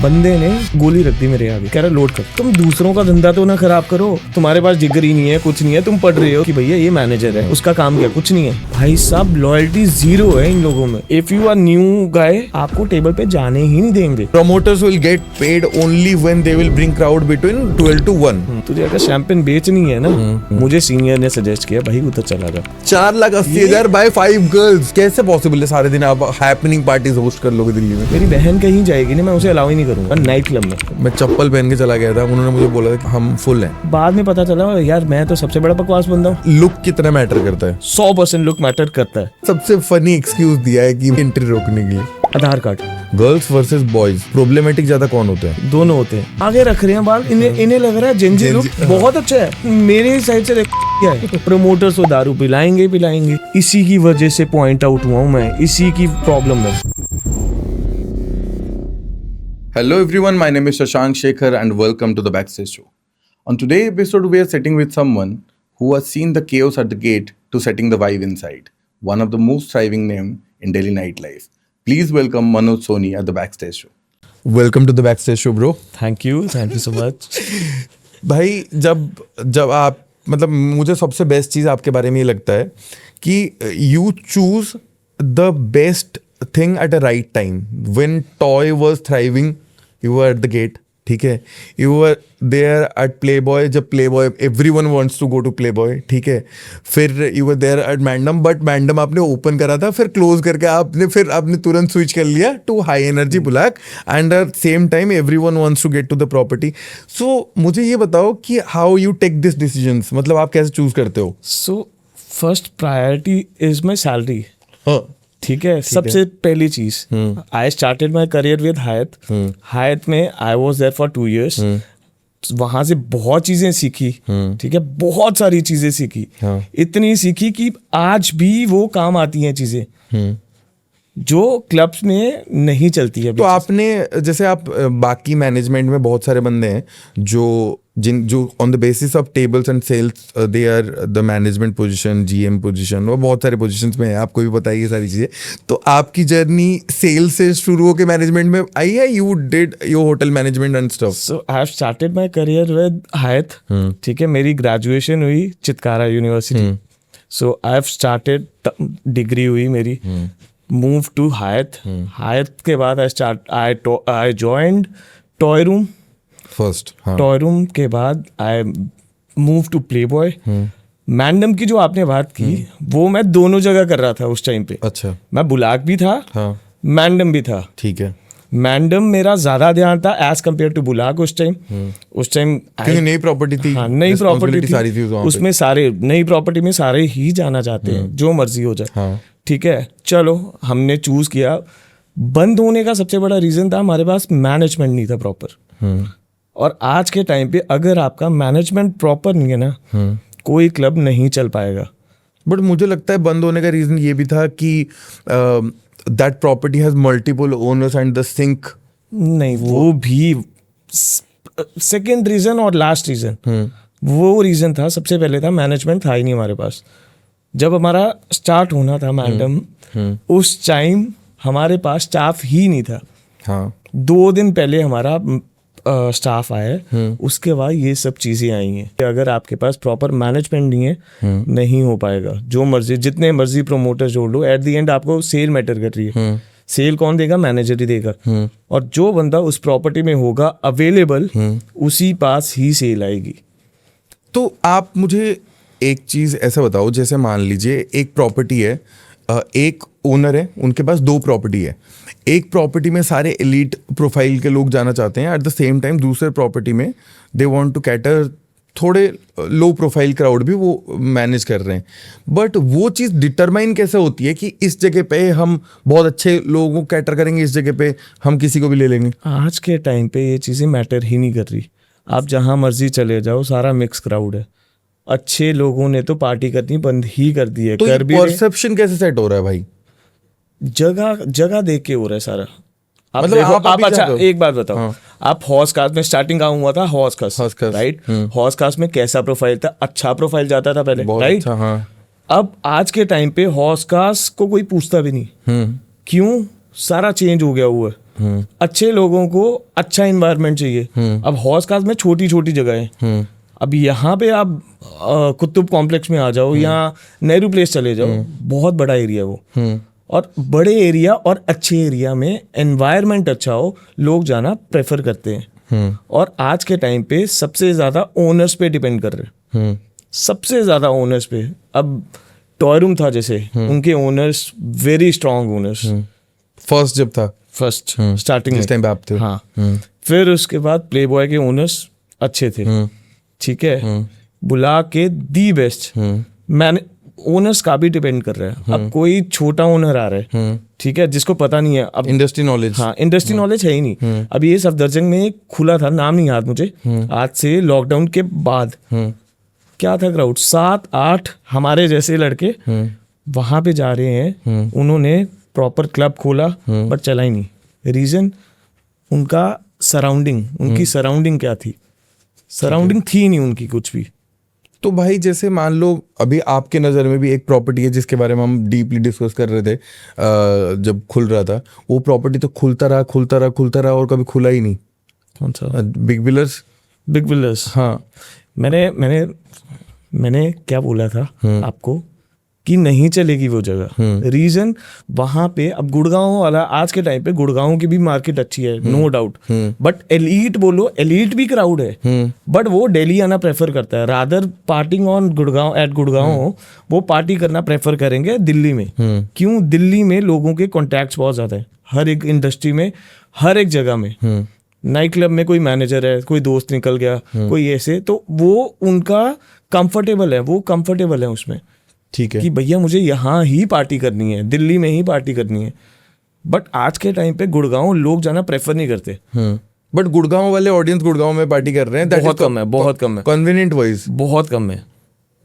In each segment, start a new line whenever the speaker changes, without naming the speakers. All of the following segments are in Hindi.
बंदे ने गोली रख दी मेरे आगे, कह रहा लोड कर। तुम दूसरों का धंधा तो ना खराब करो, तुम्हारे पास जिगर ही नहीं है, कुछ नहीं है, तुम पढ़ रहे हो कि भैया ये मैनेजर है, उसका काम क्या, कुछ नहीं है। भाई साहब लॉयल्टी जीरो है इन लोगों में। If you are new guy, आपको टेबल पे जाने ही नहीं देंगे।
Promoters will get paid only when they will bring crowd between 12 to 1.
तुझे अगर शैंपेन बेचनी है ना, मुझे सीनियर ने सजेस्ट किया भाई उधर चला जा।
4,80,000 by 5 girls. कैसे पॉसिबल है? सारे दिन आप हैपनिंग पार्टीज होस्ट कर लोगे दिल्ली में?
मेरी बहन कहीं जाएगी ना, मैं उसे अलाउ ही नहीं करूंगा नाइट क्लब में।
मैं चप्पल पहन के चला गया था, उन्होंने मुझे बोला था कि हम फुल हैं।
बाद में पता चला यार मैं तो सबसे बड़ा बकवास बंदा हूँ।
लुक कितना मैटर करता है?
100% लुक मैटर करता है।
सबसे फनी एक्सक्यूज दिया है कि एंट्री रोकने के लिए।
Aadhaar card.
Girls versus boys, problematic ज्यादा कौन होता है?
दोनों होते हैं। आगे रख रहे हैं बाल, इन्हें लग रहा है जेंजी लुक बहुत अच्छा है। मेरे साइड से क्या है, प्रमोटर्स को दारू पिलाएंगे। इसी की वजह से पॉइंट आउट हुआ हूँ मैं, इसी की प्रॉब्लम है।
Hello everyone, my name is Shashank Shekhar and welcome to the Backstage Show. On today's episode, we are sitting with someone who has seen the chaos at the gate to setting the vibe inside. One of the most thriving name in Delhi nightlife. Please welcome Manoj Soni at the Backstage Show. Welcome to the Backstage Show, bro.
Thank you so much.
भाई जब आप मतलब मुझे सबसे बेस्ट चीज़ आपके बारे में ये लगता है कि you choose the best thing at a right time. When toy was thriving you were at the gate, ठीक है. You were there at Playboy, जब Playboy everyone wants to go to Playboy, ठीक है. फिर यू वर देयर एट मैंडम, बट मैंडम आपने ओपन करा था, फिर क्लोज करके आपने तुरंत स्विच कर लिया to high energy block. And at same time everyone wants to get to the property. So मुझे ये बताओ कि how you take this decisions, मतलब आप कैसे चूज करते हो?
So first priority is my salary.
हाँ,
ठीक है, सबसे पहली चीज. I started my career with Hyatt. Hyatt में I was there for 2 years. वहां से बहुत चीजें सीखी, ठीक है, बहुत सारी चीजें सीखी. इतनी सीखी कि आज भी वो काम आती हैं चीजें जो क्लब्स में नहीं चलती है.
तो आपने जैसे आप बाकी मैनेजमेंट में बहुत सारे बंदे हैं जो on the basis of tables and sales they are the management position, GM position, वो बहुत सारे पोजीशंस में है, आपको भी पता है ये सारी चीजें. तो आपकी जर्नी सेल्स से शुरू होकर मैनेजमेंट में आई है? You did your hotel management and stuff.
So I have started my career with Hyatt. ठीक है, मेरी ग्रेजुएशन हुई Chitkara university. So I have started, degree हुई मेरी. Move to Hyatt. Hyatt के बाद I joined Toy Room.
First.
Toy Room के बाद I moved to Playboy. Madam की जो आपने बात की वो मैं दोनों जगह कर रहा था उस टाइम पे.
अच्छा.
मैं बुलाक भी था, मैंडम भी था.
ठीक है.
मैंडम मेरा ज्यादा ध्यान था एज कम्पेयर टू बुलाक उस टाइम.
क्योंकि नई प्रॉपर्टी थी.
हाँ, नई प्रॉपर्टी
थी
उसमें सारे, नई प्रॉपर्टी में सारे ही जाना चाहते हैं, जो मर्जी हो जाए. ठीक है, चलो हमने चूज किया. बंद होने का सबसे बड़ा रीजन था हमारे पास मैनेजमेंट नहीं था प्रॉपर. और आज के टाइम पे अगर आपका मैनेजमेंट प्रॉपर नहीं है ना, कोई क्लब नहीं चल पाएगा.
बट मुझे लगता है बंद होने का रीजन ये भी था कि that property has multiple owners and the sink.
नहीं, वो भी सेकेंड रीजन और लास्ट रीजन. वो रीजन था, सबसे पहले था मैनेजमेंट था ही नहीं हमारे पास. जब हमारा स्टार्ट होना था मैडम, उस टाइम हमारे पास स्टाफ ही नहीं था. 2 दिन पहले हमारा स्टाफ आया, उसके बाद ये सब चीजें आई हैं. अगर आपके पास प्रॉपर मैनेजमेंट नहीं है, नहीं हो पाएगा. जो मर्जी जितने मर्जी प्रोमोटर जोड़ लो, एट द एंड आपको सेल मैटर कर रही है. सेल कौन देगा? मैनेजर ही देगा. और जो बंदा उस प्रॉपर्टी में होगा अवेलेबल, उसी पास ही सेल आएगी.
तो आप मुझे एक चीज़ ऐसा बताओ, जैसे मान लीजिए एक प्रॉपर्टी है, एक ओनर है, उनके पास 2 प्रॉपर्टी है. एक प्रॉपर्टी में सारे एलीट प्रोफाइल के लोग जाना चाहते हैं, एट द सेम टाइम दूसरे प्रॉपर्टी में दे वांट टू कैटर थोड़े लो प्रोफाइल क्राउड भी वो मैनेज कर रहे हैं. बट वो चीज़ डिटरमाइन कैसे होती है कि इस जगह पे हम बहुत अच्छे लोगों को कैटर करेंगे, इस जगह पे हम किसी को भी ले लेंगे?
आज के टाइम पे ये चीज़ें मैटर ही नहीं कर रही. आप जहाँ मर्जी चले जाओ, सारा मिक्स क्राउड है. अच्छे लोगों ने तो पार्टी करनी बंद ही कर दी है.
तो ये परसेप्शन कैसे सेट हो रहा है भाई?
जगह देख के हो रहा है सारा. आप
मतलब
देखो,
आप
अच्छा एक बात बताओ. आप हॉर्स कास्ट में स्टार्टिंग कहाँ हुआ था? हॉर्स कास्ट, राइट. हॉर्स कास्ट में कैसा प्रोफाइल था? अच्छा प्रोफाइल जाता था पहले, राइट. अब आज के टाइम पे हॉर्स कास्ट को कोई पूछता भी नहीं. क्यों? सारा चेंज हो गया हुआ है। अच्छे लोगों को अच्छा इन्वायरमेंट चाहिए। अब हौस खास में छोटी छोटी जगह है। अब यहाँ पे आप कुतुब कॉम्प्लेक्स में आ जाओ या नेहरू प्लेस चले जाओ, बहुत बड़ा एरिया वो। और बड़े एरिया और अच्छे एरिया में एनवायरनमेंट अच्छा हो, लोग जाना प्रेफर करते हैं। और आज के टाइम पे सबसे ज़्यादा ओनर्स पे डिपेंड कर रहे हैं, सबसे ज़्यादा ओनर्स पे। अब टॉय रूम था जैसे, उनके owners very strong owners.
First जब था,
फर्स्ट स्टार्टिंग
जिस टाइम पे आप थे।
हाँ। फिर उसके बाद प्ले बॉय के ओनर्स अच्छे थे, ठीक है, बुला के दी बेस्ट। मैंने ओनर्स का भी डिपेंड कर रहा है। अब कोई छोटा ओनर आ रहा है, ठीक है, जिसको पता नहीं है अब
इंडस्ट्री नॉलेज।
हाँ, इंडस्ट्री नॉलेज है ही नहीं। अब ये सफदरजंग में एक खुला था, नाम नहीं याद मुझे, आज से लॉकडाउन के बाद। क्या था क्राउड, 7-8 हमारे जैसे लड़के वहां पे जा रहे हैं। उन्होंने प्रॉपर क्लब खोला बट चला ही नहीं। रीजन उनका सराउंडिंग, उनकी सराउंडिंग क्या थी, सराउंडिंग थी नहीं उनकी कुछ भी।
तो भाई जैसे मान लो अभी आपके नज़र में भी एक प्रॉपर्टी है जिसके बारे में हम डीपली डिस्कस कर रहे थे जब खुल रहा था, वो प्रॉपर्टी तो खुलता रहा और कभी खुला ही नहीं।
कौन सा?
Big builders. हाँ,
मैंने क्या बोला था आपको कि नहीं चलेगी वो जगह। रीजन वहां पे अब गुड़गांव वाला, आज के टाइम पे गुड़गांव की भी मार्केट अच्छी है, नो डाउट, बट एलीट बोलो, एलीट भी क्राउड है, बट वो दिल्ली आना प्रेफर करता है। Rather partying on Gurgaon at Gurgaon, वो पार्टी करना प्रेफर करेंगे दिल्ली में। क्यों? दिल्ली में लोगों के कॉन्टैक्ट्स बहुत ज्यादा है, हर एक इंडस्ट्री में, हर एक जगह में। नाइट क्लब में कोई मैनेजर है, कोई दोस्त निकल गया, कोई ऐसे, तो वो उनका कंफर्टेबल है, वो कंफर्टेबल है उसमें,
ठीक है,
कि भैया मुझे यहाँ ही पार्टी करनी है, दिल्ली में ही पार्टी करनी है। बट आज के टाइम पे गुड़गांव लोग जाना प्रेफर नहीं करते।
बट गुड़गांव वाले ऑडियंस गुड़गांव में पार्टी कर रहे हैं,
बहुत कम है, बहुत कम है,
कन्वीनियंट वाइज
बहुत कम है।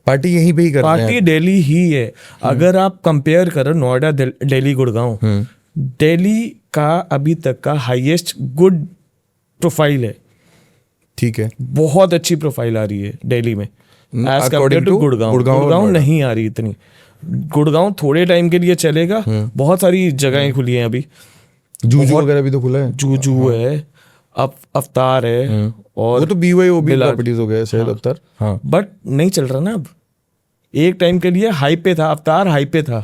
पार्टी यहीं पे ही कर रहे हैं।
पार्टी दिल्ली ही है। अगर आप कंपेयर करो नोएडा, दिल्ली, गुड़गांव, दिल्ली का अभी तक का हाईएस्ट गुड प्रोफाइल है,
ठीक है,
बहुत अच्छी प्रोफाइल आ रही है दिल्ली में as compare to Gurgaon.
Gurgaon
नहीं आ रही इतनी। गुड़गांव थोड़े टाइम के लिए चलेगा, बहुत सारी जगहें खुली हैं अभी,
जूजू वगैरह भी तो खुला है,
जूजू है, अवतार है, और
वो तो BYOB प्रॉपर्टीज हो गया शायद अवतार। हाँ,
बट नहीं चल रहा ना अब। एक टाइम के लिए हाइप पे था, अवतार हाइप पे था।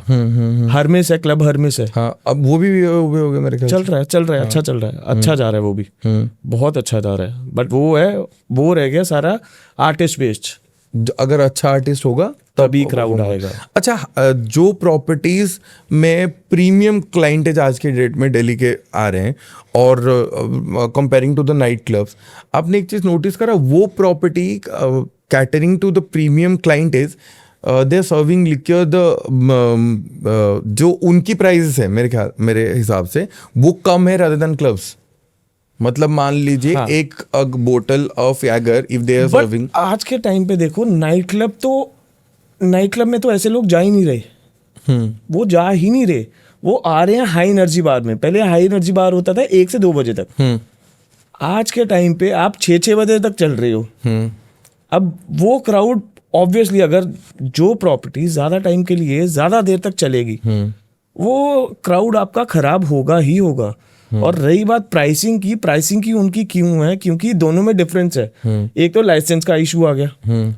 हरमेस है, क्लब हरमेस है।
हाँ, अब वो भी हो गया मेरे ख्याल
चल रहा है, अच्छा चल रहा है, अच्छा जा रहा है वो भी, बहुत अच्छा जा रहा है। बट वो रह गया सारा आर्टिस्ट बेस्ड।
अगर अच्छा आर्टिस्ट होगा
तभी क्राउड आएगा।
अच्छा, जो प्रॉपर्टीज में प्रीमियम क्लाइंटेज आज के डेट में दिल्ली के आ रहे हैं और comparing to the night clubs, आपने एक चीज नोटिस करा, वो property catering to the premium clientele, they are serving liqueur जो उनकी प्राइसेस है मेरे हिसाब से वो कम है रादर देन क्लब्स। मतलब मान लीजिए
हाँ।
एक बोतल of Jager if they are serving.
आज के टाइम पे देखो, नाइट क्लब में तो ऐसे लोग जा ही नहीं रहे। वो जा ही नहीं रहे, वो आ रहे हैं हाई एनर्जी बार में। पहले हाई एनर्जी बार होता था 1 से 2 बजे तक, आज के टाइम पे आप 6 बजे तक चल रहे हो। अब वो क्राउड ऑब्वियसली, अगर जो प्रॉपर्टी ज्यादा टाइम के लिए ज्यादा देर तक चलेगी, वो क्राउड आपका खराब होगा ही होगा। और रही बात प्राइसिंग की उनकी क्यों है? क्योंकि दोनों में डिफरेंस है। एक तो लाइसेंस का इशू आ गया,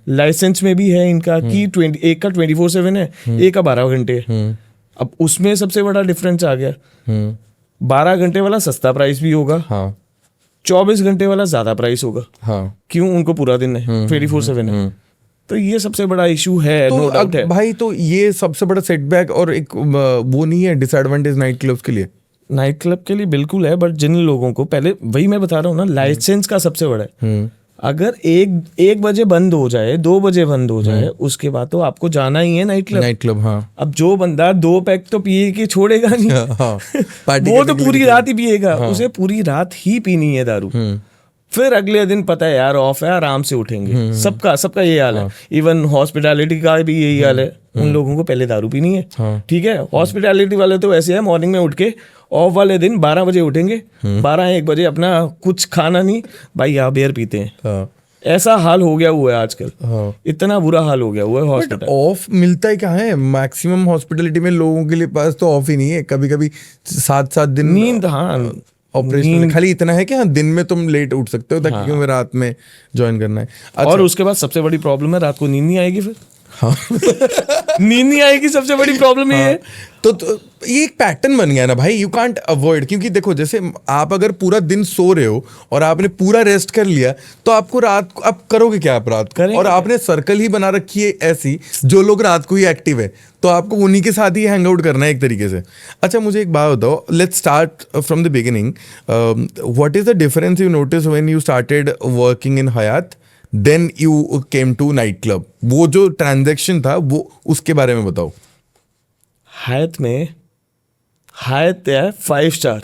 लाइसेंस में भी है इनका कि एक का 24/7 है, एक का 12 घंटे है। अब उसमें सबसे बड़ा डिफरेंस आ गया। 12 घंटे वाला सस्ता प्राइस भी होगा, 24 घंटे वाला ज्यादा प्राइस होगा। क्यों? उनको पूरा दिन है, 24/7 है। तो ये सबसे बड़ा इशू है, नो डाउट है
भाई। तो ये सबसे बड़ा सेटबैक और एक वो नहीं है डिसएडवांटेज नाइट क्लब्स के लिए?
नाइट क्लब के लिए बिल्कुल है, बट जिन लोगों को, पहले वही मैं बता रहा हूँ ना, लाइसेंस का सबसे बड़ा है। अगर एक बजे बंद हो जाए, 2 बजे बंद हो जाए, उसके बाद तो आपको जाना ही है नाइट क्लब।
हाँ।
अब जो बंदा 2 पैक तो पिए के छोड़ेगा नहीं, वो तो पूरी रात ही पिएगा। उसे पूरी रात ही पीनी है दारू। फिर अगले दिन पता है यार ऑफ है, आराम से उठेंगे। सबका ये हाल है। इवन हॉस्पिटैलिटी का भी यही हाल है। उन लोगों को पहले दारू पीनी है, ठीक है। हॉस्पिटैलिटी वाले तो ऐसे है, मॉर्निंग में उठ के, ऑफ वाले दिन 12 बजे उठेंगे, 12-1 बजे अपना कुछ खाना नहीं भाई, यहाँ बियर पीते हैं। ऐसा हाल हो गया हुआ है आजकल,
हाँ।
इतना बुरा हाल हो गया हुआ है
बट
हॉस्पिटल।
ऑफ मिलता है कहाँ है? मैक्सिमम हॉस्पिटलिटी में लोगों के लिए पास तो ऑफ ही नहीं है। कभी कभी 7-7 दिन
नींद, हाँ,
ऑपरेशन खाली इतना है कि हाँ दिन में तुम लेट उठ सकते हो ताकि क्योंकि रात में ज्वाइन करना है। अच्छा,
और उसके बाद सबसे बड़ी प्रॉब्लम है रात को नींद नहीं आएगी फिर।
हाँ
नींद नहीं आएगी, सबसे बड़ी प्रॉब्लम ये है।
तो ये एक पैटर्न बन गया ना भाई, यू कांट अवॉइड। क्योंकि देखो जैसे आप अगर पूरा दिन सो रहे हो और आपने पूरा रेस्ट कर लिया तो आपको रात को आप करोगे क्या? आप रात को, और आपने सर्कल ही बना रखी है ऐसी, जो लोग रात को ही एक्टिव है, तो आपको उन्हीं के साथ ही हैंग आउट करना है एक तरीके से। अच्छा मुझे एक बात बताओ, let's start from the beginning. What is the difference you notice when you started working in Hyatt then you came to night club? वो जो ट्रांजैक्शन था वो उसके बारे में बताओ।
हयात में, हयात है 5 स्टार,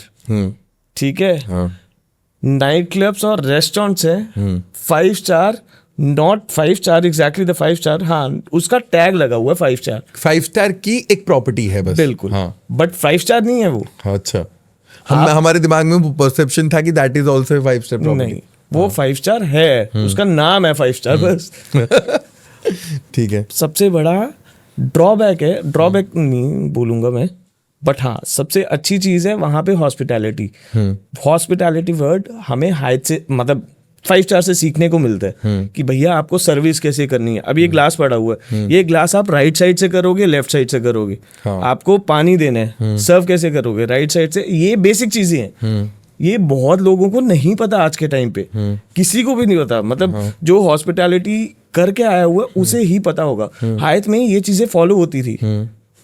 ठीक है।
हाँ।
नाइट क्लब्स और रेस्टोरेंट्स है 5 star, not 5 star exactly the 5 star, हाँ उसका टैग लगा हुआ है 5 स्टार।
5 स्टार की एक प्रॉपर्टी है बस।
बिल्कुल,
हाँ।
बट 5 स्टार नहीं है वो।
अच्छा, हमारे दिमाग में परसेप्शन था कि that is also 5 star property.
नहीं, वो 5 स्टार है, उसका नाम है 5 स्टार बस।
ठीक है।
सबसे बड़ा ड्रॉबैक है, ड्रॉबैक नहीं बोलूंगा मैं, बट हाँ सबसे अच्छी चीज है वहां पे हॉस्पिटैलिटी। हॉस्पिटैलिटी वर्ड हमें हाइट से, मतलब 5 स्टार से सीखने को मिलता है कि भैया आपको सर्विस कैसे करनी है। अब ये ग्लास पड़ा हुआ है, ये ग्लास आप राइट साइड से करोगे, लेफ्ट साइड से करोगे।
हाँ।
आपको पानी देना है, सर्व कैसे करोगे, राइट साइड से। ये बेसिक चीजें हैं, ये बहुत लोगों को नहीं पता आज के टाइम पे, किसी को भी नहीं पता। मतलब जो हॉस्पिटैलिटी करके आया हुआ है उसे ही पता होगा। हायत में ये चीजें फॉलो होती थी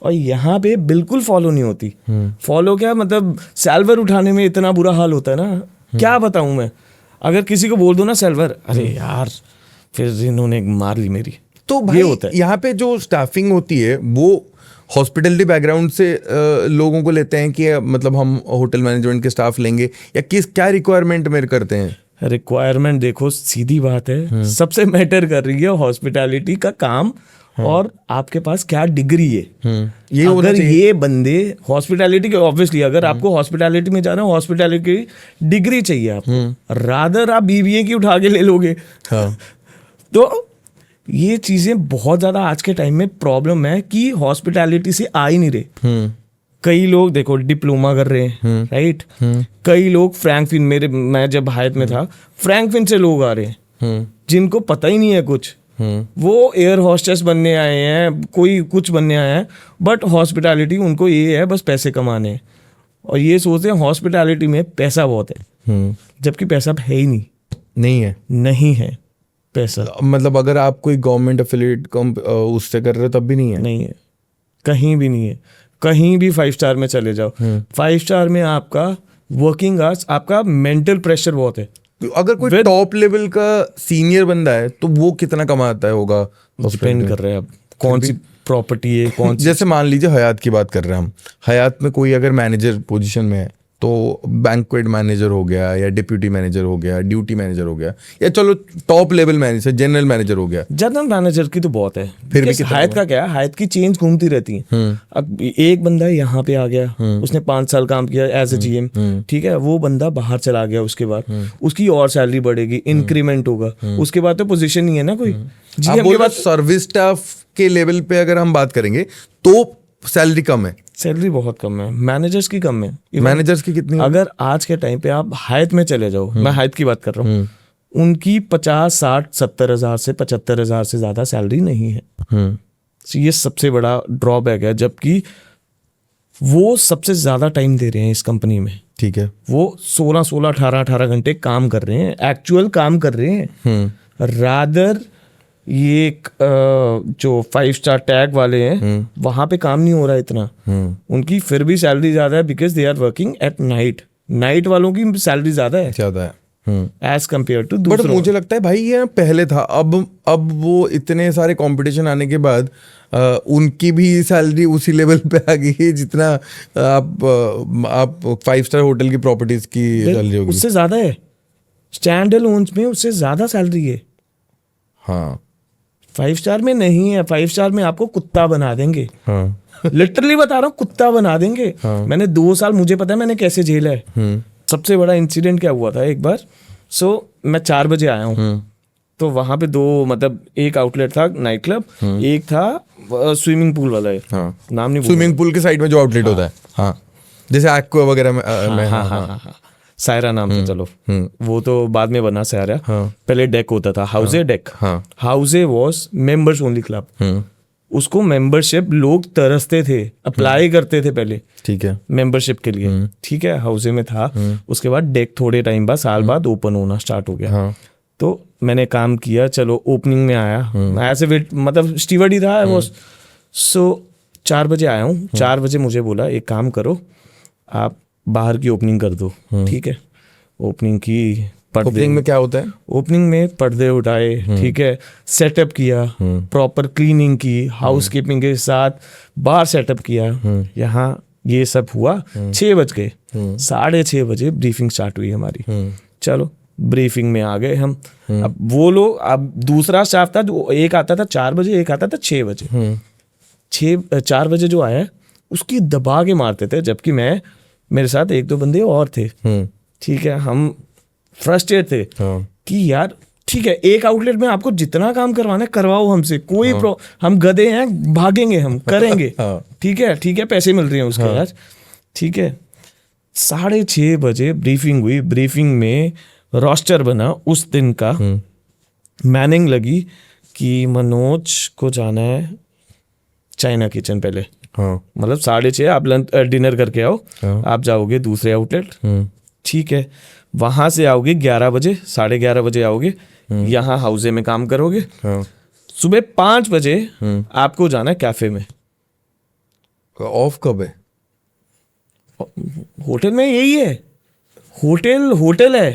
और यहाँ पे बिल्कुल फॉलो नहीं होती। फॉलो क्या मतलब, सैल्वर उठाने में इतना बुरा हाल होता है ना, क्या बताऊं मैं। अगर किसी को बोल दो ना सैल्वर, अरे यार फिर इन्होंने मार ली मेरी।
तो भाई यहाँ पे जो स्टाफिंग होती है वो हॉस्पिटलिटी बैकग्राउंड से लोगों को लेते हैं कि मतलब हम होटल मैनेजमेंट के स्टाफ लेंगे, या किस क्या रिक्वायरमेंट मेरे करते हैं?
रिक्वायरमेंट देखो सीधी बात है, सबसे मैटर कर रही है हॉस्पिटैलिटी का काम और आपके पास क्या डिग्री है।
ये
अगर ये बंदे हॉस्पिटैलिटी के, ऑब्वियसली अगर आपको हॉस्पिटैलिटी में जाना है, हॉस्पिटैलिटी की डिग्री चाहिए आपको, रादर आप बीबीए की उठा के ले लोगे।
हाँ।
तो ये चीजें बहुत ज्यादा आज के टाइम में प्रॉब्लम है कि हॉस्पिटैलिटी से आ ही नहीं रहे। कई लोग देखो डिप्लोमा कर रहे हैं, राइट। कई लोग फ्रैंकफिन, मैं जब हायत में था, फ्रैंकफिन से लोग आ रहे हैं जिनको पता ही नहीं है कुछ। वो एयर हॉस्टेस बनने आए हैं, कोई कुछ बनने आया है, बट हॉस्पिटैलिटी उनको ये है बस पैसे कमाने हैं, और ये सोचते हैं हॉस्पिटैलिटी में पैसा बहुत है, जबकि पैसा है ही नहीं है पैसा।
मतलब अगर आप कोई गवर्नमेंट एफिलिएट उससे कर रहे हो तब भी नहीं है?
कहीं भी नहीं है। कहीं भी 5 स्टार में चले जाओ, 5 स्टार में आपका वर्किंग आवर्स, आपका मेंटल प्रेशर बहुत है।
अगर कोई टॉप लेवल का सीनियर बंदा है तो वो कितना कमाता है होगा?
डिपेंड कर रहे हैं अब कौन सी प्रॉपर्टी है, कौन सी।
जैसे मान लीजिए हयात की बात कर रहे हैं हम, हयात में कोई अगर मैनेजर पोजीशन में है तो बैंक्वेट मैनेजर हो गया, या डिप्यूटी मैनेजर हो गया, ड्यूटी मैनेजर हो गया, या चलो top level manager general manager हो गया।
जनरल मैनेजर की तो बहुत है,
फिर भी
हायत का क्या है, हायत की चेंज घूमती रहती है। अब एक बंदा यहाँ पे आ गया, उसने 5 साल काम किया एज ए जीएम, ठीक है, वो बंदा बाहर चला गया, उसके बाद उसकी और सैलरी बढ़ेगी, इंक्रीमेंट होगा, उसके बाद तो पोजीशन नहीं है ना कोई।
जीएम के बाद सर्विस स्टाफ के लेवल पे अगर हम बात करेंगे तो सैलरी कम है,
सैलरी बहुत कम है, मैनेजर्स की कम है।
मैनेजर्स की कितनी?
अगर आज के टाइम पे आप हायत में चले जाओ, मैं हायत की बात कर रहा हूँ, उनकी 50, 60, 70 हजार से 75 हजार से ज्यादा सैलरी नहीं है। तो ये सबसे बड़ा ड्रॉबैक है, जबकि वो सबसे ज्यादा टाइम दे रहे हैं इस कंपनी में।
ठीक है,
वो 16, 18 घंटे काम कर रहे हैं, एक्चुअल काम कर रहे हैं। रादर ये जो 5 स्टार टैग वाले हैं वहां पे काम नहीं हो रहा है इतना, उनकी फिर भी सैलरी ज्यादा है, because they are working at night. Night वालों की सैलरी ज्यादा है एज कम्पेयर टू दूसरों।
बट मुझे लगता है भाई ये पहले था, अब वो इतने सारे कंपटीशन आने के बाद उनकी भी सैलरी उसी लेवल पे आ गई है जितना आप 5 स्टार होटल की प्रॉपर्टीज की सैलरी होगी।
उससे ज्यादा है, स्टैंड अलोन्स में उससे ज्यादा सैलरी है।
हाँ,
5 स्टार में नहीं है, 5 स्टार में आपको कुत्ता बना देंगे।
हाँ।
लिटरली बता रहा हूँ, कुत्ता बना देंगे।
हाँ।
मैंने 2 साल, मुझे पता है मैंने कैसे झेला है। सबसे बड़ा इंसिडेंट क्या हुआ था एक बार, मैं 4 बजे आया हूँ, तो वहां पे 2 मतलब एक आउटलेट था नाइट क्लब, एक था स्विमिंग पूल वाला है,
हाँ
नाम नहीं
स्विमिंग पूल के साइड में जो आउटलेट होता है, हाँ जैसे एक्वा वगैरह में,
हाँ, सायरा नाम था। चलो वो तो बाद में बना सायरा, पहले डेक होता था, house deck. House was members only club, उसको मेंबरशिप लोग तरसते थे, अप्लाई करते थे पहले,
ठीक है,
मेंबरशिप के लिए, ठीक है। हाउसे में था, उसके बाद डेक थोड़े टाइम बाद, साल बाद ओपन होना स्टार्ट हो गया। तो मैंने काम किया, चलो ओपनिंग में आया, मैं ऐसे वेट मतलब स्टीवर्ड ही था वो। सो 4 बजे आया हूँ, 4 बजे मुझे बोला एक काम करो, आप बाहर की ओपनिंग कर दो, ठीक है। ओपनिंग की,
ओपनिंग में क्या होता है?
ओपनिंग में पर्दे उठाए, ठीक है, सेटअप किया, प्रॉपर क्लीनिंग की, हाउस कीपिंग के साथ बाहर सेटअप किया। यहाँ ये सब हुआ, 6 बज गए, 6:30 बजे ब्रीफिंग स्टार्ट हुई हमारी। चलो ब्रीफिंग में आ गए हम। अब वो लोग, अब दूसरा स्टाफ था जो एक आता था 4 बजे, एक आता था 6 बजे। 4 बजे जो आया उसकी दबा के मारते थे, जबकि मेरे साथ 1-2 बंदे और थे, ठीक है। हम फ्रस्ट्रेट थे कि यार ठीक है, एक आउटलेट में आपको जितना काम करवाना है करवाओ हमसे, कोई हम गधे हैं, भागेंगे, हम करेंगे, ठीक है, ठीक है, पैसे मिल रहे हैं उसके यार, ठीक है। 6:30 बजे ब्रीफिंग हुई, ब्रीफिंग में रोस्टर बना उस दिन का, मैनिंग लगी कि मनोज को जाना है चाइना किचन पहले, मतलब 6:30 आप डिनर करके आओ, आप जाओगे दूसरे आउटलेट, ठीक है। वहां से आओगे 11 बजे, 11:30 बजे आओगे, यहाँ हाउसे में काम करोगे। सुबह 5 बजे आपको जाना है कैफे में।
ऑफ कब है?
होटल में यही है, होटल है,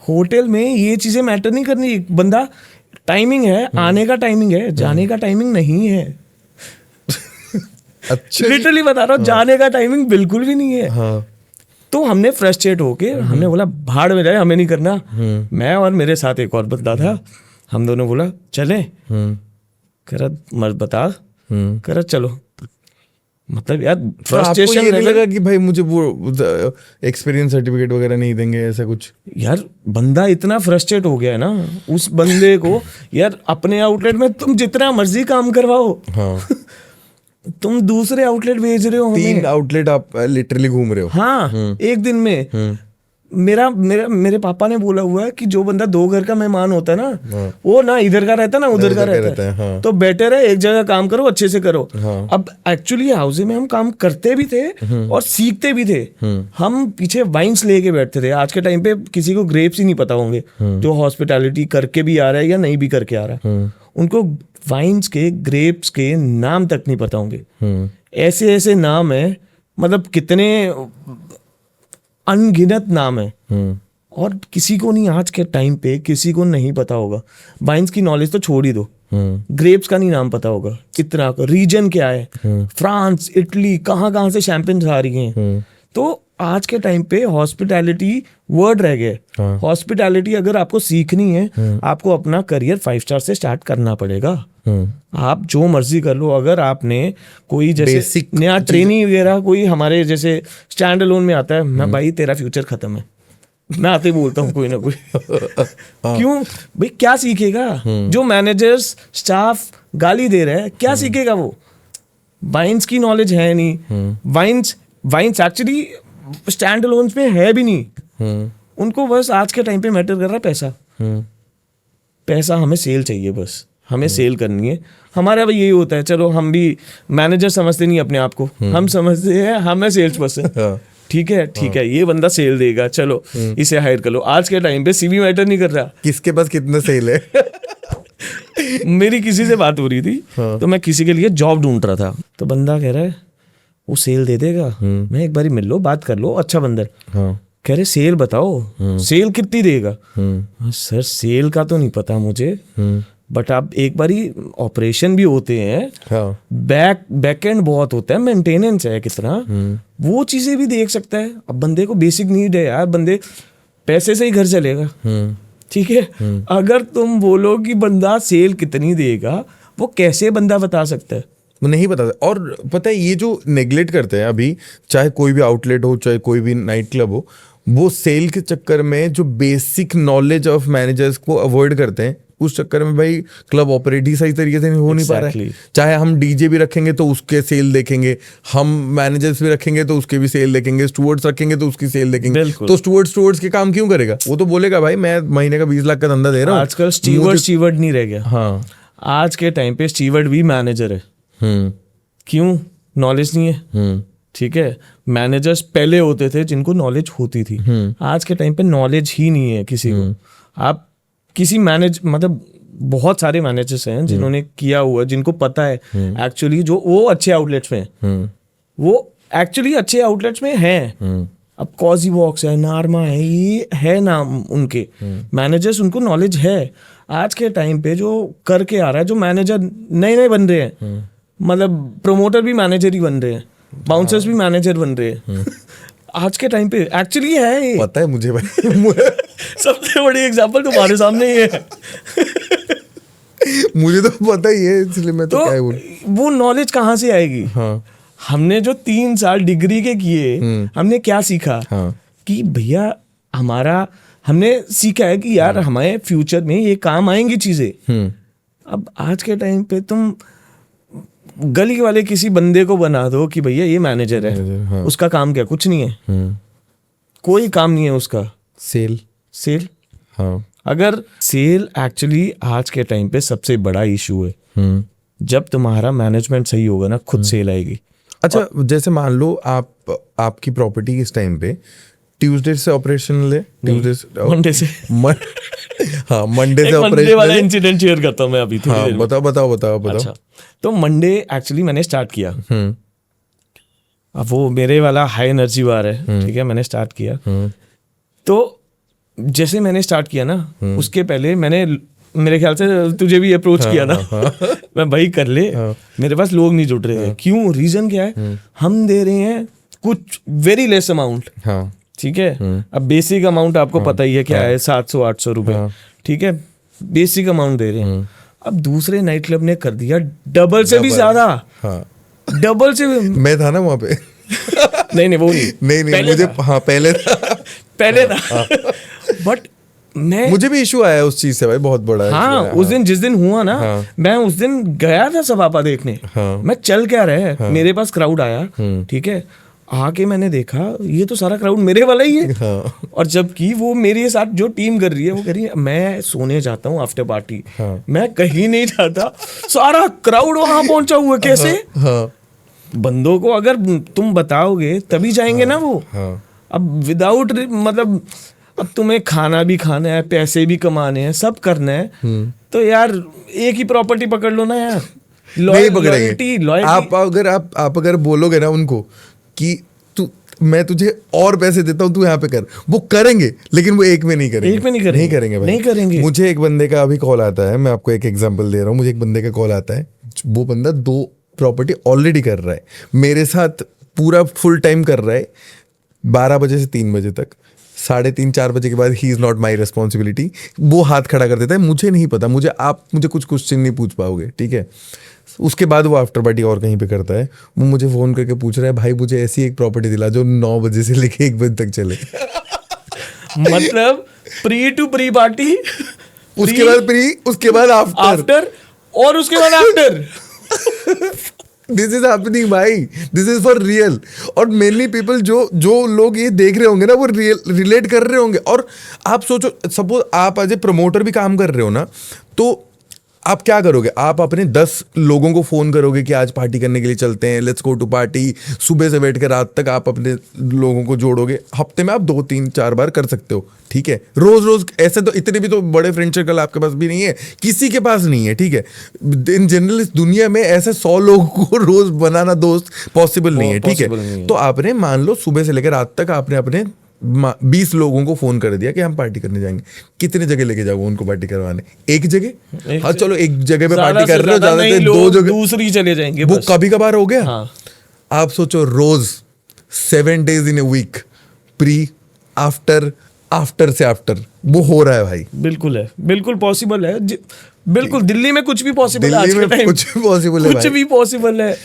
होटल में ये चीजें मैटर नहीं करनी। बंदा टाइमिंग है, आने का टाइमिंग है, जाने का टाइमिंग नहीं है।
अच्छा,
लिटरली बता रहा हूँ, जाने का टाइमिंग बिल्कुल भी नहीं है। तो हमने फ्रस्ट्रेट होके हमने बोला भाड़ में जाए, हमें नहीं करना। मैं और मेरे साथ एक और बंदा था, हम दोनों बोला चले, करा मत बता, करा चलो। मतलब यार फ्रस्ट्रेशन
ये नहीं लगा कि भाई मुझे वो एक्सपीरियंस सर्टिफिकेट वगैरह नहीं देंगे, ऐसा कुछ?
यार बंदा इतना फ्रस्ट्रेट हो गया है ना, उस बंदे को यार अपने आउटलेट में तुम जितना मर्जी काम करवाओ, तुम दूसरे आउटलेट भेज रहे हो हमें।
3 आउटलेट आप लिटरली घूम रहे हो।
हाँ, एक दिन में। मेरे पापा ने बोला हुआ है कि जो बंदा 2 घर का मेहमान होता है ना, वो ना इधर का रहता है ना उधर का रहता है। तो बेटर है एक जगह काम करो, अच्छे से करो। अब एक्चुअली हाउस में हम काम करते भी थे और सीखते भी थे। हम पीछे वाइन्स लेके बैठते थे। आज के टाइम पे किसी को ग्रेप्स ही नहीं पता होंगे, जो हॉस्पिटैलिटी करके भी आ रहा है या नहीं भी करके आ रहा है, उनको वाइन्स के, ग्रेप्स के नाम तक नहीं पता होंगे। ऐसे ऐसे नाम है, मतलब कितने अनगिनत नाम है, और किसी को नहीं, आज के टाइम पे किसी को नहीं पता होगा। वाइन्स की नॉलेज तो छोड़ ही दो, ग्रेप्स का नहीं नाम पता होगा। इतना रीजन क्या है, फ्रांस, इटली, कहाँ कहाँ से शैंपेन्स आ रही हैं। तो आज के टाइम पे हॉस्पिटैलिटी वर्ड रह गए। हॉस्पिटैलिटी अगर आपको सीखनी है, आपको अपना करियर 5 स्टार से स्टार्ट करना पड़ेगा। आप जो मर्जी कर लो, अगर आपने कोई जैसे नया ट्रेनिंग वगैरह कोई हमारे जैसे स्टैंड अलोन में आता है, मैं भाई तेरा फ्यूचर खत्म है, मैं आते ही बोलता हूँ कोई ना कोई। क्यों भाई, क्या सीखेगा? जो मैनेजर्स स्टाफ गाली दे रहे हैं, क्या सीखेगा वो? वाइन्स की नॉलेज है नहीं। वाइन्स एक्चुअली स्टैंड अलोन में है भी नहीं। उनको बस आज के टाइम पे मैटर कर रहा है पैसा। पैसा, हमें सेल चाहिए, बस हमें सेल करनी है। हमारा भी यही होता है। चलो, हम भी मैनेजर समझते नहीं अपने आप को, हम समझते हैं हमें सेल्स पर्सन। ठीक है, ठीक है, ये बंदा सेल देगा, चलो इसे हायर कर लो। आज के टाइम पे सीवी मैटर नहीं कर रहा,
किसके पास कितना सेल है।
मेरी किसी से बात हो रही थी, तो मैं किसी के लिए जॉब ढूंढ रहा था, तो बंदा कह रहा है वो सेल दे देगा। मैं एक बारी मिल लो, बात कर लो, अच्छा बंदा। कह रहे सेल बताओ, सेल कितनी देगा? सर सेल का तो नहीं पता मुझे, बट आप एक बारी, ऑपरेशन भी होते हैं, बैक एंड बहुत होता है, मेंटेनेंस है कितना, वो चीजें भी देख सकता है। अब बंदे को बेसिक नीड है यार, बंदे पैसे से ही घर चलेगा, ठीक है। अगर तुम बोलो कि बंदा सेल कितनी देगा, वो कैसे बंदा बता सकता है?
नहीं पता। और पता है, ये जो नेग्लेक्ट करते हैं अभी, चाहे कोई भी आउटलेट हो, चाहे कोई भी नाइट क्लब हो, वो सेल के चक्कर में जो बेसिक नॉलेज ऑफ मैनेजर्स को अवॉइड करते हैं, उस चक्कर में भाई क्लब ऑपरेट ही सही तरीके से हो नहीं पा रहा है।
Exactly.
चाहे हम डीजे भी रखेंगे तो उसके सेल देखेंगे, हम मैनेजर्स भी रखेंगे तो उसके भी सेल देखेंगे, स्टूवर्ड्स रखेंगे तो उसकी सेल देखेंगे।
बिल्कुल।
तो स्टूवर्ड्स के काम क्यों करेगा? वो तो बोलेगा भाई मैं महीने का 20 लाख का धंधा दे रहा हूँ।
आजकल स्टीवर्ड नहीं रह गया।
हाँ।
आज के टाइम पे स्टीवर्ड भी मैनेजर है। क्यों? नॉलेज नहीं है। ठीक है, मैनेजर्स पहले होते थे जिनको नॉलेज होती थी। आज के टाइम पे नॉलेज ही नहीं है किसी को। आप किसी मतलब बहुत सारे मैनेजर्स हैं जिन्होंने किया हुआ, जिनको पता है एक्चुअली, जो वो अच्छे आउटलेट्स में हैं, वो एक्चुअली अच्छे आउटलेट्स में हैं। अब कॉजी बॉक्स है, नारमा है, ये है नाम उनके मैनेजर्स, उनको नॉलेज है। आज के टाइम पे जो करके आ रहा है, जो मैनेजर नए बन रहे हैं, मतलब प्रमोटर भी मैनेजर ही बन रहे हैं, बाउंसर्स भी मैनेजर बन रहे हैं। आज के टाइम पे एक्चुअली है ये।
पता है मुझे भाई।
सबसे बड़ी एग्जांपल तुम्हारे सामने ही है।
मुझे तो पता ही है, इसलिए मैं तो क्या ही बोलूं।
वो नॉलेज कहाँ से आएगी?
हाँ।
हमने जो 3 साल डिग्री के किए, हमने क्या सीखा?
हाँ।
कि भैया हमने सीखा है कि यार हमारे फ्यूचर में ये काम आएंगी चीजें। अब आज के टाइम पे तुम गली वाले किसी बंदे को बना दो कि भैया ये मैनेजर है,
हाँ।
उसका काम क्या? कुछ नहीं है। कोई काम नहीं है उसका। सेल।
हाँ।
अगर सेल एक्चुअली आज के टाइम पे सबसे बड़ा इशू है। जब तुम्हारा मैनेजमेंट सही होगा ना, खुद सेल आएगी।
अच्छा, जैसे मान लो आपकी प्रॉपर्टी इस टाइम पे ट्यूसडे से ऑपरेशनल है,
मंडे से।
हाँ, मंडे से
मंडे
ऑपरेशनल
वाला
है।
इंसिडेंट शेयर करता हूँ मैं अभी थोड़ी देर में।
बताओ।
अच्छा, तो मंडे एक्चुअली मैंने स्टार्ट किया। अब वो मेरे वाला हाई एनर्जी वार है, ठीक है, मैंने स्टार्ट किया। तो जैसे मैंने स्टार्ट किया ना, उसके पहले मैंने, मेरे ख्याल से तुझे भी अप्रोच किया ना, मैं भाई कर ले, मेरे पास लोग नहीं जुड़ रहे हैं। क्यों? रीजन क्या है? हम दे रहे हैं कुछ वेरी लेस अमाउंट, ठीक है। अब बेसिक अमाउंट आपको पता ही है क्या है, 700-800 रुपए, ठीक है, बेसिक अमाउंट दे रहे हैं। अब दूसरे नाइट क्लब ने कर दिया डबल से भी ज्यादा। डबल से भी।
मैं था ना वहाँ पे।
नहीं वो नहीं।
नहीं मुझे
था।
हाँ पहले था।
बट
मुझे भी इशू आया उस चीज से भाई, बहुत बड़ा।
हाँ, उस दिन जिस दिन हुआ ना, मैं उस दिन गया था सभापा देखने। मैं चल क्या रहे, मेरे पास क्राउड आया, ठीक है, आके मैंने देखा ये तो सारा क्राउड मेरे वाला ही है। और जबकि वो मेरे साथ जो टीम कर रही है, वो कह रही है मैं सोने जाता हूँ आफ्टर पार्टी, मैं कहीं नहीं जाता, सारा क्राउड वहां पहुंचा हुआ। कैसे? बंदों को अगर तुम बताओगे तभी जाएंगे ना वो। अब विदाउट मतलब, अब तुम्हें खाना भी खाना है, पैसे भी कमाने हैं, सब करना है, तो यार एक ही प्रॉपर्टी पकड़ लो ना यार।
नहीं पकड़ेंगे। आप अगर बोलोगे ना उनको कि मैं तुझे और पैसे देता हूँ, तू यहाँ पे कर, वो करेंगे, लेकिन वो एक में नहीं करेंगे भाई, नहीं करेंगे। मुझे एक बंदे का अभी कॉल आता है, मैं आपको एक एग्जांपल दे रहा हूँ। मुझे एक बंदे का कॉल आता है, वो बंदा 2 प्रॉपर्टी ऑलरेडी कर रहा है, मेरे साथ पूरा फुल टाइम कर रहा है, 12 बजे से 3 बजे तक। 3:30-4 बजे के बाद he is not my responsibility. वो हाथ खड़ा कर देता है, मुझे नहीं पता, मुझे कुछ क्वेश्चन नहीं पूछ पाओगे, ठीक है। उसके बाद वो आफ्टर पार्टी और कहीं पे करता है, वो मुझे फोन करके पूछ रहा है, भाई मुझे ऐसी एक प्रॉपर्टी दिला जो 9 बजे से लेके 1 बजे तक चले।
मतलब प्री टू प्री पार्टी,
उसके बाद प्री, उसके बाद आफ्टर, और उसके बाद आफ्टर। दिस इज हैपनिंग भाई, दिस इज फॉर रियल। और मेनली पीपल जो लोग ये देख रहे होंगे ना, वो रिलेट कर रहे होंगे। और आप सोचो, सपोज आप एज ए प्रमोटर भी काम कर रहे हो ना, तो आप क्या करोगे? आप अपने 10 लोगों को फोन करोगे कि आज पार्टी करने के लिए चलते हैं, लेट्स गो टू पार्टी। सुबह से बैठ कर रात तक आप अपने लोगों को जोड़ोगे। हफ्ते में आप 2-3-4 बार कर सकते हो, ठीक है। रोज ऐसे तो इतने भी तो बड़े फ्रेंड सर्कल आपके पास भी नहीं है, किसी के पास नहीं है, ठीक है। इन जनरल इस दुनिया में ऐसे 100 लोगों को रोज बनाना दोस्त पॉसिबल नहीं है, ठीक है। तो आपने मान लो सुबह से लेकर रात तक आपने अपने 20 लोगों को फोन कर दिया कि हम पार्टी करने जाएंगे। कितने जगह लेके जाओगे उनको पार्टी करवाने? एक जगह? हाँ चलो एक जगह पे पार्टी कर रहे हो, ज्यादातर 2 जगह, दूसरी चले जाएंगे, वो कभी कभार हो गया। आप सोचो रोज 7 days in a week, pre after से आफ्टर, वो हो रहा है भाई।
बिल्कुल है, बिल्कुल पॉसिबल है, बिल्कुल। दिल्ली में कुछ भी पॉसिबल है,
दिल्ली में कुछ भी पॉसिबल है,
कुछ भी पॉसिबल है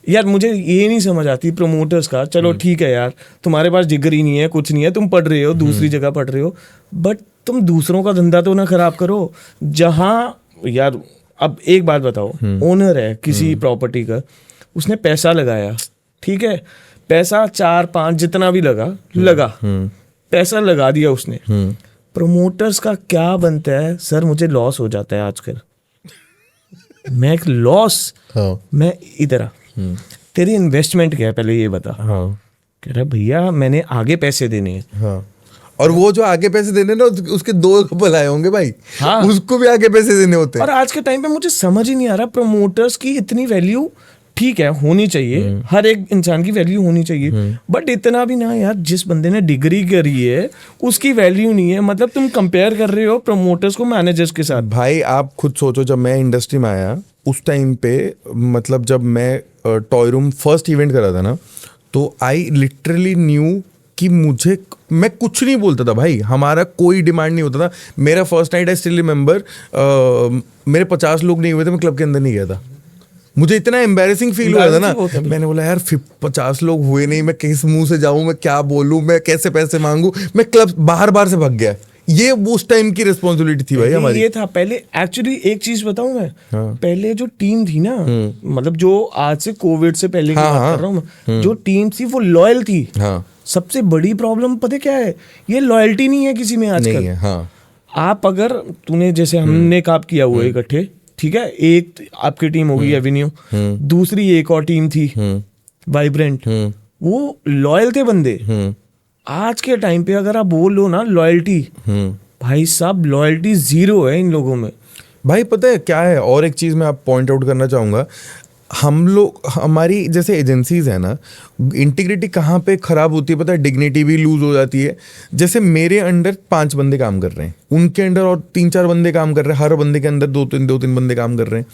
यार। मुझे ये नहीं समझ आती प्रमोटर्स का। चलो ठीक है यार, तुम्हारे पास जिगर ही नहीं है, कुछ नहीं है, तुम पढ़ रहे हो, दूसरी जगह पढ़ रहे हो, बट तुम दूसरों का धंधा तो ना खराब करो। जहाँ यार अब एक बात बताओ, ओनर है किसी प्रॉपर्टी का, उसने पैसा लगाया, ठीक है, पैसा 4-5 जितना भी लगा, पैसा लगा दिया उसने। प्रमोटर्स का क्या बनता है सर, मुझे लॉस हो जाता है आजकल, मैं एक लॉस, मैं इधर तेरी इन्वेस्टमेंट क्या है पहले ये बता। कह रहा भैया मैंने आगे पैसे देने हैं।
और वो जो आगे पैसे देने ना उसके 2 कपल आए होंगे भाई, उसको भी आगे पैसे देने होते हैं।
और आज के टाइम पे मुझे समझ ही नहीं आ रहा, प्रमोटर्स की इतनी वैल्यू ठीक है होनी चाहिए, हर एक इंसान की वैल्यू होनी चाहिए, बट इतना भी ना यार, जिस बंदे ने डिग्री करी है उसकी वैल्यू नहीं है। मतलब तुम कंपेयर कर रहे हो प्रमोटर्स को मैनेजर्स के साथ।
भाई आप खुद सोचो, जब मैं इंडस्ट्री में आया उस टाइम पे, मतलब जब मैं टॉय रूम फर्स्ट इवेंट करा था ना, तो आई लिटरली न्यू कि मैं कुछ नहीं बोलता था भाई, हमारा कोई डिमांड नहीं होता था। मेरा first night I still remember, मेरे 50 लोग नहीं हुए थे, मैं क्लब के अंदर नहीं गया था। मुझे इतना एम्बैरेसिंग फील हुआ था ना, मैंने बोला यार 50 लोग हुए नहीं, मैं किस मुंह से जाऊं, मैं क्या बोलूं, मैं कैसे पैसे मांगू, मैं क्लब बाहर से भाग गया। ये उस टाइम की रिस्पॉन्सिबिलिटी थी भाई हमारी।
ये था पहले। एक्चुअली एक चीज बताऊं मैं, पहले जो टीम थी ना, मतलब जो आज से कोविड से पहले की बात कर रहा हूँ मैं, जो टीम थी वो लॉयल थी। सबसे बड़ी प्रॉब्लम पता क्या है, ये लॉयल्टी नहीं है किसी में आजकल। आप अगर तूने जैसे हमने काम किया हुआ इकट्ठे, ठीक है, एक आपकी टीम होगी एवेन्यू, दूसरी एक और टीम थी वाइब्रेंट, वो लॉयल थे बंदे। आज के टाइम पे अगर आप बोल लो ना लॉयल्टी, भाई साहब लॉयल्टी 0 है इन लोगों में।
भाई पता है क्या है, और एक चीज मैं आप पॉइंट आउट करना चाहूंगा, हम लोग, हमारी जैसे एजेंसीज है ना, इंटीग्रिटी कहाँ पे खराब होती है पता है, डिग्निटी भी लूज हो जाती है। जैसे मेरे अंडर 5 बंदे काम कर रहे हैं, उनके अंडर और 3-4 बंदे काम कर रहे हैं, हर बंदे के अंदर 2-3 बंदे काम कर रहे हैं।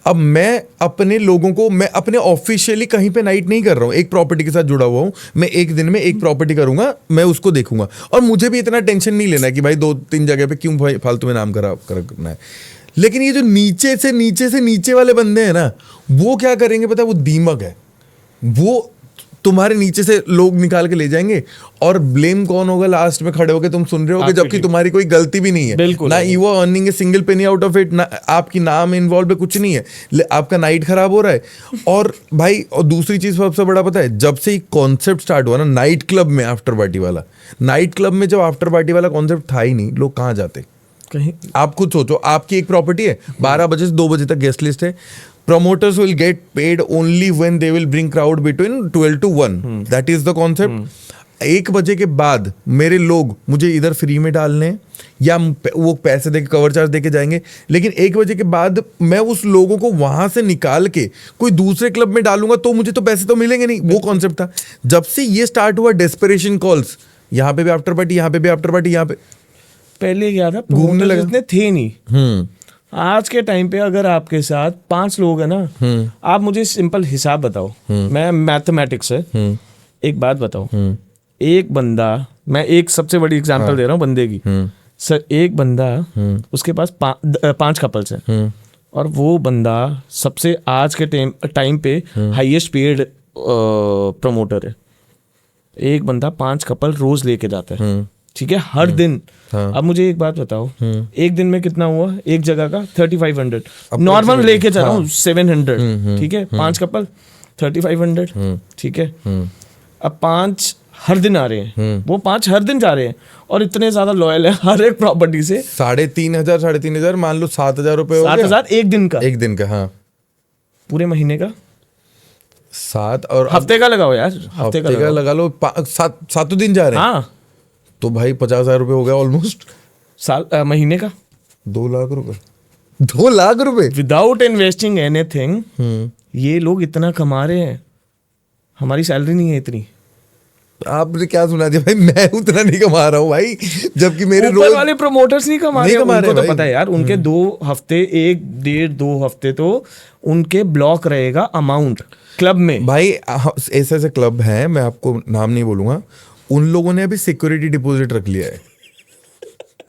अब मैं अपने लोगों को, मैं अपने ऑफिशियली कहीं पे नाइट नहीं कर रहा हूँ, एक प्रॉपर्टी के साथ जुड़ा हुआ हूँ, मैं एक दिन में एक प्रॉपर्टी करूंगा, मैं उसको देखूंगा, और मुझे भी इतना टेंशन नहीं लेना कि भाई 2-3 जगह पे क्यों भाई फालतू में नाम खराब करना है। लेकिन ये जो नीचे से नीचे वाले बंदे हैं ना, वो क्या करेंगे पता है, वो दीमक है, वो तुम्हारे नीचे से लोग निकाल के ले जाएंगे, और ब्लेम कौन होगा लास्ट में खड़े होके तुम सुन रहे होगे, जबकि तुम्हारी कोई गलती भी नहीं है ना, you are earning a single penny out of it, ना आपकी नाम इन्वॉल्व है, कुछ नहीं है, आपका नाइट खराब हो रहा है। और भाई, और दूसरी चीज सबसे बड़ा पता है, जब से कॉन्सेप्ट स्टार्ट हुआ ना नाइट क्लब में, आफ्टर पार्टी वाला, नाइट क्लब में जब आफ्टर पार्टी वाला कॉन्सेप्ट था ही नहीं, लोग कहाँ जाते
कहीं।
आप खुद सोचो, आपकी एक प्रॉपर्टी है, 12 बजे से 2 बजे तक गेस्ट लिस्ट है, promoters will get paid only when they will bring crowd between 12 to 1. That is the concept. 1 बजे के बाद मेरे लोग मुझे इधर फ्री में डालने हैं, या वो पैसे देके कवर चार्ज देके जाएंगे, लेकिन 1 बजे के बाद मैं उस लोगों को वहां से निकाल के कोई दूसरे क्लब में डालूंगा तो मुझे तो पैसे तो मिलेंगे नहीं। वो कॉन्सेप्ट था। जब से ये स्टार्ट हुआ डेस्परेशन कॉल्स, यहाँ पे भी आफ्टर पार्टी, यहाँ पे भी आफ्टर पार्टी, यहाँ पे पहले
क्या था, घूमने लगे, इतने थे नहीं। आज के टाइम पे अगर आपके साथ 5 लोग हैं ना, आप मुझे सिंपल हिसाब बताओ, मैं मैथमेटिक्स है, एक बात बताओ, एक बंदा, मैं एक सबसे बड़ी एग्जांपल दे रहा हूँ बंदे की, सर एक बंदा, उसके पास 5 कपल्स हैं, और वो बंदा सबसे आज के टाइम पे हाईएस्ट पेड प्रमोटर है। एक बंदा 5 कपल रोज लेके जाता है, ठीक है, हर दिन। अब मुझे एक बात बताओ, एक दिन में कितना हुआ एक जगह का? 3500। नॉर्मल लेके जा रहा हूँ 700, ठीक है, 5 कपल 3500, ठीक है। अब 5 हर दिन आ रहे हैं, वो 5 हर दिन जा रहे हैं, और इतने ज्यादा लॉयल है हर एक प्रॉपर्टी से।
3,500 मान लो 7,000 रुपए,
7,000 एक दिन का।
हाँ, पूरे
महीने का
7, और
हफ्ते का लगाओ यार,
हफ्ते का लगा लो, 7 दिन जा रहे हैं।
हाँ,
तो भाई 50,000 रुपए हो गया ऑलमोस्ट।
महीने का
2 लाख रुपए। 2 लाख रुपए
विदाउट इन्वेस्टिंग एनीथिंग। ये लोग इतना कमा रहे हैं, हमारी सैलरी नहीं है इतनी।
आपने क्या सुना दिया भाई, मैं उतना नहीं कमा रहा हूँ भाई, जबकि मेरे रोज
वाले प्रमोटर्स नहीं कमा रहे। उनको तो पता है यार, उनके 2 हफ्ते, 1-1.5-2 हफ्ते तो उनके ब्लॉक रहेगा अमाउंट क्लब में।
भाई ऐसे क्लब हैं, मैं आपको नाम नहीं बोलूंगा, उन लोगों ने अभी सिक्योरिटी डिपॉजिट रख लिया है।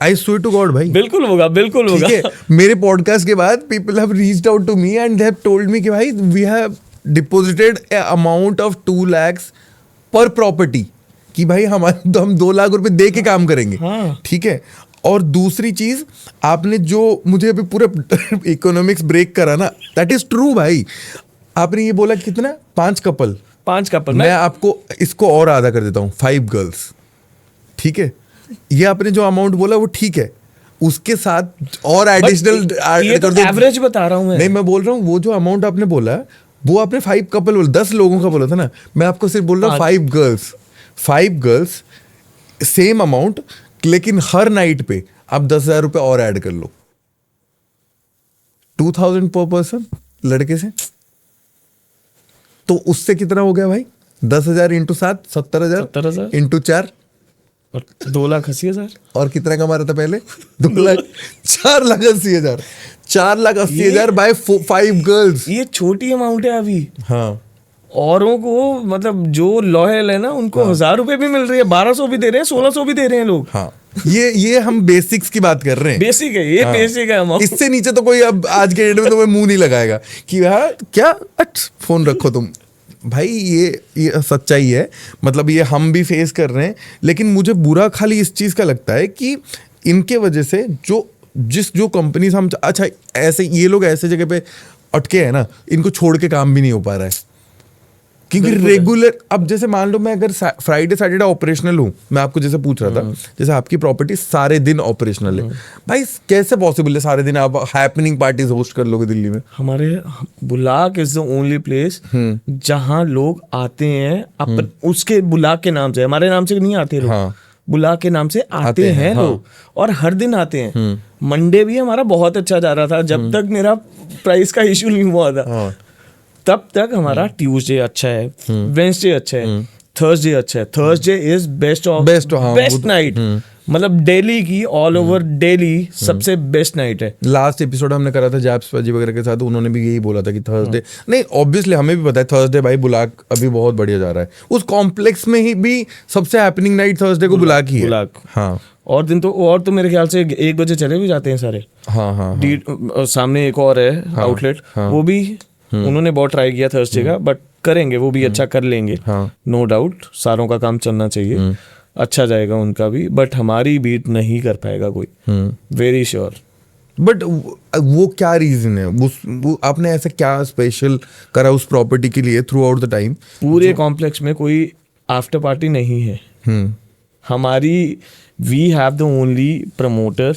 आई स्वेयर टू गॉड भाई,
बिल्कुल होगा।
ठीक है, मेरे पॉडकास्ट के बाद people have reached out to me and they have told me कि भाई we have deposited a amount of 2 lakhs पर प्रॉपर्टी, कि भाई हम 2 लाख रुपए दे के काम करेंगे।
हाँ।
ठीक है, और दूसरी चीज, आपने जो मुझे अभी पूरा इकोनॉमिक्स ब्रेक करा ना, दैट इज ट्रू भाई। आपने ये बोला कितना, 5 कपल,
5 कपल,
मैं आपको इसको और आधा कर देता हूँ, 5 गर्ल्स, ठीक है। ये आपने जो अमाउंट बोला वो ठीक है, उसके साथ और एडिशनल
ये तो एवरेज बता रहा हूँ मैं।
नहीं, मैं बोल रहा हूँ वो जो अमाउंट आपने बोला, वो आपने 5 कपल बोला, 10 लोगों का बोला था ना। मैं आपको सिर्फ बोल रहा हूँ 5 गर्ल्स, सेम अमाउंट, लेकिन हर नाइट पे आप 10,000 रुपये और ऐड कर लो, 2,000 पर पर्सन लड़के से। तो उससे कितना हो गया भाई, 10,000 इंटू 7, 70,000 इंटू 4,
और 2,80,000।
और कितना कमा रहा था पहले, 2 लाख, 4,80,000, 4,80,000 बाय 5 गर्ल्स।
ये छोटी अमाउंट है अभी।
हाँ,
औरों को मतलब जो लॉयल है ना, उनको 1,000 रुपए भी मिल रही है, 1,200 भी दे रहे हैं, 1,600 भी दे रहे हैं लोग।
हाँ, ये हम बेसिक्स की बात कर रहे हैं।
बेसिक है ये, बेसिक है अमाउंट।
इससे नीचे तो कोई अब आज के डेट में तुम्हें मुंह नहीं लगाएगा कि हाँ क्या, फोन रखो तुम भाई। ये सच्चाई है, मतलब ये हम भी फेस कर रहे हैं। लेकिन मुझे बुरा खाली इस चीज का लगता है कि इनके वजह से जो कंपनीज हम, अच्छा ऐसे ये लोग ऐसे जगह पे अटके हैं ना, इनको छोड़ के काम भी नहीं हो पा रहा है। क्योंकि रेगुलर, अब जैसे मान लो मैं अगर फ्राइडे सैटरडे ऑपरेशनल हूँ, मैं आपको जैसे पूछ रहा था, जैसे आपकी प्रॉपर्टी सारे दिन ऑपरेशनल है भाई, कैसे पॉसिबल है सारे दिन आप हैपनिंग पार्टीज होस्ट कर लोगे दिल्ली में?
हमारे बुलाक इज द ओनली प्लेस जहां लोग आते हैं अपन उसके बुलाक के नाम से, हमारे नाम से नहीं आते लोग।
हाँ।
बुलाक के नाम से आते हैं लोग, और हर दिन आते हैं। मंडे भी हमारा बहुत अच्छा जा रहा था, जब तक मेरा प्राइस का इशू नहीं हुआ था। तब तक हमारा ट्यूसडे अच्छा है, वेडनेसडे अच्छा है, थर्सडे अच्छा है। थर्सडे इज बेस्ट नाइट, मतलब दिल्ली की, ऑल ओवर दिल्ली सबसे बेस्ट नाइट है।
लास्ट एपिसोड हमने करा था जैप्स पाजी वगैरह के साथ, उन्होंने भी यही बोला था कि थर्सडे नहीं, ऑब्वियसली हमें भी पता है थर्सडे भाई बुलाक अभी बहुत बढ़िया जा रहा है। उस कॉम्प्लेक्स में ही भी सबसे हैपनिंग नाइट थर्सडे को बुलाक ही है।
बुलाक,
हाँ।
और दिन तो मेरे ख्याल से 1 बजे चले भी जाते हैं सारे।
हाँ।
सामने एक और है आउटलेट, वो भी उन्होंने बहुत ट्राई किया थर्सडे का, बट करेंगे वो भी, अच्छा कर लेंगे, नो डाउट। सारों का काम चलना चाहिए, अच्छा जाएगा उनका भी, बट हमारी बीट नहीं कर पाएगा कोई, वेरी श्योर।
बट वो क्या रीजन है, वो आपने ऐसा क्या स्पेशल करा उस प्रॉपर्टी के लिए थ्रू आउट द टाइम?
पूरे कॉम्प्लेक्स में कोई आफ्टर पार्टी नहीं है हमारी। We have the only promoter,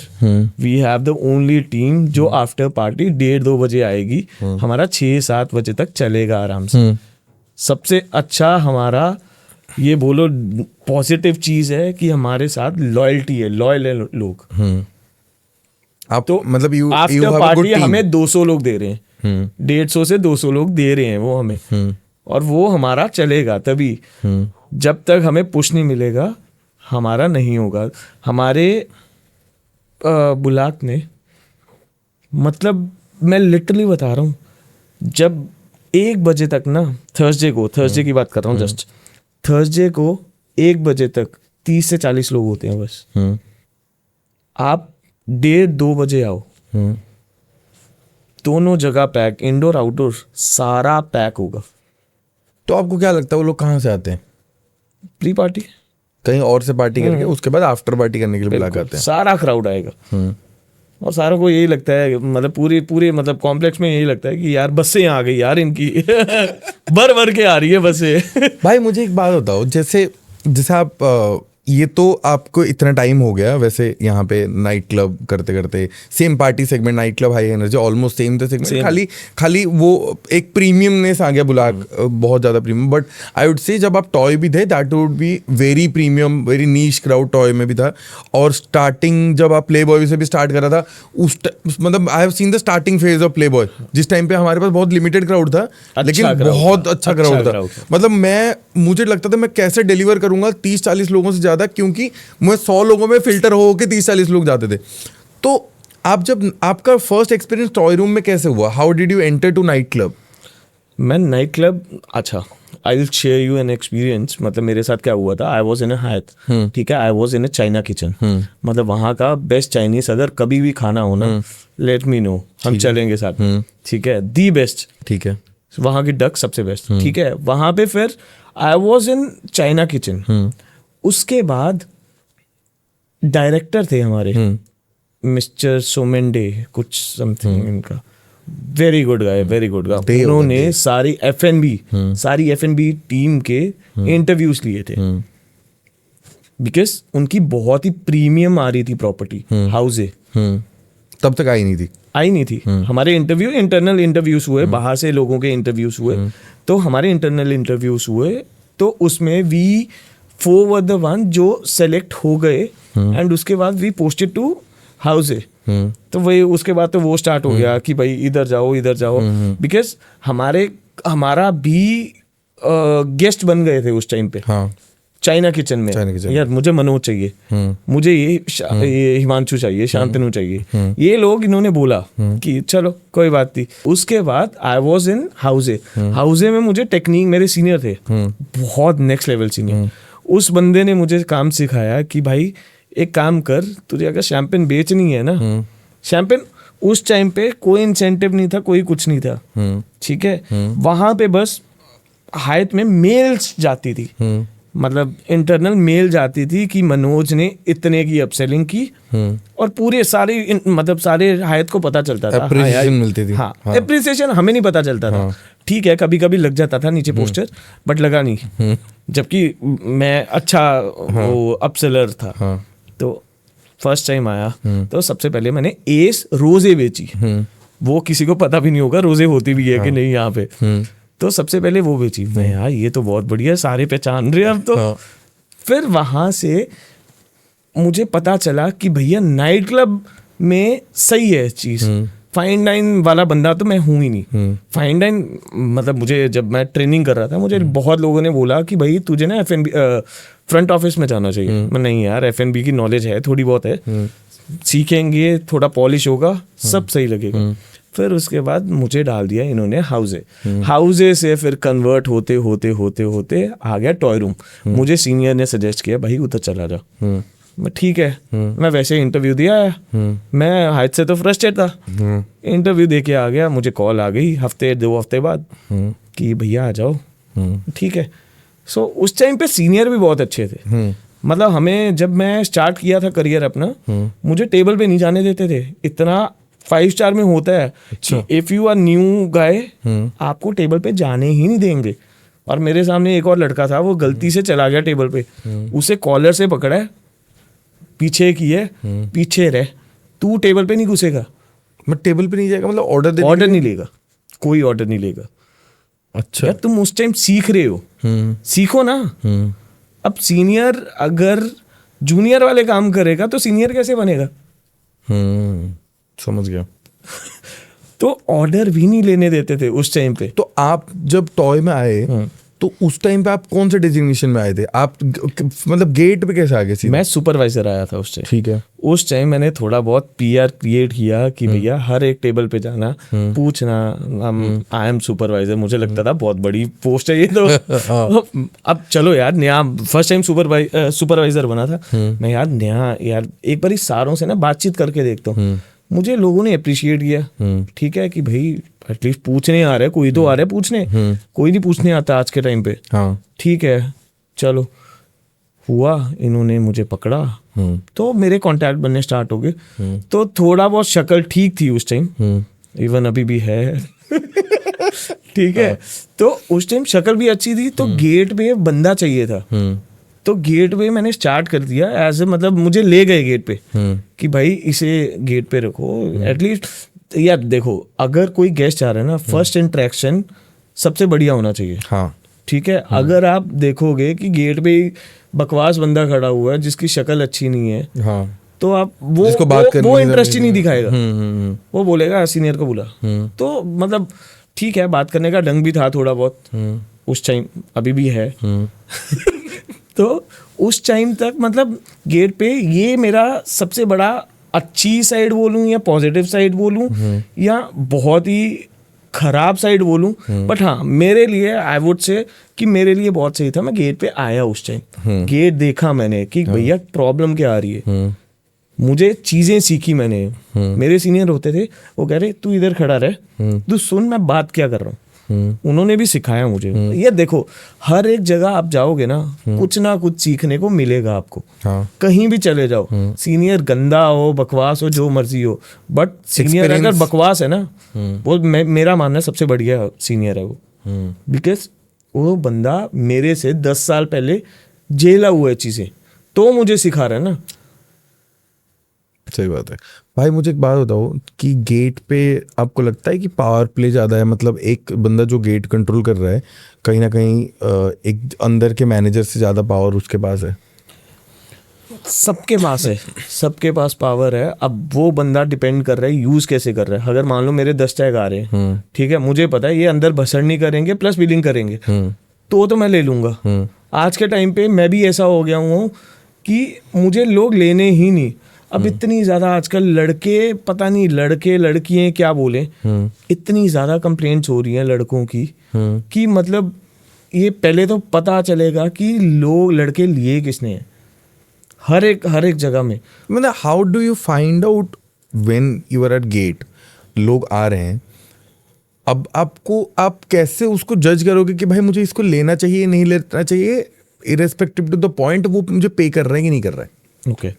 we have the only team जो आफ्टर पार्टी 1:30-2 बजे आएगी, हमारा 6-7 बजे तक चलेगा आराम से। सबसे अच्छा हमारा ये बोलो पॉजिटिव चीज है कि हमारे साथ लॉयल्टी है, लॉयल है लोग।
आप तो मतलब
आफ्टर पार्टी हमें 200 लोग दे रहे हैं, 150 से 200 लोग दे रहे हैं वो हमें, और वो हमारा चलेगा तभी। जब तक हमें पुश नहीं मिलेगा हमारा नहीं होगा। हमारे बुलाक में, मतलब मैं लिटरली बता रहा हूँ, जब 1 बजे तक ना, थर्सडे की बात कर रहा हूँ जस्ट, थर्सडे को 1 बजे तक 30 से 40 लोग होते हैं बस। आप 1:30-2 बजे आओ, दोनों जगह पैक, इंडोर आउटडोर सारा पैक होगा।
तो आपको क्या लगता है वो लोग कहाँ से आते हैं?
प्री पार्टी
कहीं और से पार्टी करके उसके बाद आफ्टर पार्टी करने के लिए बुला करते हैं,
सारा क्राउड आएगा। और सारों को यही लगता है, मतलब पूरे मतलब कॉम्प्लेक्स में यही लगता है कि यार बसें आ गई यार इनकी भर के आ रही है बसें।
भाई मुझे एक बात बताओ, जैसे आप ये तो आपको इतना टाइम हो गया वैसे यहाँ पे नाइट क्लब करते करते, same party segment, night club, high energy, almost same the segment, खाली वो एक प्रीमियमनेस आ गया बुलाक, बहुत ज़्यादा premium. But I would say जब आप टॉय भी थे that would be very premium, very niche crowd toy में भी था। और स्टार्टिंग जब आप प्ले बॉय से भी स्टार्ट करा था, मतलब I have seen the starting phase of play boy, जिस टाइम पे हमारे पास बहुत लिमिटेड क्राउड था, लेकिन बहुत अच्छा क्राउड था। मतलब मुझे लगता था मैं कैसे डिलीवर करूंगा 30-40 लोगों से, क्योंकि मैं 100 लोगों में फिल्टर हो के 30-40 लोग जाते थे। तो आपका फर्स्ट एक्सपीरियंस टॉय रूम में कैसे हुआ? How did you enter to night club?
मैं नाइट क्लब, अच्छा I will share you an experience. मतलब मेरे साथ क्या हुआ था, आई वॉज इन अ हायत, ठीक है, I was in a China kitchen. मतलब वहाँ का बेस्ट चाइनीज अगर कभी भी खाना हो ना, लेट मी नो, हम चलेंगे साथ, ठीक है, दी बेस्ट, ठीक है, वहाँ की डक सबसे बेस्ट, ठीक है। वहाँ पे फिर I was in China kitchen. उसके बाद डायरेक्टर थे हमारे, मिस्टर सोमेंडे कुछ समथिंग इनका, very good guy, very good guy. उन्होंने सारी F&B टीम के इंटरव्यूज लिए थे, बिकॉज उनकी बहुत ही प्रीमियम आ रही थी प्रॉपर्टी हाउसे,
तब तक आई नहीं थी।
हमारे इंटरनल इंटरव्यूज हुए, बाहर से लोगों के इंटरव्यूज हुए, तो हमारे इंटरनल इंटरव्यूज हुए, तो उसमें वी 4 वर द वन जो सेलेक्ट हो गए, एंड उसके बाद वी पोस्टेड टू हाउसे। तो वही उसके बाद तो वो स्टार्ट हो गया कि भाई इधर जाओ, बिकॉज हमारा भी गेस्ट बन गए थे उस टाइम पे। चाइना किचन में यार मुझे मनोज चाहिए, मुझे ये हिमांशु चाहिए, शांतनु चाहिए, ये लोग इन्होंने बोला कि चलो कोई बात नहीं। उसके बाद आई वॉज इन हाउसे में मुझे टेक्निक, मेरे सीनियर थे बहुत नेक्स्ट लेवल सीनियर, उस बंदे ने मुझे काम सिखाया कि भाई एक काम कर, तुझे अगर शैंपेन बेचनी है ना, शैंपेन उस टाइम पे कोई इंसेंटिव नहीं था, कोई कुछ नहीं था, ठीक है, वहां पे बस हायत में मेल्स जाती थी, मतलब इंटरनल मेल जाती थी कि मनोज ने इतने की अपसेलिंग की, और पूरे सारे हायत को पता चलता था,
एप्रिसिएशन मिलती थी।
हाँ, एप्रिसिएशन हमें नहीं पता चलता था, ठीक है, कभी कभी लग जाता था नीचे पोस्टर, बट लगा नहीं, जबकि मैं अच्छा वो अपसेलर था। तो फर्स्ट टाइम आया, तो सबसे पहले मैंने एस रोजे बेची, वो किसी को पता भी नहीं होगा रोजे होती भी है कि नहीं यहाँ पे, तो सबसे पहले वो बेची। मैं यार ये तो बहुत बढ़िया, सारे पहचान रहे अब तो। फिर वहां से मुझे पता चला कि भैया नाइट क्लब में सही है चीज, फाइन डाइन वाला बंदा तो मैं हूं ही नहीं। फाइन डाइन मतलब मुझे, जब मैं ट्रेनिंग कर रहा था, मुझे बहुत लोगों ने बोला कि भाई तुझे ना F&B फ्रंट ऑफिस में जाना चाहिए। मैं नहीं यार, F&B की नॉलेज है, थोड़ी बहुत है, सीखेंगे, थोड़ा पॉलिश होगा, सब सही लगेगा। फिर उसके बाद मुझे डाल दिया इन्होंने हाउसे से फिर कन्वर्ट होते होते आ गया टॉय रूम। मुझे सीनियर ने सजेस्ट किया भाई उधर चला जा, मैं ठीक है, मैं वैसे इंटरव्यू दिया है, मैं हाइट से तो फ्रस्ट्रेट था, इंटरव्यू दे के आ गया, मुझे कॉल आ गई 2 हफ्ते बाद कि भैया आ जाओ, ठीक है। सो उस टाइम पे सीनियर भी बहुत अच्छे थे, मतलब हमें जब मैं स्टार्ट किया था करियर अपना, मुझे टेबल पे नहीं जाने देते थे, इतना 5 स्टार में होता है कि if you are new guy आपको टेबल पे जाने ही नहीं देंगे। और मेरे सामने एक और लड़का था, वो गलती से चला गया टेबल पे, उसे कॉलर से पकड़ा है, पीछे किए, पीछे रह, तू टेबल पे नहीं घुसेगा।
मैं टेबल पे नहीं जाएगा मतलब ऑर्डर
नहीं लेगा, कोई ऑर्डर नहीं लेगा।
अच्छा
यार तुम उस टाइम सीख रहे हो, सीखो ना। अब सीनियर अगर जूनियर वाले काम करेगा तो सीनियर कैसे बनेगा?
समझ गया।
तो ऑर्डर भी नहीं लेने देते थे उस टाइम पे।
तो आप जब टॉय में आए तो उस टाइम पे आप कौन से डेजिग्नेशन में आए थे? आप मतलब गेट पे कैसे आ गए सीधे?
मैं सुपरवाइजर आया था उस टाइम।
ठीक है।
उस टाइम मैंने थोड़ा बहुत PR क्रिएट किया कि भैया हर एक टेबल पे जाना, पूछना, आई एम सुपरवाइजर। मुझे लगता था बहुत बड़ी पोस्ट है ये तो। अब चलो यार, नया फर्स्ट टाइम सुपरवाइजर बना था मैं, यार नया, यार एक बार सारों से ना बातचीत करके देखता हूँ। मुझे लोगों ने अप्रिशिएट किया, ठीक है, कि भाई एटलीस्ट पूछने आ रहे, कोई तो आ रहा है पूछने, कोई नहीं पूछने आता आज के टाइम पे। ठीक है, चलो हुआ, इन्होंने मुझे पकड़ा, तो मेरे कांटेक्ट बनने स्टार्ट हो गए। तो थोड़ा बहुत शक्ल ठीक थी उस टाइम, इवन अभी भी है। ठीक है, तो उस टाइम शक्ल भी अच्छी थी, तो गेट पे बंदा चाहिए था। तो गेट पे मैंने स्टार्ट कर दिया एज ए, मतलब मुझे ले गए गेट पे कि भाई इसे गेट पे रखो एटलीस्ट। यार देखो, अगर कोई गेस्ट आ रहा है ना, फर्स्ट इंटरेक्शन सबसे बढ़िया होना चाहिए।
हाँ
ठीक है, अगर आप देखोगे कि गेट पे बकवास बंदा खड़ा हुआ है जिसकी शक्ल अच्छी नहीं है,
हाँ,
तो आप वो इंटरेस्ट ही नहीं दिखाएगा। वो बोलेगा सीनियर को बुला। तो मतलब ठीक है, बात करने का ढंग भी था थोड़ा बहुत उस टाइम, अभी भी है। तो उस टाइम तक मतलब गेट पे ये मेरा सबसे बड़ा अच्छी साइड बोलूं या पॉजिटिव साइड बोलूं या बहुत ही खराब साइड बोलूं, बट हाँ मेरे लिए आई वुड से कि मेरे लिए बहुत सही था। मैं गेट पे आया उस टाइम, गेट देखा मैंने कि भैया प्रॉब्लम क्या आ रही है, मुझे चीजें सीखी मैंने। मेरे सीनियर होते थे, वो कह रहे तू इधर खड़ा रहे, तू सुन मैं बात क्या कर रहा हूँ। उन्होंने भी सिखाया मुझे। ये देखो, हर एक जगह आप जाओगे ना कुछ सीखने को मिलेगा आपको।
हाँ।
कहीं भी चले जाओ, सीनियर गंदा हो, बकवास हो, जो मर्जी हो, बट सीनियर अगर बकवास है ना, वो मेरा मानना है सबसे बढ़िया सीनियर है वो। बिकॉज वो बंदा मेरे से 10 साल पहले झेला हुआ है चीजें, तो मुझे सिखा रहा है ना।
सही बात है भाई। मुझे एक बात बताओ कि गेट पे आपको लगता है कि पावर प्ले ज़्यादा है? मतलब एक बंदा जो गेट कंट्रोल कर रहा है, कहीं ना कहीं एक अंदर के मैनेजर से ज़्यादा पावर उसके पास है?
सबके पास है, सबके पास पावर है। अब वो बंदा डिपेंड कर रहा है यूज कैसे कर रहा है। अगर मान लो मेरे 10 टैग आ रहे हैं, ठीक है, मुझे पता है ये अंदर भसड़नी करेंगे प्लस बिलिंग करेंगे, तो मैं ले लूंगा। आज के टाइम पे मैं भी ऐसा हो गया हूँ कि मुझे लोग लेने ही नहीं। अब इतनी ज्यादा आजकल लड़के, पता नहीं लड़के लड़कियां क्या बोले, इतनी ज्यादा कंप्लेंट्स हो रही हैं लड़कों की कि मतलब ये पहले तो पता चलेगा कि लोग लड़के लिए किसने हैं हर एक जगह में।
मतलब how do you find out when you are at gate, लोग आ रहे हैं, अब आप कैसे उसको जज करोगे कि भाई मुझे इसको लेना चाहिए नहीं लेना चाहिए, इरेस्पेक्टिव टू द पॉइंट वो मुझे पे कर रहा है कि नहीं कर रहा है?
ओके,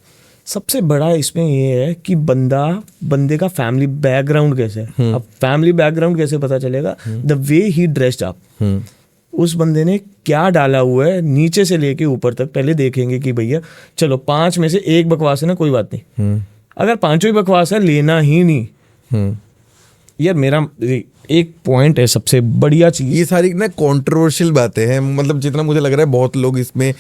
सबसे बड़ा इसमें ये है कि बंदे का फैमिली बैकग्राउंड कैसे है। अब फैमिली बैकग्राउंड कैसे पता चलेगा? The way he dressed up, उस बंदे ने क्या डाला हुआ है नीचे से लेके ऊपर तक। पहले देखेंगे कि भैया चलो 5 में से 1 बकवास है ना, कोई बात नहीं। अगर 5 ही बकवास है, लेना ही नहीं। यार मेरा एक पॉइंट है, सबसे बढ़िया चीज,
ये सारी ना कंट्रोवर्शियल बातें हैं। मतलब जितना मुझे लग रहा है बहुत लोग इसमें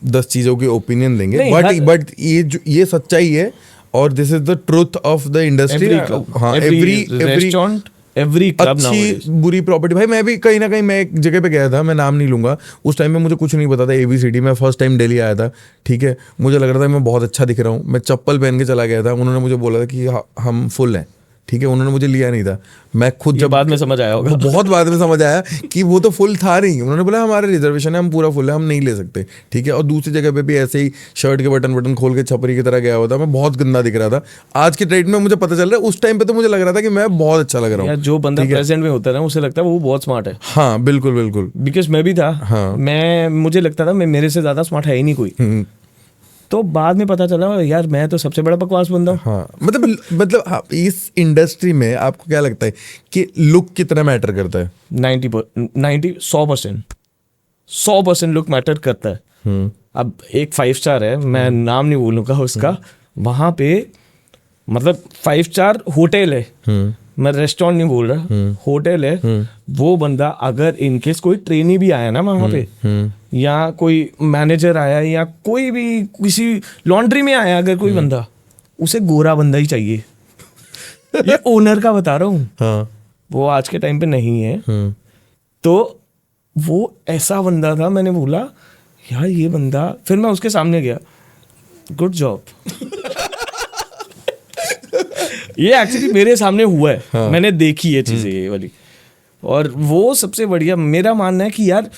10 चीजों की ओपिनियन देंगे, बट ये सच्चाई है और this is the truth of the industry.
Every restaurant, every club,
अच्छी बुरी प्रॉपर्टी। भाई मैं भी कहीं ना कहीं, मैं एक जगह पे गया था, मैं नाम नहीं लूंगा, उस टाइम पे मुझे कुछ नहीं पता था ABCD। मैं फर्स्ट टाइम दिल्ली आया था, ठीक है, मुझे लग रहा था मैं बहुत अच्छा दिख रहा हूँ, मैं चप्पल पहन के चला गया था। उन्होंने मुझे बोला था कि हम फुल हैं, ठीक है, उन्होंने मुझे लिया नहीं था। मैं खुद जब
बाद में समझ आया होगा,
बहुत बाद में समझ आया कि वो तो फुल था नहीं। उन्होंने बोला हमारा रिजर्वेशन है, हम पूरा फुल है, हम नहीं ले सकते, ठीक है। और दूसरी जगह पे भी ऐसे ही शर्ट के बटन खोल के छपरी की तरह गया हुआ था, मैं बहुत गंदा दिख रहा था। आज के डेट में मुझे पता चल रहा है, उस टाइम पे तो मुझे लग रहा था कि मैं बहुत अच्छा लग रहा हूँ।
जो बंदा प्रेजेंट में होता है ना, उसे लगता है वो बहुत स्मार्ट है।
हाँ बिल्कुल बिल्कुल,
बिकॉज मैं भी था। हाँ। मुझे लगता था मेरे से ज्यादा स्मार्ट है ही नहीं कोई। तो बाद में पता चला यार मैं तो सबसे बड़ा बकवास बंदा हूँ।
हाँ, मतलब हाँ, इस इंडस्ट्री में आपको क्या लगता है कि लुक कितना मैटर करता है?
100% लुक मैटर करता है। अब एक 5 स्टार है, मैं नाम नहीं बोलूंगा उसका, वहां पे मतलब 5 स्टार होटल है, मैं रेस्टोरेंट नहीं बोल रहा, होटल है। वो बंदा अगर इनकेस कोई ट्रेनी भी आया ना वहां पे, या कोई मैनेजर आया, या कोई भी किसी लॉन्ड्री में आया अगर कोई बंदा, उसे गोरा बंदा ही चाहिए। ये ओनर का बता रहा हूँ।
हाँ।
वो आज के टाइम पे नहीं है। तो वो ऐसा बंदा था, मैंने बोला यार ये बंदा, फिर मैं उसके सामने गया, गुड जॉब। ये एक्चुअली मेरे सामने हुआ है। हाँ। मैंने देखी है चीजें ये वाली। और वो सबसे बढ़िया मेरा मानना है कि यार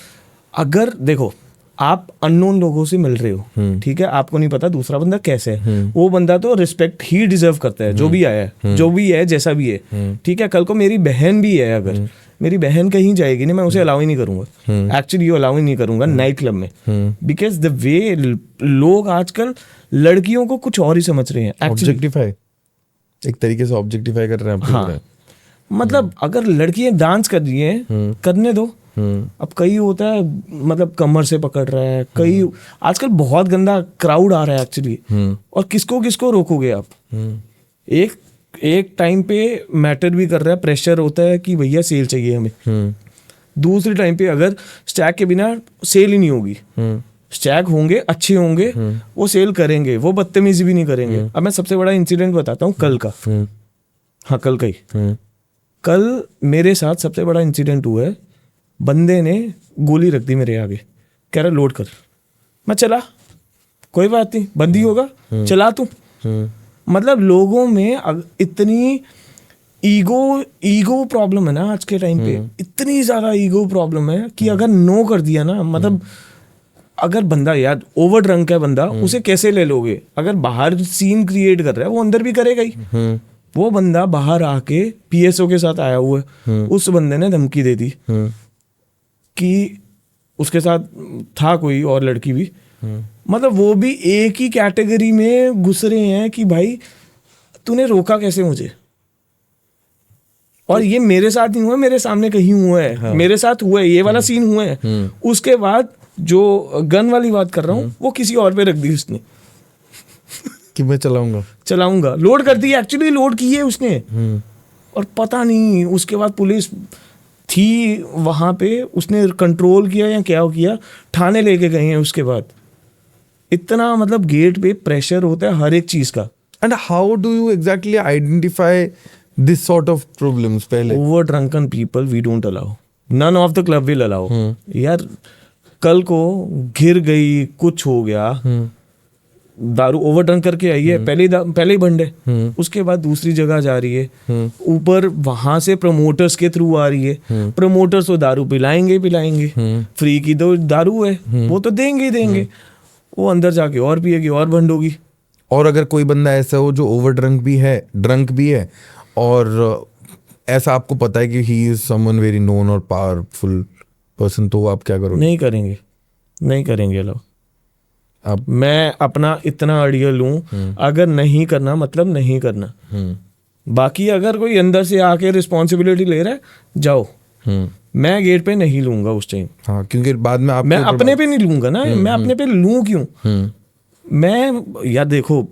अगर देखो आप अननोन लोगों से मिल रहे हो, ठीक है, आपको नहीं पता दूसरा बंदा कैसे है, वो बंदा तो रिस्पेक्ट ही डिजर्व करता है, जो भी आया है, जो भी है, जैसा भी है, ठीक है। कल को मेरी बहन भी है, अगर मेरी बहन कहीं जाएगी नहीं, मैं उसे अलाउ ही नहीं करूंगा। एक्चुअली अलाउ ही नहीं करूंगा नाइट क्लब में, बिकॉज द वे लोग आजकल लड़कियों को कुछ और ही समझ रहे हैं।
ऑब्जेक्टिफाई, एक तरीके से ऑब्जेक्टिफाई कर रहे हैं।
हाँ, मतलब अगर लड़कियां डांस कर रही हैं, करने दो। अब कई होता है मतलब कमर से पकड़ रहा है, कई आजकल बहुत गंदा क्राउड आ रहा है एक्चुअली। और किसको रोकोगे आप? एक टाइम पे मैटर भी कर रहा है, प्रेशर होता है कि भैया सेल चाहिए हमें। दूसरी टाइम पे अगर स्टैक के बिना सेल ही नहीं होगी, स्टैक होंगे, अच्छे होंगे, वो सेल करेंगे, वो बदतमीजी भी नहीं करेंगे। अब मैं सबसे बड़ा इंसिडेंट बताता हूँ कल का। हाँ, कल का ही। कल मेरे साथ सबसे बड़ा इंसिडेंट हुआ है। बंदे ने गोली रख दी मेरे आगे, कह रहा लोड कर। मैं चला, कोई बात नहीं, बंदी होगा, चला तू। मतलब लोगों में इतनी ईगो प्रॉब्लम है ना आज के टाइम पे, इतनी ज्यादा ईगो प्रॉब्लम है कि अगर नो कर दिया ना, मतलब अगर बंदा यार ओवर ड्रंक है बंदा, उसे कैसे ले लोगे? अगर बाहर सीन क्रिएट कर रहा है, वो अंदर भी करेगा ही। वो बंदा बाहर आके पीएसओ के साथ आया हुआ है, उस बंदे ने धमकी दे दी कि उसके साथ था कोई और लड़की भी, मतलब वो भी एक ही कैटेगरी में घुस रहे हैं कि भाई तूने रोका कैसे मुझे। और ये मेरे साथ नहीं हुआ, मेरे सामने कहीं हुआ है। हाँ। मेरे साथ हुआ है, ये वाला सीन हुआ है। उसके बाद जो गन वाली बात कर रहा हूँ वो किसी और पे रख दी उसने
कि मैं चलाऊंगा।
लोड कर दी, एक्चुअली लोड की है उसने। और पता नहीं उसके बाद पुलिस थी वहां पे, उसने कंट्रोल किया या क्या किया, थाने लेके गए हैं उसके बाद। इतना मतलब गेट पे प्रेशर होता है हर एक चीज का।
And how do you exactly identify this sort of problems? पहले
over drunken people we don't allow, none of the club will allow. यार कल को घिर गई, कुछ हो गया, दारू ओवर ड्रंक करके आई है, पहले ही बंड है, उसके बाद दूसरी जगह जा रही है, ऊपर वहां से प्रमोटर्स के थ्रू आ रही है, प्रमोटर्स तो दारू पिलाएंगे, फ्री की तो दारू है, वो तो देंगे ही देंगे, वो अंदर जाके और पिएगी और बंड होगी।
और अगर कोई बंदा ऐसा हो जो ओवर ड्रंक भी है और ऐसा आपको पता है कि he is someone very known और पावरफुल पर्सन, तो आप क्या करोगे?
नहीं करेंगे लोग। अब मैं अपना इतना अड़ियल हूँ, अगर नहीं करना मतलब नहीं करना। बाकी अगर कोई अंदर से आके रिस्पॉन्सिबिलिटी ले रहा है, जाओ। मैं गेट पे नहीं लूंगा उस टाइम।
हाँ, क्योंकि बाद में
मैं अपने पे नहीं लूंगा ना। मैं अपने पे लूं क्यों? मैं यार देखो,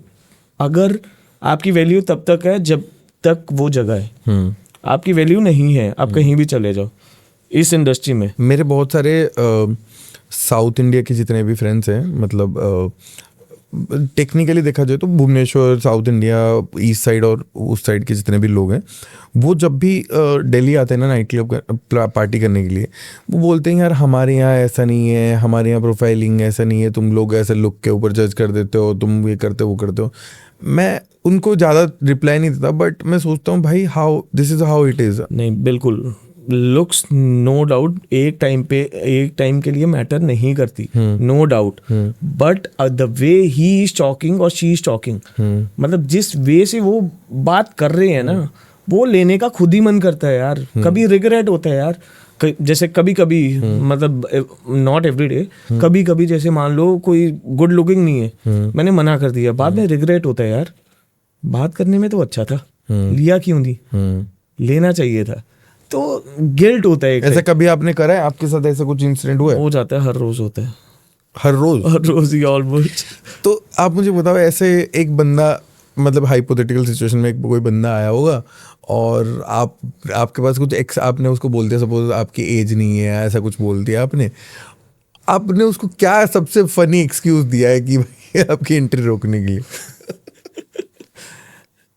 अगर आपकी वैल्यू तब तक है जब तक वो जगह है, आपकी वैल्यू नहीं है, आप कहीं भी चले जाओ इस इंडस्ट्री में।
मेरे बहुत सारे साउथ इंडिया के जितने भी फ्रेंड्स हैं, मतलब टेक्निकली देखा जाए तो Bhubaneswar, south India, east side और उस साइड के जितने भी लोग हैं, वो जब भी दिल्ली आते हैं ना नाइट क्लब पार्टी करने के लिए, वो बोलते हैं यार हमारे यहाँ ऐसा नहीं है, हमारे यहाँ प्रोफाइलिंग ऐसा नहीं है, तुम लोग ऐसे लुक के ऊपर जज कर देते हो, तुम ये करते हो वो करते हो। मैं उनको ज़्यादा रिप्लाई नहीं देता, बट मैं सोचता हूँ भाई this is how it is.
नहीं, बिल्कुल लुक्स नो डाउट एक टाइम के लिए मैटर नहीं करती, no doubt, but the way he is talking और शी इज टॉकिंग, मतलब जिस वे से वो बात कर रहे हैं ना, वो लेने का खुद ही मन करता है यार। कभी रिग्रेट होता है यार, जैसे कभी कभी मतलब नॉट एवरी डे, कभी कभी जैसे मान लो कोई गुड लुकिंग नहीं है, मैंने मना कर दिया, बाद में रिग्रेट होता है यार, बात करने में तो अच्छा था, लिया क्यों नहीं, लेना चाहिए था, तो गिल्ट होता है।
ऐसा कभी आपने करा है? आपके साथ ऐसा कुछ इंसिडेंट हुआ है?
हो जाता है, हर रोज होता है।
हर रोज
ही ऑलमोस्ट।
तो आप मुझे बताओ, ऐसे एक बंदा, मतलब हाइपोथेटिकल सिचुएशन में कोई बंदा आया होगा और आपके पास कुछ आपने उसको बोल दिया, सपोज आपकी एज नहीं है, ऐसा कुछ बोल दिया आपने उसको क्या सबसे फनी एक्सक्यूज दिया है कि भाई आपकी एंट्री रोकने के लिए?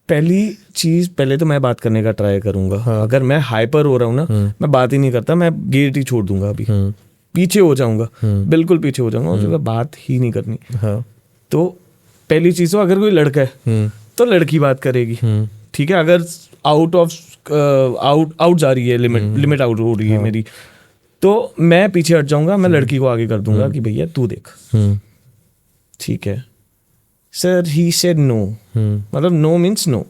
पहले तो मैं बात करने का ट्राई करूंगा। हाँ। अगर मैं हाइपर हो रहा हूँ ना, मैं बात ही नहीं करता, मैं गेट ही छोड़ दूंगा, अभी पीछे हो जाऊंगा, बिल्कुल पीछे हो जाऊंगा, और बात ही नहीं करनी। हाँ। तो पहली चीज तो अगर कोई लड़का है तो लड़की बात करेगी, ठीक है। अगर आउट जा रही है, लिमिट आउट हो रही है मेरी, तो मैं पीछे हट जाऊंगा, मैं लड़की को आगे कर दूंगा कि भैया तू देख, ठीक है सर, ही सेड नो, मतलब नो मीन्स नो।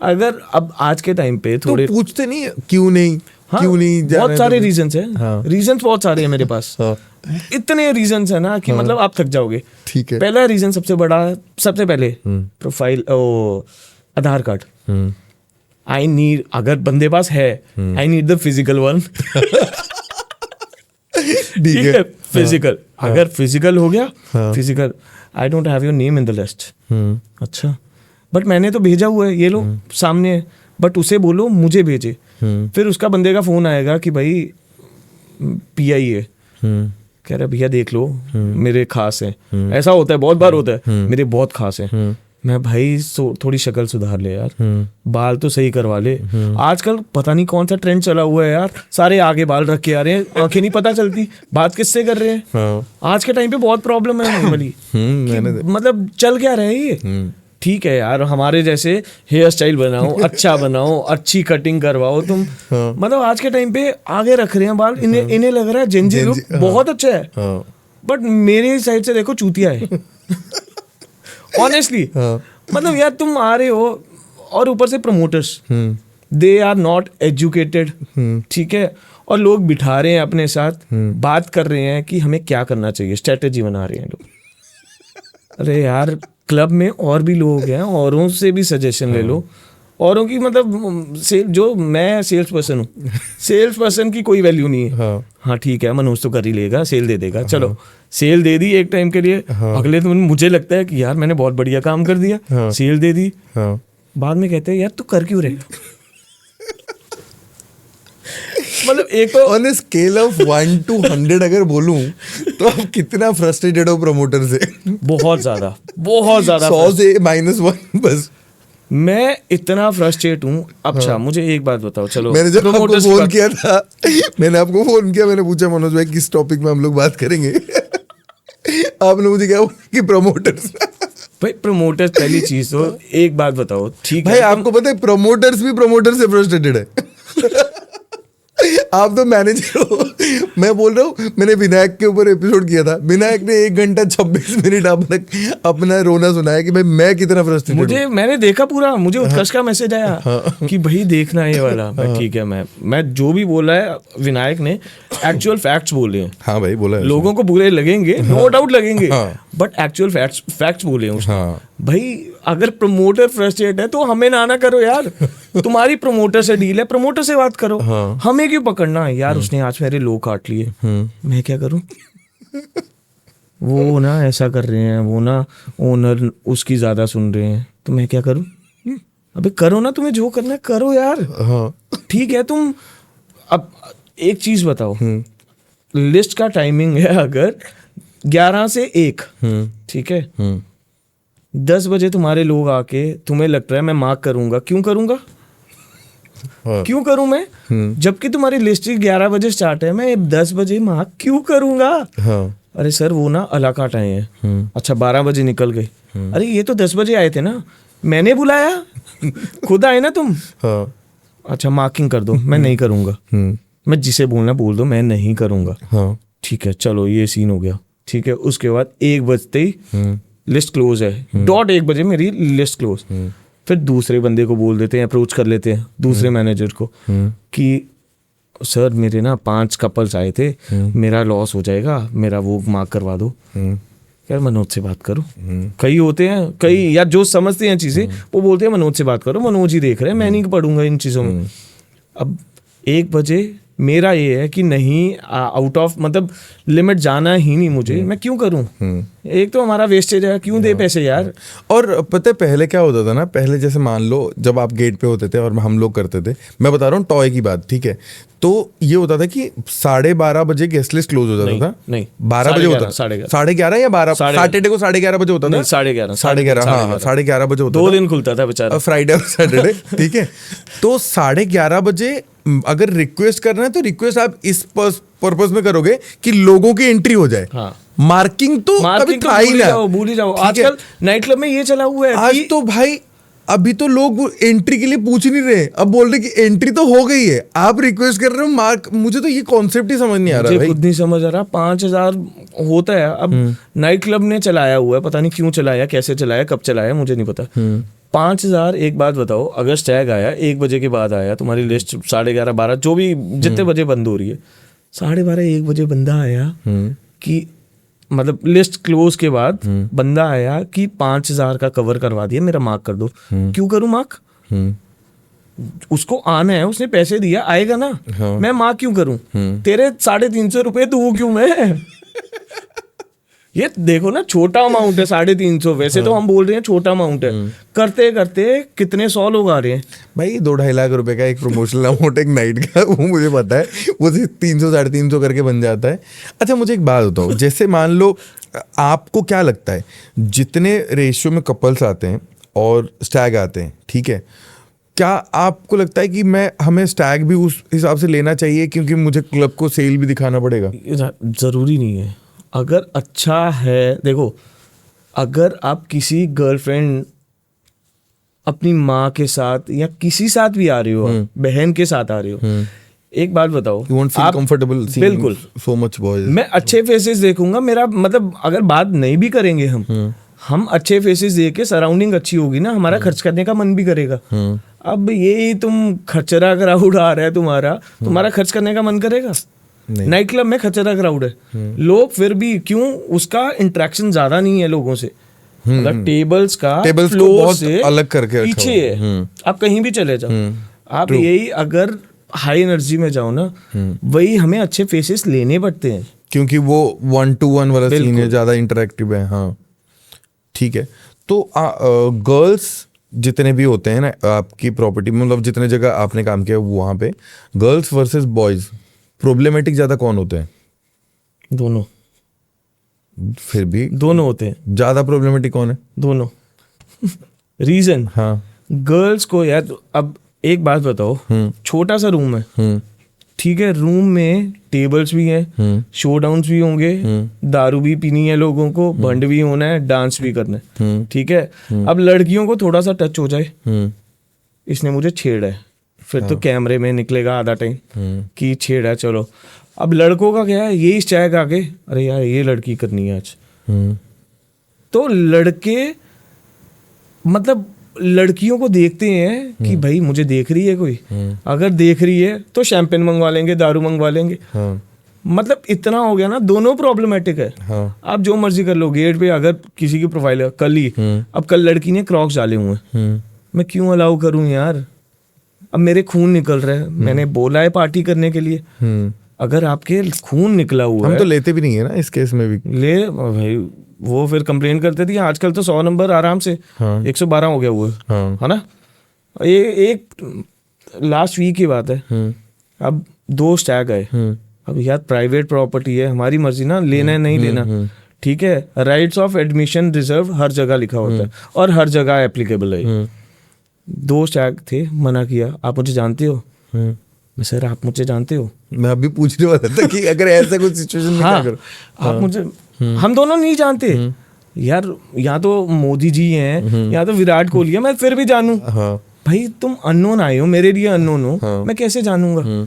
अगर अब आज के टाइम पे थोड़े
तो पूछते नहीं क्यों नहीं?
हाँ,
क्यों नहीं?
बहुत सारे रीजंस हैं। हाँ। रीजंस बहुत सारे हैं मेरे पास। हाँ। इतने रीजंस है ना कि मतलब आप थक जाओगे।
ठीक है।
पहला रीजन सबसे पहले profile, Aadhaar card. I need, अगर बंदे पास है, I need the physical one. ठीक है, फिजिकल। अगर फिजिकल हो गया, physical, I don't have your name in the list. अच्छा, बट मैंने तो भेजा हुआ है, ये लो सामने है, बट उसे बोलो मुझे भेजे। फिर उसका बंदे का फोन आएगा कि भाई PI है, कह रहा भैया देख लो मेरे खास हैं। ऐसा होता है, बहुत बार होता है, मेरे बहुत खास हैं। मैं भाई थोड़ी शक्ल सुधार ले यार, बाल तो सही करवा ले। आजकल पता नहीं कौन सा ट्रेंड चला हुआ है यार, सारे आगे बाल रख के आ रहे हैं, आंखें नहीं पता चलती बात किससे कर रहे हैं। आज के टाइम पे बहुत प्रॉब्लम है नॉर्मली, मतलब चल क्या रहे ये। ठीक है यार, हमारे जैसे हेयर स्टाइल बनाओ, अच्छा बनाओ, अच्छी कटिंग करवाओ तुम। मतलब आज के टाइम पे आगे रख रहे हैं बाल, इन्हें लग रहा है जेंजी लुक बहुत अच्छा है, बट मेरे साइड से देखो चूतिया है। ऑनेस्टली मतलब यार तुम आ रहे हो और ऊपर से promoters, they are not educated, ठीक है, और लोग बिठा रहे हैं अपने साथ, बात कर रहे हैं कि हमें क्या करना चाहिए, स्ट्रेटेजी बना रहे हैं लोग। अरे यार, क्लब में और भी लोग हैं, औरों से भी सजेशन ले लो, औरों की मतलब जो मैं सेल्स पर्सन हूँ, सेल्स पर्सन की कोई वैल्यू नहीं है। हाँ ठीक है, मनोज तो कर ही लेगा, सेल दे देगा, चलो सेल दे दी एक टाइम के लिए, अगले दिन मुझे लगता है कि यार मैंने बहुत बढ़िया काम कर दिया, सेल दे दी, बाद में कहते हैं यार तू कर क्यों रहे। मतलब एक तो
ऑन स्केल ऑफ 1 to 100 अगर बोलूं तो आप कितना फ्रस्ट्रेटेड हो प्रमोटर से?
बहुत ज्यादा
100 से -1 बस।
मैं इतना फ्रस्ट्रेट हूँ। अच्छा मुझे एक बात बताओ, चलो
मैंने जब आपको फोन किया था, मैंने पूछा मनोज भाई किस टॉपिक में हम लोग बात करेंगे, आपने मुझे क्या बोला कि प्रमोटर्स।
भाई प्रमोटर्स पहली चीज तो एक बात बताओ, ठीक
भाई
है,
आपको पता है प्रमोटर्स भी प्रमोटर से फ्रस्ट्रेटेड है। आप तो मैनेजर हो। मैं बोल रहा हूँ, मैंने विनायक के ऊपर एपिसोड किया था, विनायक ने 1 घंटा 26 मिनट अपना रोना सुनाया कि भाई मैं कितना फ्रस्ट्रेटेड हूँ।
मैंने देखा पूरा, मुझे उत्कर्ष का मैसेज आया कि भाई देखना ये वाला। ठीक है, मैं जो भी बोला है विनायक ने एक्चुअल फैक्ट्स बोले हैं।
हाँ भाई बोला है।
लोगों को बुरे लगेंगे, नो डाउट लगेंगे, बट एक्चुअल फैक्ट्स बोले हैं उसने। भाई अगर प्रमोटर फ्रस्ट्रेट है तो हमें ना करो यार, तुम्हारी प्रमोटर से डील है, प्रमोटर से बात करो, हमें क्यों पकड़ना है यार। उसने आज मेरे लो काट लिए, मैं क्या करूं। वो ना ऐसा कर रहे हैं, वो ना ओनर उसकी ज्यादा सुन रहे हैं, तो मैं क्या करूं। अबे करो ना, तुम्हें जो करना है करो यार। ठीक है, तुम अब एक चीज बताओ, लिस्ट का टाइमिंग है अगर 11 से 1, ठीक है, 10 बजे तुम्हारे लोग आके तुम्हें लगता है मैं मार्क करूंगा, क्यों करूंगा, क्यों करूं मैं, जबकि तुम्हारी लिस्ट 11 बजे स्टार्ट है, मैं 10 बजे मार्क क्यों करूंगा। अरे सर वो ना अलाकाट आए हैं। अच्छा 12 बजे निकल गए, अरे ये तो 10 बजे आए थे ना, मैंने बुलाया, खुद आए ना तुम। अच्छा मार्किंग कर दो, मैं नहीं करूंगा, मैं जिसे बोलना बोल दो, मैं नहीं करूंगा। ठीक है चलो ये सीन हो गया, ठीक है। उसके बाद 1 बजते ही लिस्ट क्लोज है, डॉट 1 बजे मेरी लिस्ट क्लोज। फिर दूसरे बंदे को बोल देते हैं, अप्रोच कर लेते हैं दूसरे मैनेजर को कि सर मेरे ना 5 कपल्स आए थे, मेरा लॉस हो जाएगा, मेरा वो मार्क करवा दो। यार मनोज से बात करो। कई होते हैं, कई यार जो समझते हैं चीजें, वो बोलते हैं मनोज से बात करो, मनोज ही देख रहे हैं, मैं नहीं पढ़ूंगा इन चीजों में। अब 1 बजे मेरा ये है कि नहीं, आउट ऑफ मतलब लिमिट जाना ही नहीं मुझे, मैं क्यों करूं। एक तो हमारा वेस्टेज है, क्यों दे पैसे यार।
और पता है पहले क्या होता था ना, पहले जैसे मान लो जब आप गेट पे होते थे और हम लोग करते थे, मैं बता रहा हूँ टॉय की बात, ठीक है, तो ये होता था कि 12:30 बजे गेस्ट लिस्ट क्लोज हो जाता था।
नहीं
12 बजे होता, 11:30 या 12, सैटरडे को 11:30 बजे होता था। 11:30, हाँ 11:30 बजे होता था।
2 दिन खुलता था बेचारा,
फ्राइडे और सैटरडे, ठीक है। तो 11:30 बजे अगर रिक्वेस्ट करना है तो रिक्वेस्ट आप इस पर्पस में करोगे कि लोगों की एंट्री हो जाए। मार्किंग तो कभी था ही ना,
भूल ही जाओ। आजकल नाइट क्लब में ये चला हुआ है
आज तो भाई अभी तो लोग एंट्री के लिए पूछ नहीं रहे, अब बोल रहे कि एंट्री तो हो गई है, आप रिक्वेस्ट कर रहे हो मार्क। मुझे तो ये कॉन्सेप्ट ही समझ नहीं आ रहा,
मुझे खुद नहीं समझ आ रहा। 5,000 होता है। अब नाइट क्लब ने चलाया हुआ है, पता नहीं क्यों चलाया, कैसे चलाया, कब चलाया, मुझे नहीं पता। 5,000। एक बात बताओ, अगर स्टैग आया 1 बजे के बाद आया, तुम्हारी लिस्ट 11:30 12 जो भी जितने बजे बंद हो रही है, 12:30 1 बजे बंदा आया कि मतलब लिस्ट क्लोज के बाद बंदा आया कि 5,000 का कवर करवा दिया, मेरा मार्क कर दो। क्यों करूं मार्क? उसको आना है, उसने पैसे दिया, आएगा ना। मैं मार्क क्यों करूं? तेरे 350 रुपए दूं क्यों मैं? ये देखो ना, छोटा अमाउंट है 350। वैसे तो हम बोल रहे हैं छोटा अमाउंट है, करते करते कितने 100 लोग आ रहे हैं
भाई। 2-2.5 लाख रुपए का एक प्रमोशनल अमाउंट एक नाइट का, वो मुझे पता है, वो 300 350 करके बन जाता है। अच्छा मुझे एक बात बताओ, जैसे मान लो आपको क्या लगता है, जितने रेशियो में कपल्स आते हैं और स्टैग आते हैं, ठीक है, क्या आपको लगता है कि हमें स्टैग भी उस हिसाब से लेना चाहिए, क्योंकि मुझे क्लब को सेल भी दिखाना पड़ेगा?
जरूरी नहीं है। अगर अच्छा है, देखो अगर आप किसी गर्लफ्रेंड अपनी माँ के साथ या किसी साथ भी आ रहे हो, बहन के साथ आ रहे हो, एक बात बताओ,
आप कंफर्टेबल?
बिल्कुल,
सो मच बॉयज,
मैं अच्छे फेसेस देखूंगा। मेरा मतलब अगर बात नहीं भी करेंगे हम अच्छे फेसेस देख के सराउंडिंग अच्छी होगी ना, हमारा खर्च करने का मन भी करेगा। अब ये तुम खचरा क्राउड आ रहा है तुम्हारा खर्च करने का मन करेगा? नाइट क्लब में खचरा क्राउड है, लोग फिर भी क्यों, उसका इंटरेक्शन ज्यादा नहीं है लोगों से। मतलब टेबल्स का फ्लोर से
अलग करके
पीछे है, आप कहीं भी चले जाओ, आप यही अगर हाई एनर्जी में जाओ ना, वही हमें अच्छे फेसेस लेने पड़ते हैं,
क्योंकि वो 1-to-1 वाला सीन है, ज्यादा इंटरेक्टिव है। हाँ ठीक है। तो गर्ल्स जितने भी होते हैं ना आपकी प्रॉपर्टी, मतलब जितने जगह आपने काम किया वहां पे, गर्ल्स वर्सेस बॉयज, प्रॉब्लमेटिक ज्यादा कौन होते हैं?
दोनों।
फिर भी
दोनों होते हैं।
ज्यादा प्रॉब्लमेटिक कौन है?
दोनों। रीजन,
हाँ
गर्ल्स को यार, अब एक बात बताओ, छोटा सा रूम है, ठीक है, रूम में टेबल्स भी हैं, शोडाउन्स भी होंगे, दारू भी पीनी है लोगों को, भंड भी होना है, डांस भी करना है, ठीक है। अब लड़कियों को थोड़ा सा टच हो जाए, इसने मुझे छेड़ा है, फिर तो कैमरे में निकलेगा आधा टाइम कि छेड़ा है, चलो। अब लड़कों का क्या है, ये चाय का आगे, अरे यार ये लड़की करनी है आज, तो लड़के मतलब लड़कियों को देखते हैं कि भाई मुझे देख रही है कोई, अगर देख रही है तो शैंपेन मंगवा लेंगे, दारू मंगवा लेंगे। मतलब इतना हो गया ना, दोनों प्रॉब्लमेटिक है। आप जो मर्जी कर लो, गेट पे अगर किसी की प्रोफाइल है, कल ही अब कल लड़की ने क्रॉक्स डाले हुए हैं, मैं क्यों अलाउ करूं यार? अब मेरे खून निकल रहा है, मैंने बोला है पार्टी करने के लिए, अगर आपके खून निकला हुआ
हम
है,
तो लेते भी नहीं है ना इस केस में भी।
ले भाई, वो फिर कंप्लेन करते थे। आजकल तो 100 नंबर आराम से 112 हो गया हुआ है ना। ये एक लास्ट वीक की बात है, अब 2 स्टैग आए, अब यार प्राइवेट प्रॉपर्टी है, हमारी मर्जी ना, लेना है नहीं लेना, ठीक है। राइट्स ऑफ एडमिशन रिजर्व हर जगह लिखा होता है और हर जगह एप्लीकेबल है। 2 स्टैग थे, मना किया, आप मुझे जानते हो? मैं सर आप मुझे जानते हो?
मैं अभी पूछने वाला था कि अगर ऐसा कुछ सिचुएशन में क्या करो।
आप मुझे, हम दोनों नहीं जानते यार, या तो मोदी जी हैं या तो विराट कोहली है, मैं फिर भी जानूं। भाई तुम अननोन आए हो, मेरे लिए अननोन हो, मैं कैसे जानूंगा?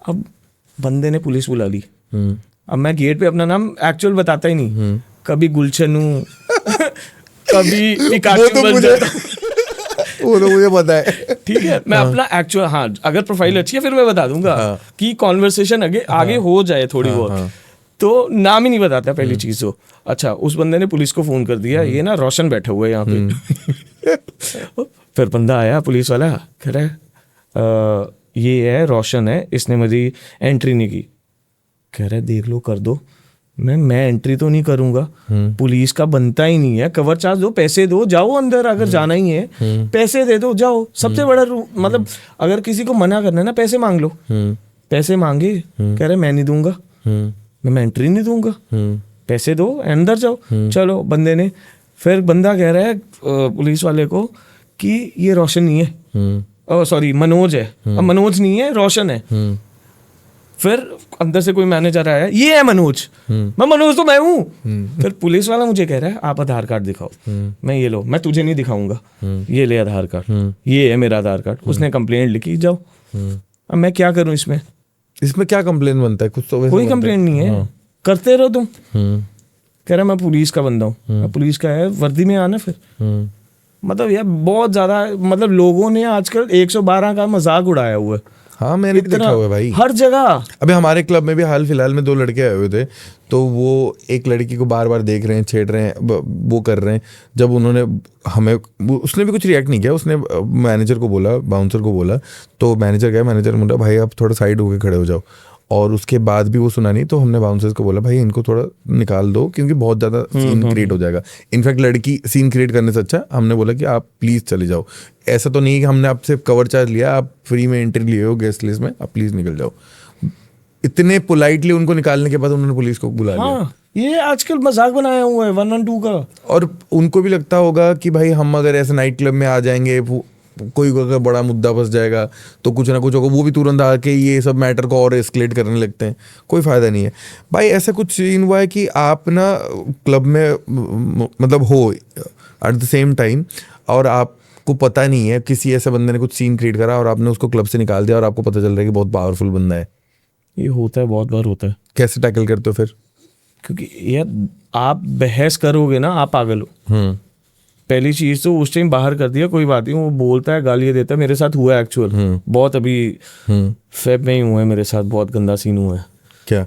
अब बंदे ने पुलिस बुला ली, अब मैं गेट पे अपना नाम एक्चुअल बताता ही नहीं, कभी गुलशन हूँ कभी पिकाचू बन जाता हूं।
वो तो मुझे पता है,
ठीक है। मैं अपना एक्चुअल, हाँ अगर प्रोफाइल अच्छी है फिर मैं बता दूंगा कि कॉन्वर्सेशन आगे हो जाए थोड़ी बहुत, तो नाम ही नहीं बताता पहली चीज तो। अच्छा, उस बंदे ने पुलिस को फोन कर दिया, ये ना रोशन बैठा हुआ है यहाँ पे। फिर बंदा आया पुलिस वाला, कह रहा है ये है रोशन है, इसने मेरी एंट्री नहीं की। कह रहा है देख लो कर दो। मैं एंट्री तो नहीं करूंगा, पुलिस का बनता ही नहीं है, कवर चार्ज दो, पैसे दो, जाओ अंदर, अगर जाना ही है पैसे दे दो, जाओ। सबसे बड़ा मतलब अगर किसी को मना करना है ना, पैसे मांग लो। पैसे मांगे, कह रहे मैं नहीं दूंगा, मैं एंट्री नहीं दूंगा, पैसे दो अंदर जाओ। चलो बंदे ने, फिर बंदा कह रहा है पुलिस वाले को कि ये रोशन नहीं है, सॉरी मनोज है, अब मनोज नहीं है रोशन है। फिर अंदर से कोई मैनेजर आया, ये है मनोज, मैं मनोज तो मैं हूँ। फिर पुलिस वाला मुझे कह रहा है आप आधार कार्ड दिखाओ, मैं ये लो, मैं तुझे नहीं दिखाऊंगा, ये ले आधार कार्ड, ये है मेरा आधार कार्ड। उसने कंप्लेंट लिखी, जाओ। अब मैं क्या करूं इसमें
क्या कंप्लेन बनता है? कुछ तो
कोई कंप्लेंट नहीं है, करते रहो तुम। कह रहा मैं पुलिस का बंदा हूँ, पुलिस का है, वर्दी में आना फिर। मतलब यार बहुत ज्यादा, मतलब लोगों ने आजकल 112 का मजाक उड़ाया हुआ है।
हाँ मैंने भी देखा हुआ है भाई,
हर जगह।
अभी हमारे क्लब में भी हाल फिलहाल में 2 लड़के आए हुए थे, तो वो एक लड़की को बार बार देख रहे हैं, छेड़ रहे हैं, वो कर रहे हैं। जब उन्होंने हमें, उसने भी कुछ रिएक्ट नहीं किया, उसने मैनेजर को बोला, बाउंसर को बोला, तो मैनेजर गया, मैनेजर बोला भाई आप थोड़ा साइड होके खड़े हो जाओ। और उसके बाद भी वो सुना नहीं, तो हमने बाउंसर्स को बोला भाई इनको थोड़ा निकाल दो, क्योंकि बहुत ज़्यादा सीन क्रिएट हो जाएगा। इनफैक्ट लड़की सीन क्रिएट करने से अच्छा हमने बोला कि आप प्लीज़ चले जाओ। ऐसा तो नहीं कि हमने आपसे कवर चार्ज लिया, आप फ्री में एंट्री लिए हो गेस्ट लिस्ट में, आप प्लीज़ निकल जाओ। इतने पोलाइटली उनको निकालने के बाद उन्होंने पुलिस को बुला लिया।
ये आजकल मजाक बनाया हुआ है 112 का।
और उनको भी लगता होगा कि भाई हम अगर ऐसे नाइट क्लब में आ जाएंगे, कोई अगर बड़ा मुद्दा फंस जाएगा तो कुछ ना कुछ होगा, वो भी तुरंत आके ये सब मैटर को और एस्केलेट करने लगते हैं। कोई फ़ायदा नहीं है भाई। ऐसा कुछ सीन हुआ है कि आप ना क्लब में मतलब हो एट द सेम टाइम, और आपको पता नहीं है, किसी ऐसे बंदे ने कुछ सीन क्रिएट करा और आपने उसको क्लब से निकाल दिया, और आपको पता चल रहा है कि बहुत पावरफुल बंदा है?
ये होता है, बहुत बार होता है।
कैसे टैकल करते हो फिर?
क्योंकि यार आप बहस करोगे ना, आप पागल हो। पहली चीज तो उस टाइम बाहर कर दिया, कोई बात नहीं, वो बोलता है, गालियाँ देता है, मेरे साथ हुआ है एक्चुअल, बहुत अभी फेब में ही हुआ है मेरे साथ, बहुत गंदा सीन हुआ है।
क्या?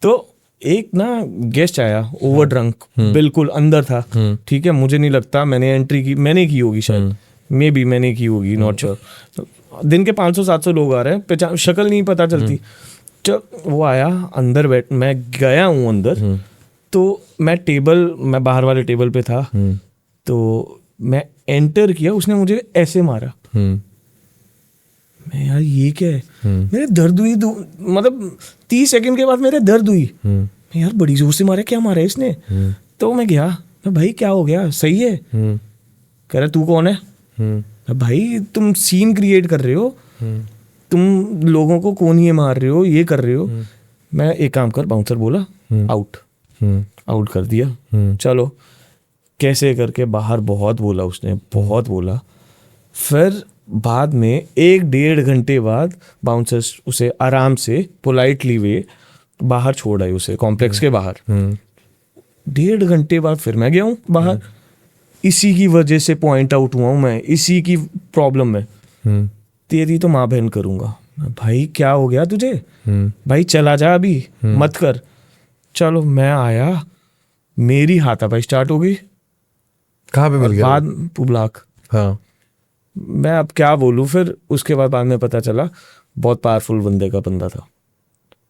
तो एक ना गेस्ट आया ओवर ड्रंक, बिल्कुल अंदर था, ठीक है, मुझे नहीं लगता मैंने एंट्री की, मैंने की होगी शायद, मे बी मैंने की होगी, नॉट श्योर। दिन के 500-700 लोग आ रहे हैं, पहचान शक्ल नहीं पता चलती। जब वो आया अंदर बैठ, मैं गया हूँ अंदर, तो मैं बाहर वाले टेबल पे था, तो मैं एंटर किया, उसने मुझे ऐसे मारा। मैं यार ये क्या है, मेरे दर्द हुई, मतलब 30 सेकंड के बाद मेरे दर्द हुई। मैं यार बड़ी जोर से मारा, क्या मारा है इसने? तो मैं गया, मैं भाई क्या हो गया, सही है? कह रहा तू कौन है? भाई तुम सीन क्रिएट कर रहे हो, तुम लोगों को कौन ये मार रहे हो, ये कर रहे हो। मैं एक काम कर, बाउंसर बोला आउट कर दिया। चलो कैसे करके बाहर बहुत बोला उसने, बहुत बोला। फिर बाद में 1-1.5 घंटे बाद बाउंसर उसे आराम से पोलाइटली वे बाहर छोड़ आए, उसे कॉम्प्लेक्स के बाहर। 1.5 घंटे बाद फिर मैं गया हूँ बाहर, इसी की वजह से पॉइंट आउट हुआ हूँ मैं, इसी की प्रॉब्लम में। तेरी तो माँ बहन करूँगा। भाई क्या हो गया तुझे? भाई चला जा अभी, मत कर। चलो मैं आया, मेरी हाथापाई स्टार्ट हो गई।
कहाँ पे मिल गया?
बाद पुबलाक।
हाँ,
मैं अब क्या बोलूँ, फिर उसके बाद में पता चला बहुत पावरफुल बंदा था।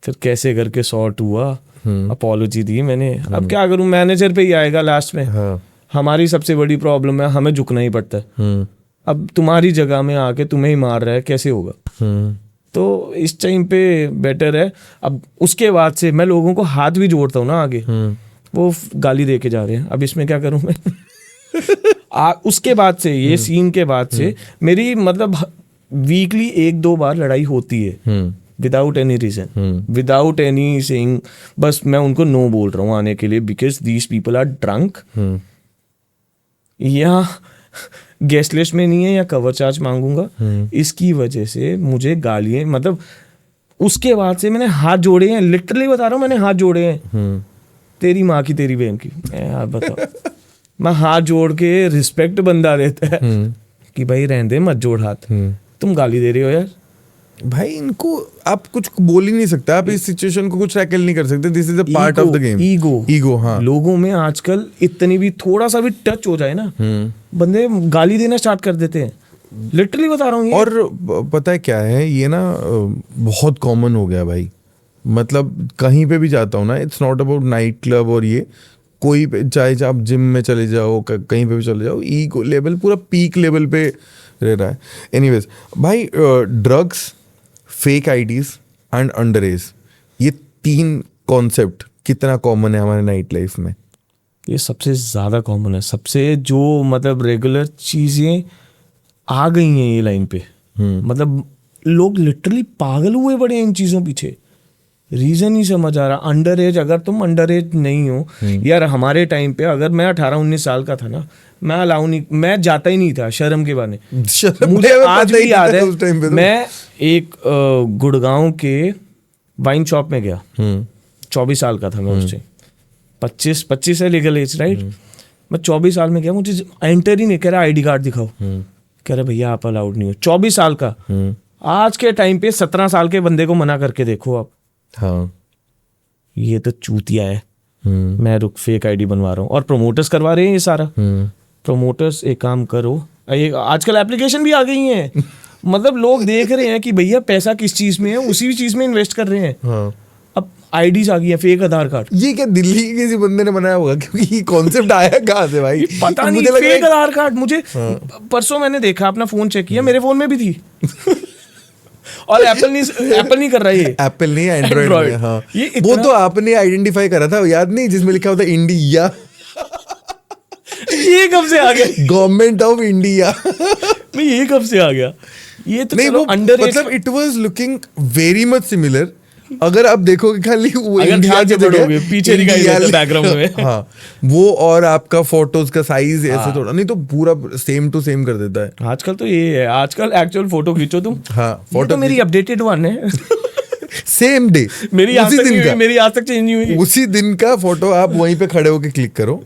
फिर कैसे करके सॉर्ट हुआ, अपॉलॉजी दी मैंने। अब क्या करूँ, मैनेजर पे ही आएगा लास्ट में।
हाँ।
हमारी सबसे बड़ी प्रॉब्लम है, हमें झुकना ही पड़ता है। अब तुम्हारी जगह में आके तुम्हें ही मार रहा है, कैसे होगा? तो इस टाइम पे बेटर है। अब उसके बाद से मैं लोगों को हाथ भी जोड़ता हूँ ना आगे, वो गाली दे के जा रहे हैं, अब इसमें क्या करूँ मैं? उसके बाद से, ये सीन के बाद से मेरी मतलब वीकली 1-2 बार लड़ाई होती है, without any reason, without any saying. बस मैं उनको नो बोल रहा हूँ आने के लिए, because these people are drunk. या गेस्ट लिस्ट में नहीं है, या कवर चार्ज मांगूंगा, इसकी वजह से मुझे गालियां, मतलब उसके बाद से मैंने हाथ जोड़े हैं, लिटरली बता रहा हूँ, मैंने हाथ जोड़े हैं। तेरी माँ की, तेरी बहन की, यार बताओ। मैं हाथ जोड़ के, रिस्पेक्ट बंदा देता है कि भाई रहने दे, मत जोड़ हाथ, तुम गाली दे रहे हो यार।
भाई इनको आप कुछ बोल ही नहीं सकते, आप इस सिचुएशन को कुछ टैकल नहीं कर सकते। This is a part of the game. Ego. हाँ,
लोगों में आजकल इतनी भी थोड़ा सा भी टच हो जाए ना, बंदे गाली देना स्टार्ट कर देते हैं, लिटरली बता रहा हूँ।
और पता है क्या है, ये ना बहुत कॉमन हो गया भाई। मतलब कहीं पे भी जाता हूँ ना, it's not about night club और ये, कोई चाहे आप जिम में चले जाओ, कहीं पे भी चले जाओ, ईगो लेवल पूरा पीक लेवल पे रह रहा है। एनीवेज भाई, drugs, fake IDs and under age, ये 3 कॉन्सेप्ट कितना कॉमन है हमारे नाइट लाइफ में?
ये सबसे ज़्यादा कॉमन है, सबसे जो मतलब रेगुलर चीज़ें आ गई हैं ये लाइन पे। मतलब लोग लिटरली पागल हुए पड़े हैं इन चीज़ों पीछे, रीज़न ही समझ आ रहा। अंडर एज, अगर तुम अंडर एज नहीं हो, यार हमारे टाइम पे अगर मैं 18-19 साल का था ना, मैं अलाउ नहीं, मैं जाता ही नहीं था शर्म के बहाने। मुझे आज भी याद है, मैं एक गुड़गांव के वाइन शॉप में गया, 24 साल का था मैं उस टाइम, 25 है लीगल एज, राइट? मैं 24 साल में गया, मुझे एंटर ही नहीं, कह रहा आईडी कार्ड दिखाओ, कह रहा भैया आप अलाउड नहीं हो। 24 साल का। आज के टाइम पे 17 साल के बंदे को मना करके देखो आप।
हाँ,
ये तो चूतिया है। मैं रुक फेक आईडी बनवा रहा हूँ, और प्रमोटर्स करवा रहे हैं ये सारा। प्रमोटर्स एक काम करो, आजकल एप्लीकेशन भी आ गई हैं। मतलब लोग देख रहे हैं कि भैया पैसा किस चीज में है, उसी चीज में इन्वेस्ट कर रहे हैं।
हाँ।
अब आईडीज आ गई है, फेक आधार कार्ड।
ये क्या दिल्ली के किसी बंदे ने बनाया होगा? क्योंकि ये कॉन्सेप्ट आया कहाँ से भाई?
पता नहीं, फेक आधार कार्ड। मुझे परसों मैंने देखा, अपना फोन चेक किया, मेरे फोन में भी थी। और एप्पल नहीं कर रहा है ये।
एप्पल नहीं, एंड्रॉइड में। हाँ,
ये
वो तो आपने आइडेंटिफाई करा था, याद नहीं, जिसमें लिखा होता इंडिया।
ये कब से आ गया?
Government of India.
मैं ये कब से आ गया? ये तो
नहीं, वो
अंडर,
मतलब it was looking very much similar. अगर आप देखोगे खाली वो
इंडिया के पढ़ोगे, पीछे दिखाई देता है बैकग्राउंड में।
हाँ, वो और आपका फोटोज का साइज ऐसे थोड़ा नहीं, तो पूरा सेम टू सेम कर देता है।
आजकल तो ये है, आजकल एक्चुअल फोटो खींचो तुम।
हाँ,
फोटो तो मेरी अपडेटेड वन है।
सेम डे,
मेरी आज
उसी
तक
दिन
नहीं
का,
हुई, मेरी आज तक चेंज नहीं हुई।
उसी दिन का फोटो आप वहीं पे खड़े होके क्लिक करो,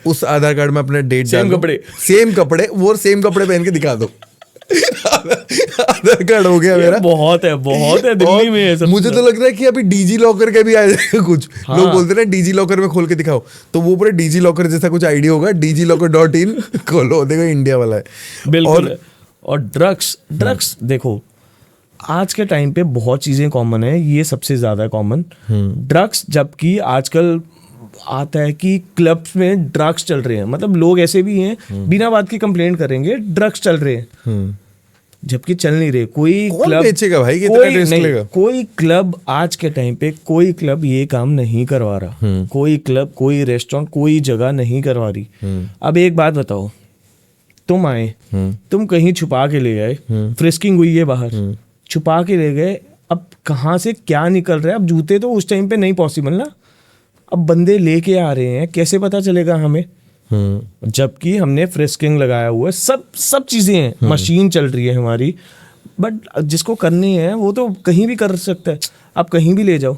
उस आधार कार्ड में अपने डेट
सेम
डालो,
कपड़े।
सेम कपड़े, वो सेम कपड़े पहन के दिखा दो, आधार कार्ड हो गया मेरा।
बहुत है दिल्ली
और
में ये सब।
मुझे तो लग रहा है कि अभी डिजी लॉकर के भी आ जाएगा कुछ।
हाँ।
लोग बोलते हैं डिजी लॉकर में खोल के दिखाओ, तो वो पूरे डिजी लॉकर जैसा कुछ आईडी होगा, digillocker.in खोलो, देखो इंडिया वाला है।
बिल्कुल। और ड्रग्स देखो, आज के टाइम पे बहुत चीजें कॉमन है, ये सबसे ज्यादा कॉमन ड्रग्स। जबकि आजकल आता है कि क्लब्स में ड्रग्स चल रहे हैं, मतलब लोग ऐसे भी हैं बिना बात की कंप्लेंट करेंगे ड्रग्स चल रहे हैं, जबकि चल नहीं रहे। कोई
कौन
क्लब
बेचेगा भाई, कितना
कोई
रिस्क
नहीं,
लेगा?
कोई क्लब आज के टाइम पे कोई क्लब ये काम नहीं करवा रहा, कोई क्लब, कोई रेस्टोरेंट, कोई जगह नहीं करवा रही। अब एक बात बताओ, तुम आए, तुम कहीं छुपा के ले गए, फ्रिस्किंग हुई है बाहर, छुपा के ले गए, अब कहाँ से क्या निकल रहा है? अब जूते तो उस टाइम पे नहीं पॉसिबल ना, अब बंदे लेके आ रहे हैं, कैसे पता चलेगा हमें? जबकि हमने फ्रिस्किंग लगाया हुआ है, सब चीजें हैं, मशीन चल रही है हमारी, बट जिसको करनी है वो तो कहीं भी कर सकता है, आप कहीं भी ले जाओ।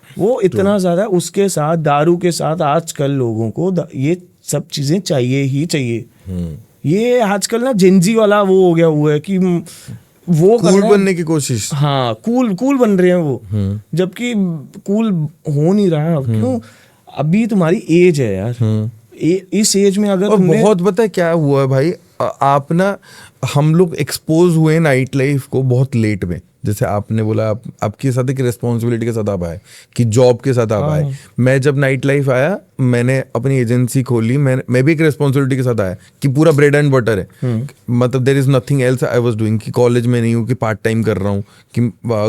वो इतना ज्यादा, उसके साथ दारू के साथ आजकल लोगों को ये सब चीजें चाहिए ही चाहिए। ये आजकल ना जेंजी वाला वो हो गया हुआ है कि वो
कूल बनने की कोशिश।
हाँ, कूल बन रहे हैं वो, जबकि कूल हो नहीं रहा। क्यों? अभी तुम्हारी एज है यार, इस एज में अगर
और बहुत पता है क्या हुआ है भाई, आप ना, हम लोग एक्सपोज हुए नाइट लाइफ को बहुत लेट में। जैसे आपने बोला, आपके साथ एक रिस्पॉन्सिबिलिटी के साथ आप आए, कि जॉब के साथ आप आए। मैं जब नाइट लाइफ आया, मैंने अपनी एजेंसी खोली, मैं भी एक रिस्पॉन्सिबिलिटी के साथ आया कि पूरा ब्रेड एंड बटर है, मतलब there is nothing else I was doing, कि कॉलेज में नहीं हूँ, कि पार्ट टाइम कर रहा हूँ, कि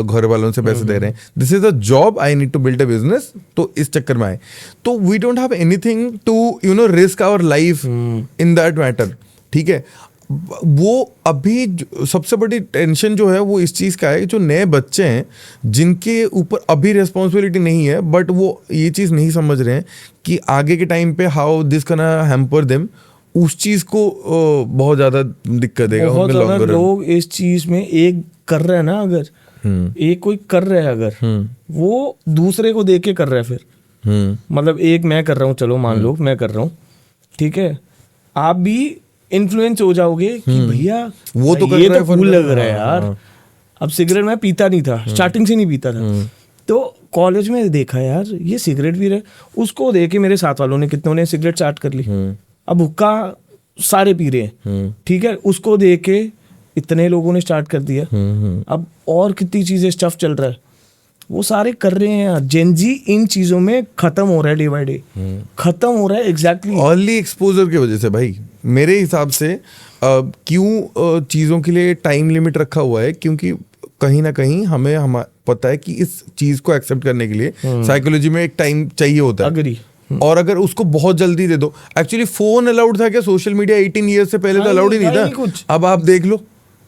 घर वालों से पैसे दे रहे हैं, this is a job, I need to build a business. तो इस चक्कर में आए, तो we don't have anything to risk our life in that matter, ठीक है। वो अभी सबसे बड़ी टेंशन जो है वो इस चीज़ का है, जो नए बच्चे हैं जिनके ऊपर अभी रिस्पॉन्सिबिलिटी नहीं है, बट वो ये चीज़ नहीं समझ रहे हैं कि आगे के टाइम पे how this can hamper them, उस चीज़ को बहुत ज़्यादा दिक्कत देगा।
बहुत ज़्यादा लोग इस चीज़ में एक कर रहे हैं ना, अगर एक कोई कर रहा है, अगर वो दूसरे को देख के कर रहा है, फिर मतलब एक मैं कर रहा हूँ, चलो मान लो मैं कर रहा हूँ, ठीक है, आप भी इन्फ्लुएंस हो जाओगे कि भैया
वो तो
ये तो कूल लग रहा है यार। अब सिगरेट मैं पीता नहीं था, स्टार्टिंग से नहीं पीता था, तो कॉलेज में देखा यार ये सिगरेट पी रहे, उसको देख के मेरे साथ वालों ने कितनों ने सिगरेट स्टार्ट कर ली। अब हुक्का सारे पी रहे हैं, ठीक है, उसको देख के इतने लोगों ने स्टार्ट कर दिया। अब और कितनी चीजें स्टफ चल रहा है, वो सारे कर रहे हैं यार। जेनजी इन चीजों में खत्म हो रहा है, डे बाय डे खत्म हो रहा है। एग्जैक्टली
अर्ली एक्सपोजर की वजह से भाई, मेरे हिसाब से क्यों चीज़ों के लिए टाइम लिमिट रखा हुआ है, क्योंकि कहीं ना कहीं हमें पता है कि इस चीज़ को एक्सेप्ट करने के लिए साइकोलॉजी में एक टाइम चाहिए होता है।
अग्री।
और अगर उसको बहुत जल्दी दे दो, एक्चुअली फोन अलाउड था क्या? सोशल मीडिया 18 ईयर्स से पहले तो अलाउड ही नहीं था। अब आप देख लो,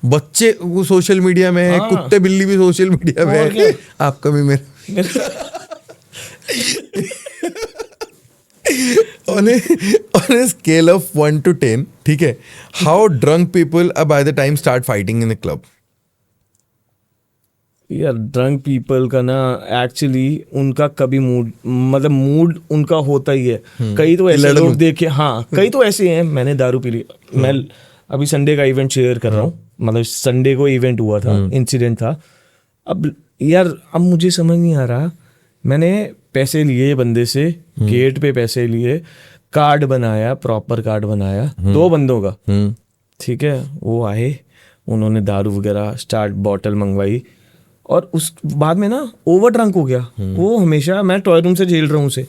बच्चे वो सोशल मीडिया में है, कुत्ते बिल्ली भी सोशल मीडिया में है, आपका भी मेरा on a scale of 1 to 10, ठीक है, how drunk people by the time start fighting in a club?
यार ड्रंक पीपल का ना एक्चुअली उनका कभी मूड उनका होता ही है। कई तो ऐसे लोग देखे, हाँ कई तो ऐसे हैं, मैंने दारू पी ली, मैं अभी संडे का इवेंट शेयर कर रहा हूँ, मतलब संडे को इवेंट हुआ था, इंसिडेंट था। अब यार अब मुझे समझ नहीं आ रहा, मैंने पैसे लिए बंदे से, गेट पे पैसे लिए, कार्ड बनाया, प्रॉपर कार्ड बनाया 2 बंदों का, ठीक है, वो आए, उन्होंने दारू वगैरह स्टार्ट बॉटल मंगवाई, और उस बाद में ना ओवर ड्रंक हो गया वो। हमेशा मैं टॉय रूम से झेल रहा हूँ उसे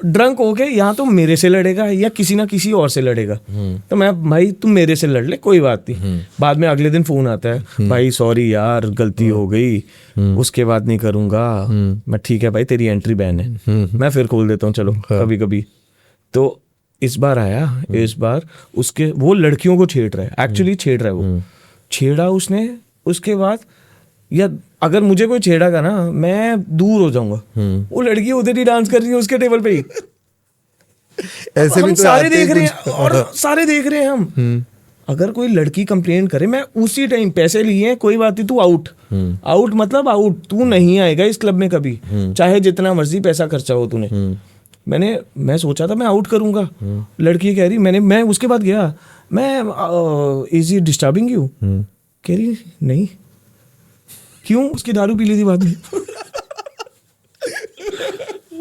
ड्रंक हो के या तो मेरे से लड़ेगा या किसी ना किसी और से लड़ेगा, तो मैं भाई तुम मेरे से लड़ ले, कोई बात नहीं। बाद में अगले दिन फोन आता है, भाई सॉरी यार गलती हो गई, उसके बाद नहीं करूंगा मैं। ठीक है भाई तेरी एंट्री बैन है, मैं फिर खोल देता हूँ, चलो कभी कभी। तो इस बार आया, इस बार उसके वो लड़कियों को छेड़ रहा है, एक्चुअली छेड़ रहा है, वो छेड़ा उसने। उसके बाद या अगर मुझे कोई छेड़ागा ना, मैं दूर हो जाऊंगा। वो लड़की उधर ही डांस कर रही है उसके टेबल पे ही,
ऐसे
हम
भी तो
सारे देख रहे हैं, और सारे देख रहे हैं हम, अगर कोई लड़की कंप्लेन करे, मैं उसी टाइम पैसे लिए हैं, कोई बात नहीं, तू आउट। आउट मतलब आउट, तू नहीं आएगा इस क्लब में कभी, चाहे जितना मर्जी पैसा खर्चा हो तूने। मैं सोचा था मैं आउट करूंगा, लड़की कह रही, मैं उसके बाद गया, मैं इज इट डिस्टर्बिंग यू, कह रही नहीं। क्यों? उसकी दारू पी ली थी बाद में।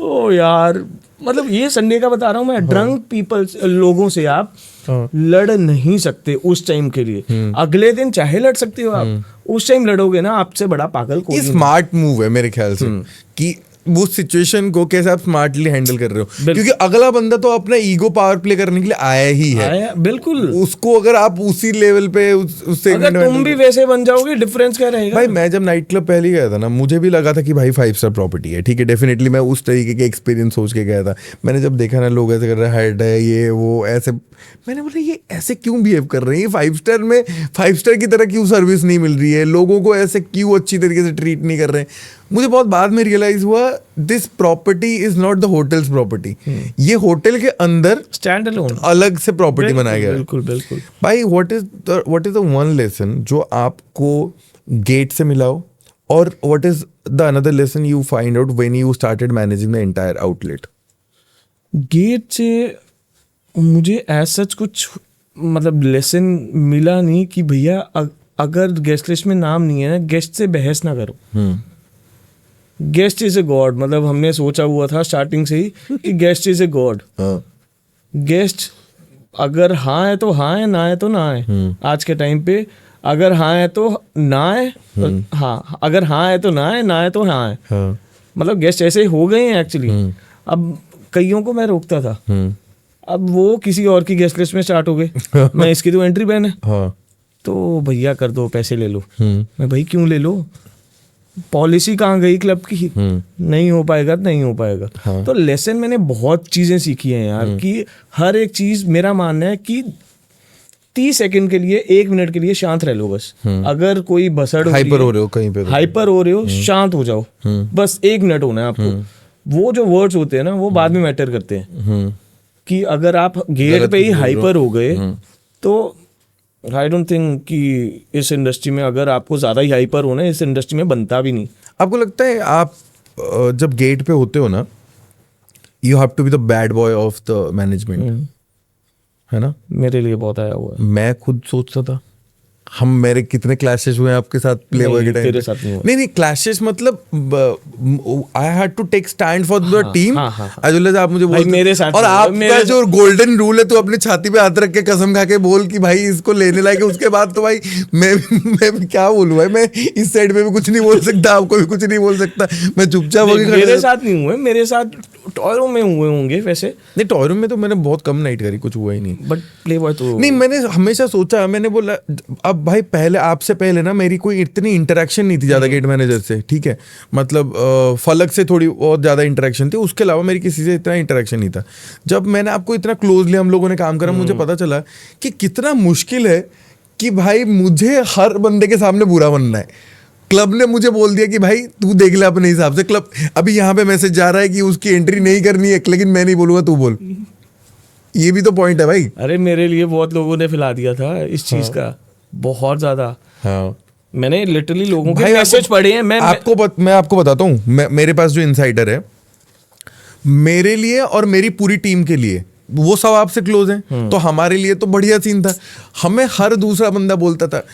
ओ यार, मतलब ये संडे का बता रहा हूँ मैं, ड्रंक पीपल लोगों से आप लड़ नहीं सकते उस टाइम के लिए। अगले दिन चाहे लड़ सकते हो आप, उस टाइम लड़ोगे ना, आपसे बड़ा पागल कोई नहीं।
स्मार्ट मूव है मेरे ख्याल से कि वो सिचुएशन को कैसे आप स्मार्टली हैंडल कर रहे हो, क्योंकि अगला बंदा तो अपना ईगो पावर प्ले करने के लिए आया ही है।
बिल्कुल।
उसको अगर आप उसी लेवल पे उससे
अगर तुम भी वैसे बन जाओगे, डिफरेंस क्या रहेगा?
भाई मैं जब नाइट क्लब पहले गया था ना, मुझे भी लगा था कि भाई 5 स्टार प्रॉपर्टी है, ठीक है, डेफिनेटली मैं उस तरीके के एक्सपीरियंस सोच के गया था। मैंने जब देखा ना लोग ऐसे कर रहे हैं, हेड है ये वो ऐसे, मैंने बोला ये ऐसे क्यों बिहेव कर रहे हैं, ये 5 स्टार में 5 स्टार की तरह क्यों सर्विस नहीं मिल रही है, लोगों को ऐसे क्यों अच्छी तरीके से ट्रीट नहीं कर रहे हैं। मुझे बहुत बाद में रियलाइज हुआ, this property is not the hotels property, ये होटल के अंदर
स्टैंड अलोन
अलग से प्रॉपर्टी बनाया गया है।
बिल्कुल बिल्कुल।
भाई what is the one lesson जो आपको गेट से मिला हो, और what is the another lesson you find out when you started managing the entire outlet?
Gate से मुझे ऐसा कुछ मतलब लेसन मिला नहीं कि भैया अगर गेस्ट लिस्ट में नाम नहीं है ना, गेस्ट से बहस ना करो। गेस्ट इज ए गॉड, मतलब हमने सोचा हुआ था स्टार्टिंग से ही कि guest is a god. Guest अगर हाँ है तो हाँ है, ना है तो ना है। आज के टाइम पे अगर हाँ है तो ना है, हाँ, अगर हाँ है तो ना है, ना है तो हाँ है। मतलब गेस्ट ऐसे हो गए हैं एक्चुअली। अब कईयों को मैं रोकता था, अब वो किसी और की गेस्ट लिस्ट में स्टार्ट हो गए। मैं इसकी तो एंट्री बैन है, तो भैया कर दो, पैसे ले लो। मैं भाई क्यों ले लो, पॉलिसी कहाँ गई क्लब की? नहीं हो पाएगा, नहीं हो पाएगा। तो लेसन मैंने बहुत चीजें सीखी हैं यार, कि हर एक चीज, मेरा मानना है कि 30 सेकंड के लिए, 1 मिनट के लिए शांत रह लो बस। अगर कोई भसड़
हाइपर हो रहे हो कहीं पे,
हाइपर हो रहे हो, शांत हो जाओ बस। 1 मिनट होना है आपको। वो जो वर्ड्स होते हैं ना, वो बाद में मैटर करते हैं। कि अगर आप गेट पे ही हाइपर हो गए तो आई डोंट थिंक कि इस इंडस्ट्री में, अगर आपको ज्यादा ही हाइपर होना है, इस इंडस्ट्री में बनता भी नहीं।
आपको लगता है आप जब गेट पे होते हो ना, you have to be the bad boy of the management, है ना?
मेरे लिए बहुत आया हुआ है।
मैं खुद सोचता था, मेरे कितने क्लैशेस हुए हैं आपके साथ प्ले बॉय के टाइम?
तेरे साथ नहीं हुआ।
नहीं क्लैशेस मतलब I had to take stand for the team as well as आप मुझे बोल
मेरे साथ।
और आपका जो गोल्डन रूल है, तो अपनी छाती पे हाथ रख के कसम खा के बोल कि भाई इसको लेने लायक है। उसके बाद तो भाई मैं क्या बोलूं भाई, मैं इस साइड में भी कुछ नहीं बोल सकता, आपको भी कुछ नहीं बोल सकता, मैं चुपचाप होके खड़ा।
मेरे साथ नहीं हुए, मेरे साथ टॉयरों में हुए होंगे वैसे।
नहीं टॉयरों में तो मैंने बहुत कम नाइट करी, कुछ हुआ ही नहीं।
बट प्ले बॉय तो
नहीं, मैंने हमेशा सोचा, मैंने बोला अब भाई पहले आपसे पहले ना मेरी कोई इतनी इंटरेक्शन नहीं थी ज़्यादा गेट मैनेजर से, ठीक है, मतलब फलक से थोड़ी बहुत ज़्यादा इंटरेक्शन थी, उसके अलावा मेरी किसी से इतना इंटरेक्शन नहीं था। जब मैंने आपको इतना क्लोजली हम लोगों ने काम करा, मुझे पता चला कि कितना मुश्किल है कि भाई मुझे हर बंदे के सामने बुरा बनना है। क्लब ने मुझे बोल दिया कि भाई तू देख ले अपने हिसाब से। क्लब अभी यहाँ पे मैसेज जा रहा है कि उसकी एंट्री नहीं करनी है, लेकिन मैं नहीं बोलूंगा, तू बोल। ये भी तो पॉइंट है भाई।
अरे मेरे लिए बहुत लोगों ने फैला दिया था इस चीज का, बहुत ज्यादा।
हाँ,
मैंने लिटरली लोगों के मैसेज पढ़े हैं। मैं
आपको बताता हूँ, मेरे पास जो इनसाइडर है, मेरे लिए और मेरी पूरी टीम के लिए, वो सब आपसे क्लोज हैं, तो हमारे लिए तो बढ़िया सीन था। हमें हर दूसरा बंदा बोलता था,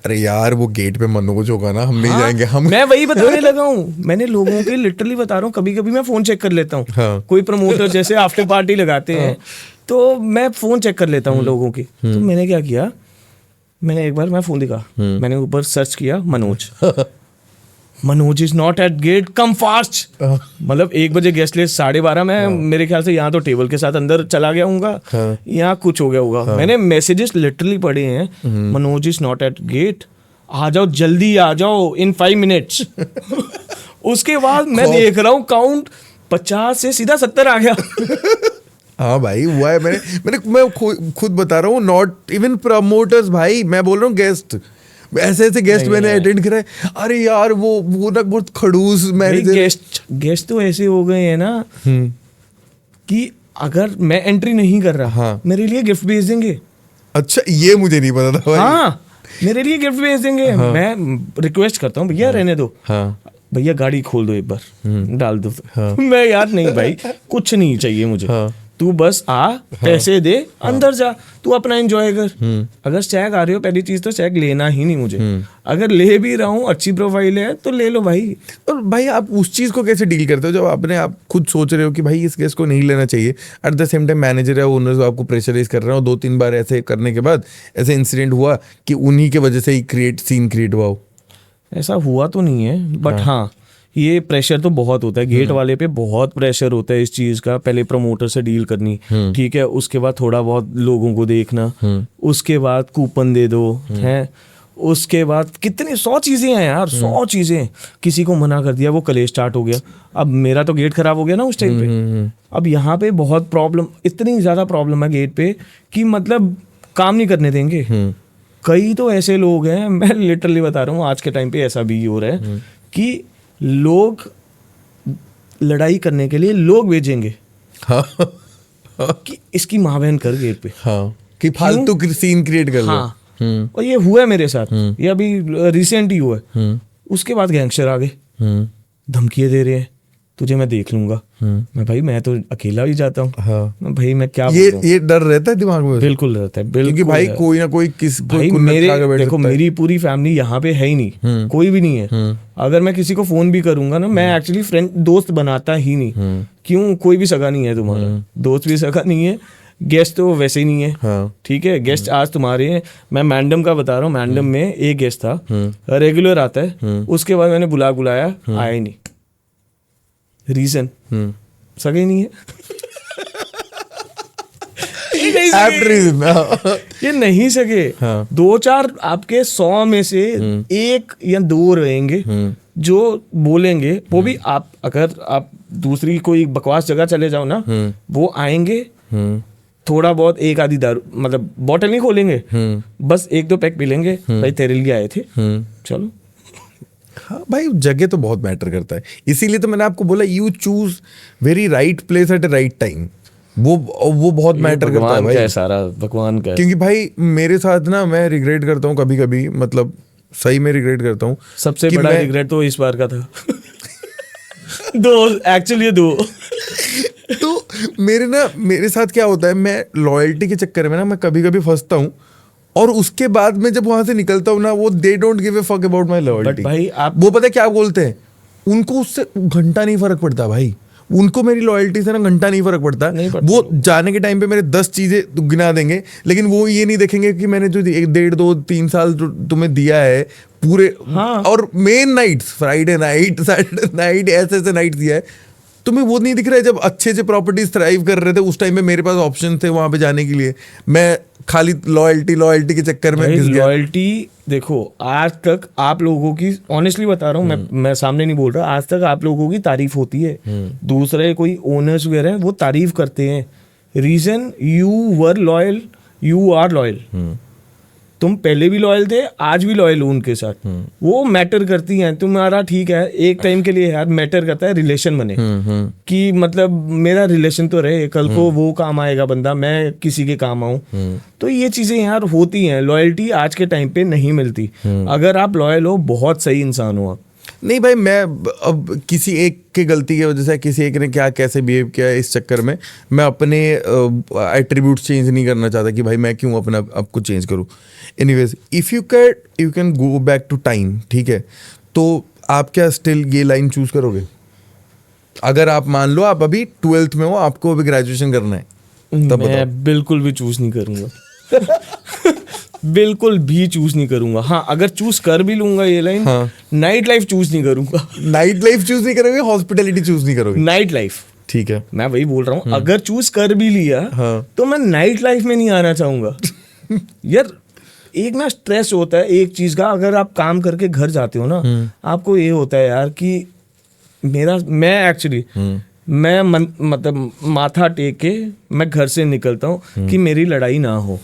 अरे यार वो गेट पे मनोज होगा ना, हम नहीं जाएंगे। मैं
वही बताने लगा हूँ। मैंने लोगों के लिटरली बता रहा हूँ, कभी कभी मैं फोन चेक कर लेता हूँ।
हाँ।
कोई प्रमोटर जैसे आफ्टर पार्टी लगाते हैं, तो मैं फोन चेक कर लेता हूँ लोगों की। तो मैंने क्या किया, मैंने एक बार मैं फोन दिखा, मैंने ऊपर सर्च किया Manoj. Manoj is not at gate, come fast. मतलब 1 बजे गेस्ट लिस्ट, 12:30 मैं मेरे ख्याल से यहाँ तो टेबल के साथ अंदर चला गया हूँ, यहाँ कुछ हो गया होगा। मैंने मैसेजेस लिटरली पढ़े हैं, Manoj is not at gate, आ जाओ जल्दी, आ जाओ इन 5 मिनट्स। उसके बाद मैं देख रहा हूँ काउंट 50 से सीधा 70 आ गया।
हाँ भाई हुआ है। मैं खुद बता रहा हूँ, नॉट इवन प्रमोटर्स भाई, मैं बोल रहा हूँ गेस्ट, ऐसे गेस्ट मैंने अटेंड करा है। अरे यार वो ना बहुत खड़ूस मैनेजर।
गेस्ट तो ऐसे हो गए हैं ना कि अगर मैं एंट्री नहीं कर रहा, मेरे लिए गिफ्ट भेज देंगे।
अच्छा, ये मुझे नहीं पता था भाई।
हाँ, मेरे लिए गिफ्ट भेज देंगे। मैं रिक्वेस्ट करता हूँ, भैया रहने दो,
हाँ
भैया गाड़ी खोल दो एक बार, डाल दो। मैं यार नहीं भाई, कुछ नहीं चाहिए मुझे,
हाँ।
तू बस आ, पैसे दे, अंदर जा, तू अपना एंजॉय कर। अगर चेक आ रहे हो, पहली चीज तो चेक लेना ही नहीं मुझे। अगर ले भी रहा हूँ, अच्छी प्रोफाइल है तो ले लो भाई।
और भाई आप उस चीज को कैसे डील करते हो जब आपने आप खुद सोच रहे हो कि भाई इस केस को नहीं लेना चाहिए, at the same time manager या ओनर्स आपको प्रेशराइज कर रहे हो, 2-3 बार ऐसे करने के बाद ऐसे इंसिडेंट हुआ कि उन्हीं के वजह से ही सीन क्रिएट हुआ हो?
ऐसा हुआ तो नहीं है, बट हाँ ये प्रेशर तो बहुत होता है, गेट वाले पे बहुत प्रेशर होता है इस चीज का। पहले प्रमोटर से डील करनी, ठीक है, उसके बाद थोड़ा बहुत लोगों को देखना, उसके बाद कूपन दे दो, हैं, उसके बाद कितनी 100 चीजें हैं यार, 100 चीजें। किसी को मना कर दिया, वो कलेश स्टार्ट हो गया। अब मेरा तो गेट खराब हो गया ना उस टाइम पे। अब यहाँ पे बहुत प्रॉब्लम, इतनी ज्यादा प्रॉब्लम है गेट पे कि मतलब काम नहीं करने देंगे। कई तो ऐसे लोग हैं, मैं लिटरली बता रहा हूँ, आज के टाइम पे ऐसा भी हो रहा है कि लोग लड़ाई करने के लिए लोग भेजेंगे कि इसकी माँ बहन कर गेट पे,
हाँ, कि फालतू सीन क्रिएट कर लो।
हाँ। और ये हुआ है मेरे साथ, ये अभी रिसेंट ही हुआ है। उसके बाद गैंगस्टर आ गए, धमकियां दे रहे हैं, तुझे मैं देख लूंगा। मैं भाई मैं तो अकेला ही जाता हूँ।
हाँ।
भाई मैं क्या
ये डर रहता है दिमाग में?
बिल्कुल रहता है,
क्योंकि भाई कोई ना कोई
भाई मेरे देखो मेरी पूरी फैमिली यहाँ पे है ही नहीं, कोई भी नहीं है। अगर मैं किसी को फोन भी करूंगा ना, मैं एक्चुअली फ्रेंड दोस्त बनाता ही नहीं। क्यों? कोई भी सगा नहीं है तुम्हारा, दोस्त भी सगा नहीं है, गेस्ट तो वैसे ही नहीं है।
हाँ।
ठीक है, गेस्ट आज तुम्हारे हैं। मैं मैंडम का बता रहा हूँ, मैंडम में एक गेस्ट था, रेगुलर आता है, उसके बाद मैंने बुलाया, आया ही नहीं। रीजन सगे नहीं है। ये नहीं सके।
हाँ।
2-4 आपके 100 में से 1 या 2 रहेंगे जो बोलेंगे, वो भी आप अगर आप दूसरी कोई बकवास जगह चले जाओ ना, वो आएंगे, थोड़ा बहुत एक आधी दारू, मतलब बॉटल नहीं खोलेंगे, बस 1-2 पैक पी लेंगे, भाई तेरे लिए आए थे, चलो।
हाँ भाई, जगह तो बहुत मैटर करता है, इसीलिए तो मैंने आपको बोला you choose very right place at A right time. वो बहुत मैटर करता है भाई।
सारा भगवान का।
क्योंकि भाई मेरे साथ ना, मैं रिग्रेट करता हूँ कभी कभी, मतलब सही में रिग्रेट करता हूँ।
सबसे बड़ा रिग्रेट तो इस बार का था। 2
तो मेरे साथ क्या होता है, मैं लॉयल्टी के चक्कर में ना मैं कभी कभी फंसता हूँ, और उसके बाद में जब वहां से निकलता हूँ ना, वो they don't give a fuck about my loyalty.
भाई आप
वो पता है क्या बोलते हैं, उनको उससे घंटा नहीं फर्क पड़ता भाई, उनको मेरी लॉयल्टी से ना घंटा नहीं फर्क पड़ता। वो जाने के टाइम पे मेरे 10 चीजें गिना देंगे, लेकिन वो ये नहीं देखेंगे कि मैंने जो 1-1.5-2-3 साल तुम्हें दिया है पूरे।
हाँ।
और main nights, Friday night, Saturday night, ऐसे नाइट दिया है, तुम्हें वो नहीं दिख रहा है। जब अच्छे से प्रॉपर्टीज थ्राइव कर रहे थे उस टाइम में मेरे पास ऑप्शन थे वहां पे जाने के लिए, मैं खाली लॉयल्टी के चक्कर में घिस गया।
लॉयल्टी देखो, आज तक आप लोगों की, ऑनेस्टली बता रहा हूँ, मैं सामने नहीं बोल रहा, आज तक आप लोगों की तारीफ होती है, दूसरे कोई ओनर्स वगैरह वो तारीफ करते हैं। Reason, you were loyal, you are loyal. तुम पहले भी लॉयल थे, आज भी लॉयल हो उनके साथ, वो मैटर करती हैं। तुम्हारा ठीक है एक टाइम के लिए यार, मैटर करता है रिलेशन बने, कि मतलब मेरा रिलेशन तो रहे, कल को वो काम आएगा बंदा, मैं किसी के काम आऊं। तो ये चीजें यार होती हैं। लॉयल्टी आज के टाइम पे नहीं मिलती। अगर आप लॉयल हो, बहुत सही इंसान हो आप।
नहीं भाई, मैं अब किसी एक की गलती की वजह से, किसी एक ने क्या कैसे बिहेव किया इस चक्कर में मैं अपने एट्रीब्यूट चेंज नहीं करना चाहता कि भाई मैं क्यों अपना आपको चेंज करूं। Anyways, if you can go back to time, ठीक है, तो आप क्या स्टिल ये लाइन चूज करोगे? अगर आप मान लो आप अभी 12th में हो, आपको अभी ग्रेजुएशन करना है, तब
मैं बिल्कुल भी चूज नहीं करूंगा। बिल्कुल भी चूज नहीं करूंगा। हाँ, अगर चूज कर भी लूंगा ये लाइन,
हाँ।
नाइट लाइफ चूज नहीं करूंगा।
नाइट लाइफ चूज नहीं करोगे, हॉस्पिटैलिटी चूज नहीं करोगे?
नाइट लाइफ,
ठीक है,
मैं वही बोल रहा हूँ। अगर चूज कर भी लिया,
हाँ।
तो मैं नाइट लाइफ में नहीं आना चाहूंगा। यार एक ना स्ट्रेस होता है एक चीज का, अगर आप काम करके घर जाते हो ना, आपको ये होता है यार कि मैं एक्चुअली मैं मतलब माथा टेक के मैं घर से निकलता हूँ कि मेरी लड़ाई ना हो।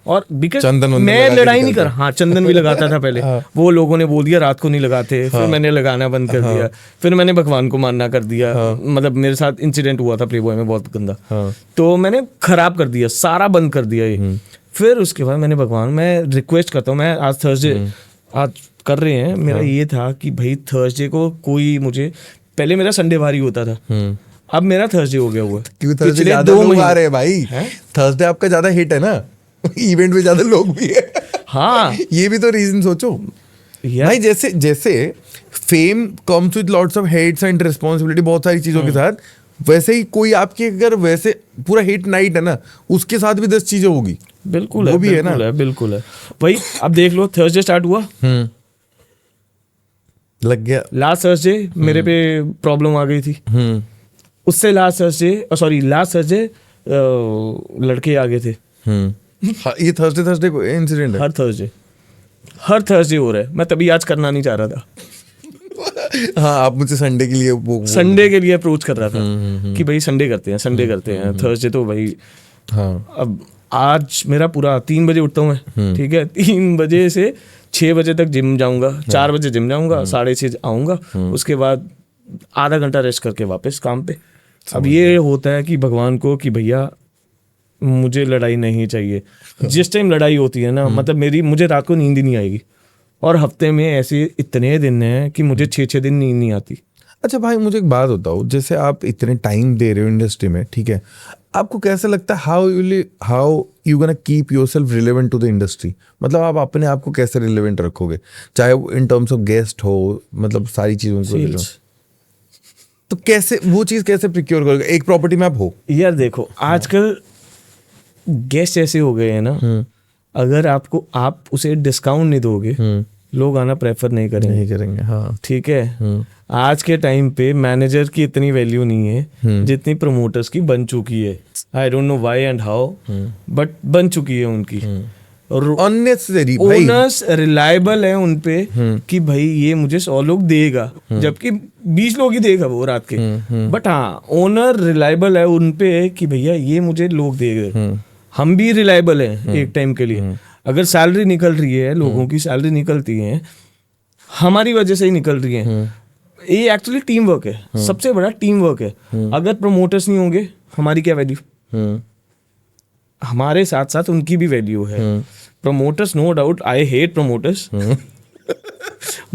और बिकॉज मैं लड़ाई नहीं कर, हाँ चंदन भी लगाता था पहले। वो लोगों ने बोल दिया रात को नहीं लगाते, फिर मैंने लगाना बंद कर दिया, फिर मैंने भगवान को मानना कर दिया। मतलब मेरे साथ इंसिडेंट हुआ था प्लेबॉय में बहुत गंदा, तो मैंने खराब कर दिया, सारा बंद कर दिया ये। फिर उसके बाद मैंने भगवान, मैं रिक्वेस्ट करता हूँ, मैं आज थर्सडे आज कर रहे हैं, मेरा ये था कि भाई थर्सडे को कोई मुझे, पहले मेरा संडे वारी होता था, अब मेरा थर्सडे हो गया हुआ है।
क्यों थर्सडे
पिछले
ज्यादा
2
लोग
महीने
आ रहे हैं भाई, थर्सडे आपका ज्यादा हिट है ना, इवेंट में ज्यादा लोग भी है।
हाँ
ये भी तो रीजन सोचो
यार,
भाई, जैसे जैसे fame comes with lots of hates and responsibility बहुत सारी चीजों के साथ, वैसे ही कोई आपकी अगर वैसे पूरा हिट नाइट है ना, उसके साथ भी 10 चीजें होगी।
बिल्कुल
वो
है,
भी है ना।
बिल्कुल है भाई। अब देख लो, थर्सडे स्टार्ट हुआ,
लग गया।
लास्ट थर्सडे मेरे पे प्रॉब्लम आ गई थी, उससे लास्ट थर्सडे लड़के आ गए थे।
हाँ, ये थर्सडे को इंसिडेंट है।
हर थर्सडे हो रहा है, मैं तभी आज करना नहीं चाह रहा था।
हाँ, आप मुझसे संडे के लिए
संडे के लिए अप्रोच कर रहा था कि भाई संडे करते हैं, थर्सडे तो भाई।
हाँ,
अब आज मेरा पूरा 3 बजे उठता हूँ मैं, ठीक है, 3 बजे से 6 बजे तक जिम जाऊंगा, 4 बजे जिम जाऊंगा, 6:30 आऊंगा, उसके बाद आधा घंटा रेस्ट करके वापस काम पे। अब ये होता है कि भगवान को कि भैया मुझे लड़ाई नहीं चाहिए। जिस टाइम लड़ाई होती है ना, मतलब मुझे रात को नींद ही नहीं आएगी, और हफ्ते में ऐसे इतने दिन हैं कि मुझे 6 दिन नींद नहीं आती।
अच्छा भाई, मुझे एक बात बताओ, जैसे आप इतने टाइम दे रहे हो इंडस्ट्री में, ठीक है, आपको कैसा लगता है how you gonna keep yourself relevant to the industry? मतलब आप अपने आप को कैसे रिलेवेंट रखोगे, चाहे वो इन टर्म्स ऑफ गेस्ट हो, मतलब सारी चीजों को ले लो, तो कैसे वो चीज कैसे प्रिक्योर करोगे? एक प्रॉपर्टी में आप हो
यार, देखो आजकल गेस्ट ऐसे हो गए हैं ना, अगर आप उसे डिस्काउंट नहीं दोगे, लोग आना प्रेफर नहीं करेंगे।
हाँ,
ठीक है, आज के टाइम पे मैनेजर की इतनी वैल्यू नहीं है जितनी प्रमोटर्स की बन चुकी है। I don't know why and how, but बन चुकी है उनकी।
अननेसेसरी
ओनर्स रिलायबल है उनपे कि भाई ये मुझे 100 लोग देगा, जबकि 20 लोग ही देगा वो रात के। बट हाँ, ओनर रिलायबल है उनपे कि भैया ये मुझे लोग देगा। हम भी रिलायबल हैं एक टाइम के लिए। अगर सैलरी निकल रही है, लोगों की सैलरी निकलती है, हमारी वजह से ही निकल रही है। ये एक्चुअली टीम वर्क है, सबसे बड़ा टीम वर्क है। अगर प्रमोटर्स नहीं होंगे, हमारी क्या वैल्यू? हमारे साथ साथ उनकी भी वैल्यू है। Promoters, no doubt, I hate promoters,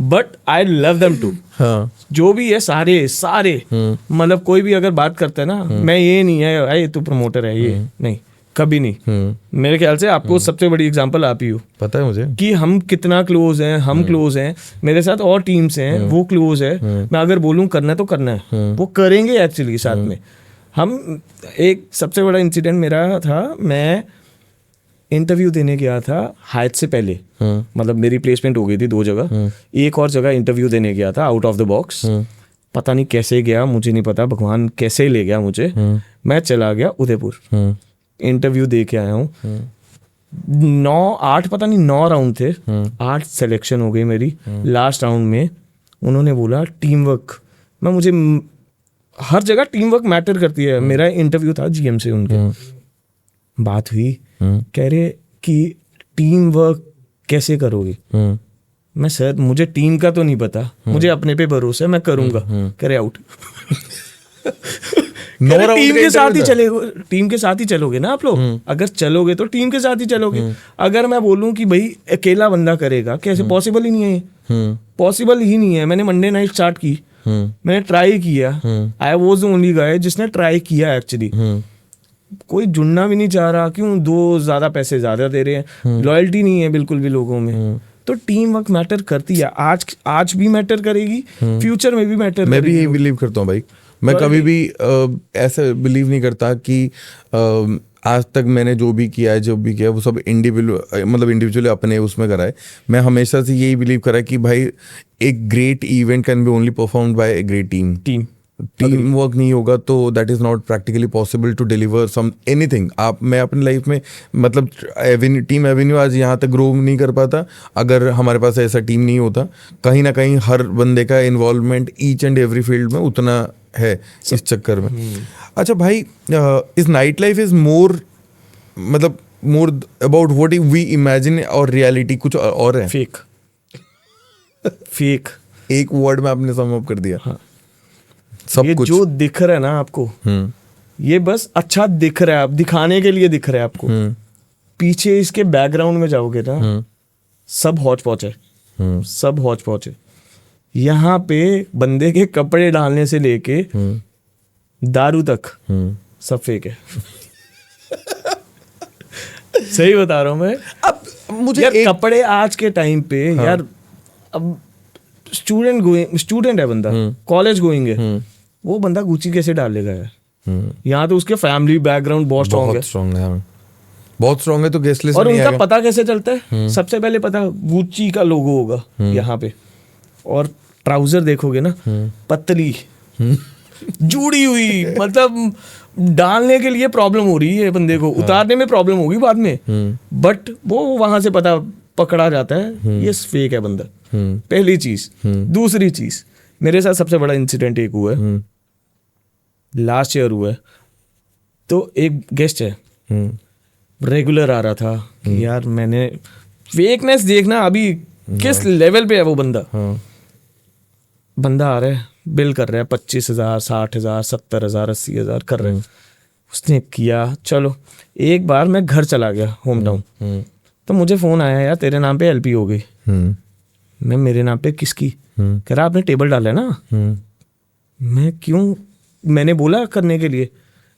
but I love them too. जो भी है सारे मतलब कोई भी अगर बात करता है ना, मैं ये नहीं है भाई तू प्रमोटर है, ये नहीं, कभी नहीं। मेरे ख्याल से आपको सबसे बड़ी एग्जांपल आप ही हो,
पता है मुझे कि
हम कितना क्लोज हैं। हम क्लोज हैं, मेरे साथ और टीम्स हैं, वो क्लोज है। मैं अगर बोलूँ करना है तो करना है, वो करेंगे एक्चुअली साथ में। हम एक सबसे बड़ा इंसिडेंट मेरा था, मैं इंटरव्यू देने गया था हाइट से पहले, मतलब मेरी प्लेसमेंट हो गई थी 2 जगह, एक और जगह इंटरव्यू देने गया था आउट ऑफ द बॉक्स। पता नहीं कैसे गया, मुझे नहीं पता, भगवान कैसे ले गया मुझे। मैं चला गया उदयपुर, इंटरव्यू दे के आया हूँ। 8 पता नहीं 9 राउंड थे, 8 सिलेक्शन हो गई मेरी। लास्ट राउंड में उन्होंने बोला टीम वर्क। मुझे हर जगह टीम वर्क मैटर करती है। मेरा इंटरव्यू था जीएम से, उनके बात हुई, कह रहे कि टीम वर्क कैसे करोगे? मैं सर मुझे टीम का तो नहीं पता, मुझे अपने पे भरोसा है, मैं करूंगा। कह रहे आउट। टीम के साथ ही चलोगे ना आप लोग, अगर चलोगे तो टीम के साथ ही चलोगे। अगर मैं बोलूं कि भाई अकेला बंदा करेगा, कैसे? पॉसिबल ही नहीं है, पॉसिबल ही नहीं है। मैंने मंडे नाइट स्टार्ट की, मैंने ट्राई किया, I was the only guy जिसने ट्राई किया एक्चुअली। कोई जुड़ना भी नहीं चाह रहा, क्यों? 2 ज्यादा पैसे ज्यादा दे रहे हैं, लॉयल्टी नहीं है बिल्कुल भी लोगों में। तो टीम वर्क मैटर करती है, आज भी मैटर करेगी, फ्यूचर में भी मैटर करेगी।
मैं भी यही बिलीव करता हूँ भाई। मैं कभी भी ऐसे बिलीव नहीं करता कि आज तक मैंने जो भी किया वो सब इंडिविजुअली अपने उसमें करा है। मैं हमेशा से यही बिलीव करा है कि भाई एक great event can be only performed by a great team work नहीं होगा तो that is not practically possible to deliver some anything. मैं अपनी लाइफ में मतलब टीम एवेन्यू आज यहाँ तक ग्रो नहीं कर पाता अगर हमारे पास ऐसा टीम नहीं होता। कहीं ना कहीं हर बंदे का involvement each and every field में उतना है इस चक्कर में। अच्छा भाई, इस night life is more about what we imagine और रियलिटी कुछ और है?
फेक
एक वर्ड में आपने सम अप कर दिया।
हाँ।
सब
ये
कुछ
जो दिख रहा है ना आपको, ये बस अच्छा दिख रहा है, आप दिखाने के लिए दिख रहा है आपको। पीछे इसके बैकग्राउंड में जाओगे ना, सब हौच पौच है, सब हौच पौच है। यहाँ पे बंदे के कपड़े डालने से लेके दारू तक सब फेक है। सही बता रहा हूँ मैं।
अब मुझे
यार कपड़े आज के टाइम पे यार, अब स्टूडेंट है बंदा, कॉलेज गोइंग है, वो बंदा गुची कैसे डाल लेगा यार? यहाँ तो उसके फैमिली बैकग्राउंड बहुत स्ट्रॉन्ग है,
बहुत स्ट्रॉन्ग है, तो गेस्ट लिस्ट
और
में नहीं
उनका
आएगा।
पता कैसे चलता है? सबसे पहले पता गुची का लोगो होगा यहाँ पे, और ट्राउजर देखोगे ना पतली जुड़ी हुई, मतलब डालने के लिए प्रॉब्लम हो रही है बंदे को, उतारने में प्रॉब्लम होगी बाद में, बट वो वहां से पता पकड़ा जाता है ये फेक है बंदा। पहली चीज। दूसरी चीज, मेरे साथ सबसे बड़ा इंसिडेंट एक हुआ है, लास्ट ईयर हुआ है। तो एक गेस्ट है, रेगुलर आ रहा था कि यार मैंने फेकनेस देखना अभी किस लेवल पे है वो बंदा। बंदा आ रहा है, बिल कर रहा है 25,000, 60,000, 70,000, 80,000 कर रहे हैं। उसने किया, चलो एक बार मैं घर चला गया होम टाउन, तो मुझे फोन आया यार तेरे नाम पे एलपी हो गई। मैं मेरे नाम पे किसकी? कह रहा आपने टेबल डाला है ना। मैं क्यों? मैंने बोला करने के लिए,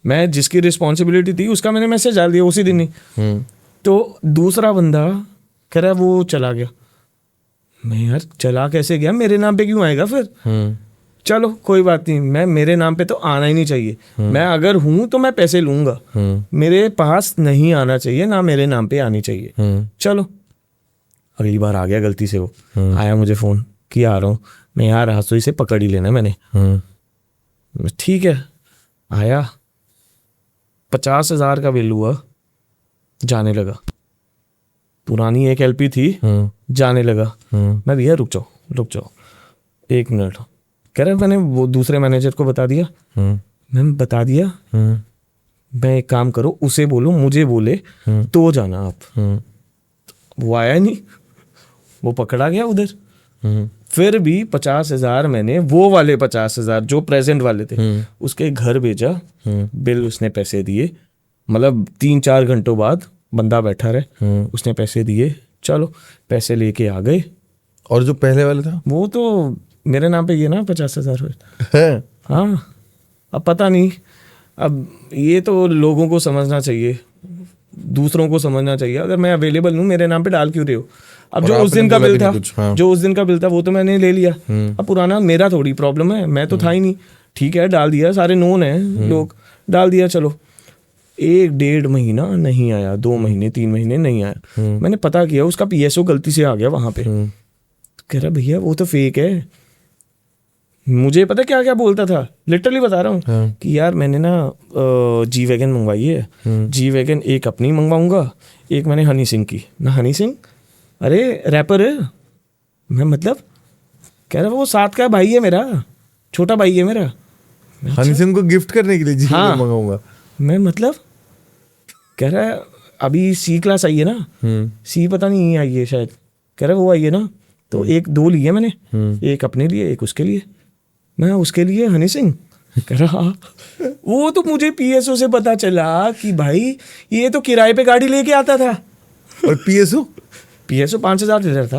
मैं जिसकी रिस्पॉन्सिबिलिटी थी उसका मैंने मैसेज डाल दिया उसी दिन ही। तो दूसरा बंदा कह रहा है वो चला गया। मैं यार चला कैसे गया, मेरे नाम पे क्यों आएगा फिर? चलो कोई बात नहीं, मैं मेरे नाम पे तो आना ही नहीं चाहिए। मैं अगर हूं तो मैं पैसे लूंगा, मेरे पास नहीं आना चाहिए, ना मेरे नाम पे आनी चाहिए। चलो अगली बार आ गया गलती से, वो आया मुझे फोन कि आ रहा हूँ मैं, यार रसोई से पकड़ ही लेना मैंने। ठीक है, आया 50,000 का बिल हुआ, जाने लगा। पुरानी एक एलपी थी, जाने लगा। मैं भैया रुक जाओ 1 मिनट। कह रहे मैंने वो दूसरे मैनेजर को बता दिया। मैंने बता दिया, मैं एक काम करो उसे बोलो मुझे बोले तो जाना आप। वो आया नहीं, वो पकड़ा गया उधर। फिर भी 50,000 मैंने, वो वाले 50,000 जो प्रेजेंट वाले थे, उसके घर भेजा, बिल उसने पैसे दिए। मतलब 3-4 घंटों बाद बंदा बैठा रहे, उसने पैसे दिए, चलो पैसे लेके आ गए।
और जो पहले वाला था
वो तो मेरे नाम पे ये ना 50,000
है।
हाँ, अब पता नहीं, अब ये तो लोगों को समझना चाहिए, दूसरों को समझना चाहिए। अगर मैं अवेलेबल हूँ मेरे नाम पे डाल क्यों रहे हो? अब जो उस दिन का बिल था, जो उस दिन का बिल था वो तो मैंने ले लिया। अब पुराना मेरा थोड़ी प्रॉब्लम है, मैं तो था ही नहीं। ठीक है, डाल दिया, सारे नोन है लोग, डाल दिया। चलो 1-1.5 महीना नहीं आया, 2 महीने 3 महीने नहीं आया। मैंने पता किया, उसका पीएसओ गलती से आ गया वहां पे। कह रहा भैया वो तो फेक है। मुझे पता क्या क्या बोलता था, लिटरली बता रहा हूँ कि यार मैंने ना जी वैगन मंगवाई है, जी वैगन एक अपनी मंगवाऊंगा, एक मैंने हनी सिंह की। ना हनी सिंह, अरे रैपर है। मैं मतलब, कह रहा वो साथ का भाई है मेरा, छोटा भाई है मेरा।
हनी सिंह को गिफ्ट करने के लिए जी
हाँ,
मंगाऊंगा
मैं मतलब, कह रहा है अभी सी क्लास आई है ना, सी पता नहीं आई है शायद, कह रहा वो आई है ना, तो 1-2 लिए मैंने, एक अपने लिए एक उसके लिए। मैं उसके लिए हनी सिंह, कह रहा वो तो मुझे पीएसओ से पता चला कि भाई ये तो किराए पे गाड़ी लेके आता था।
और पीएसओ
5,000 दे रहा था।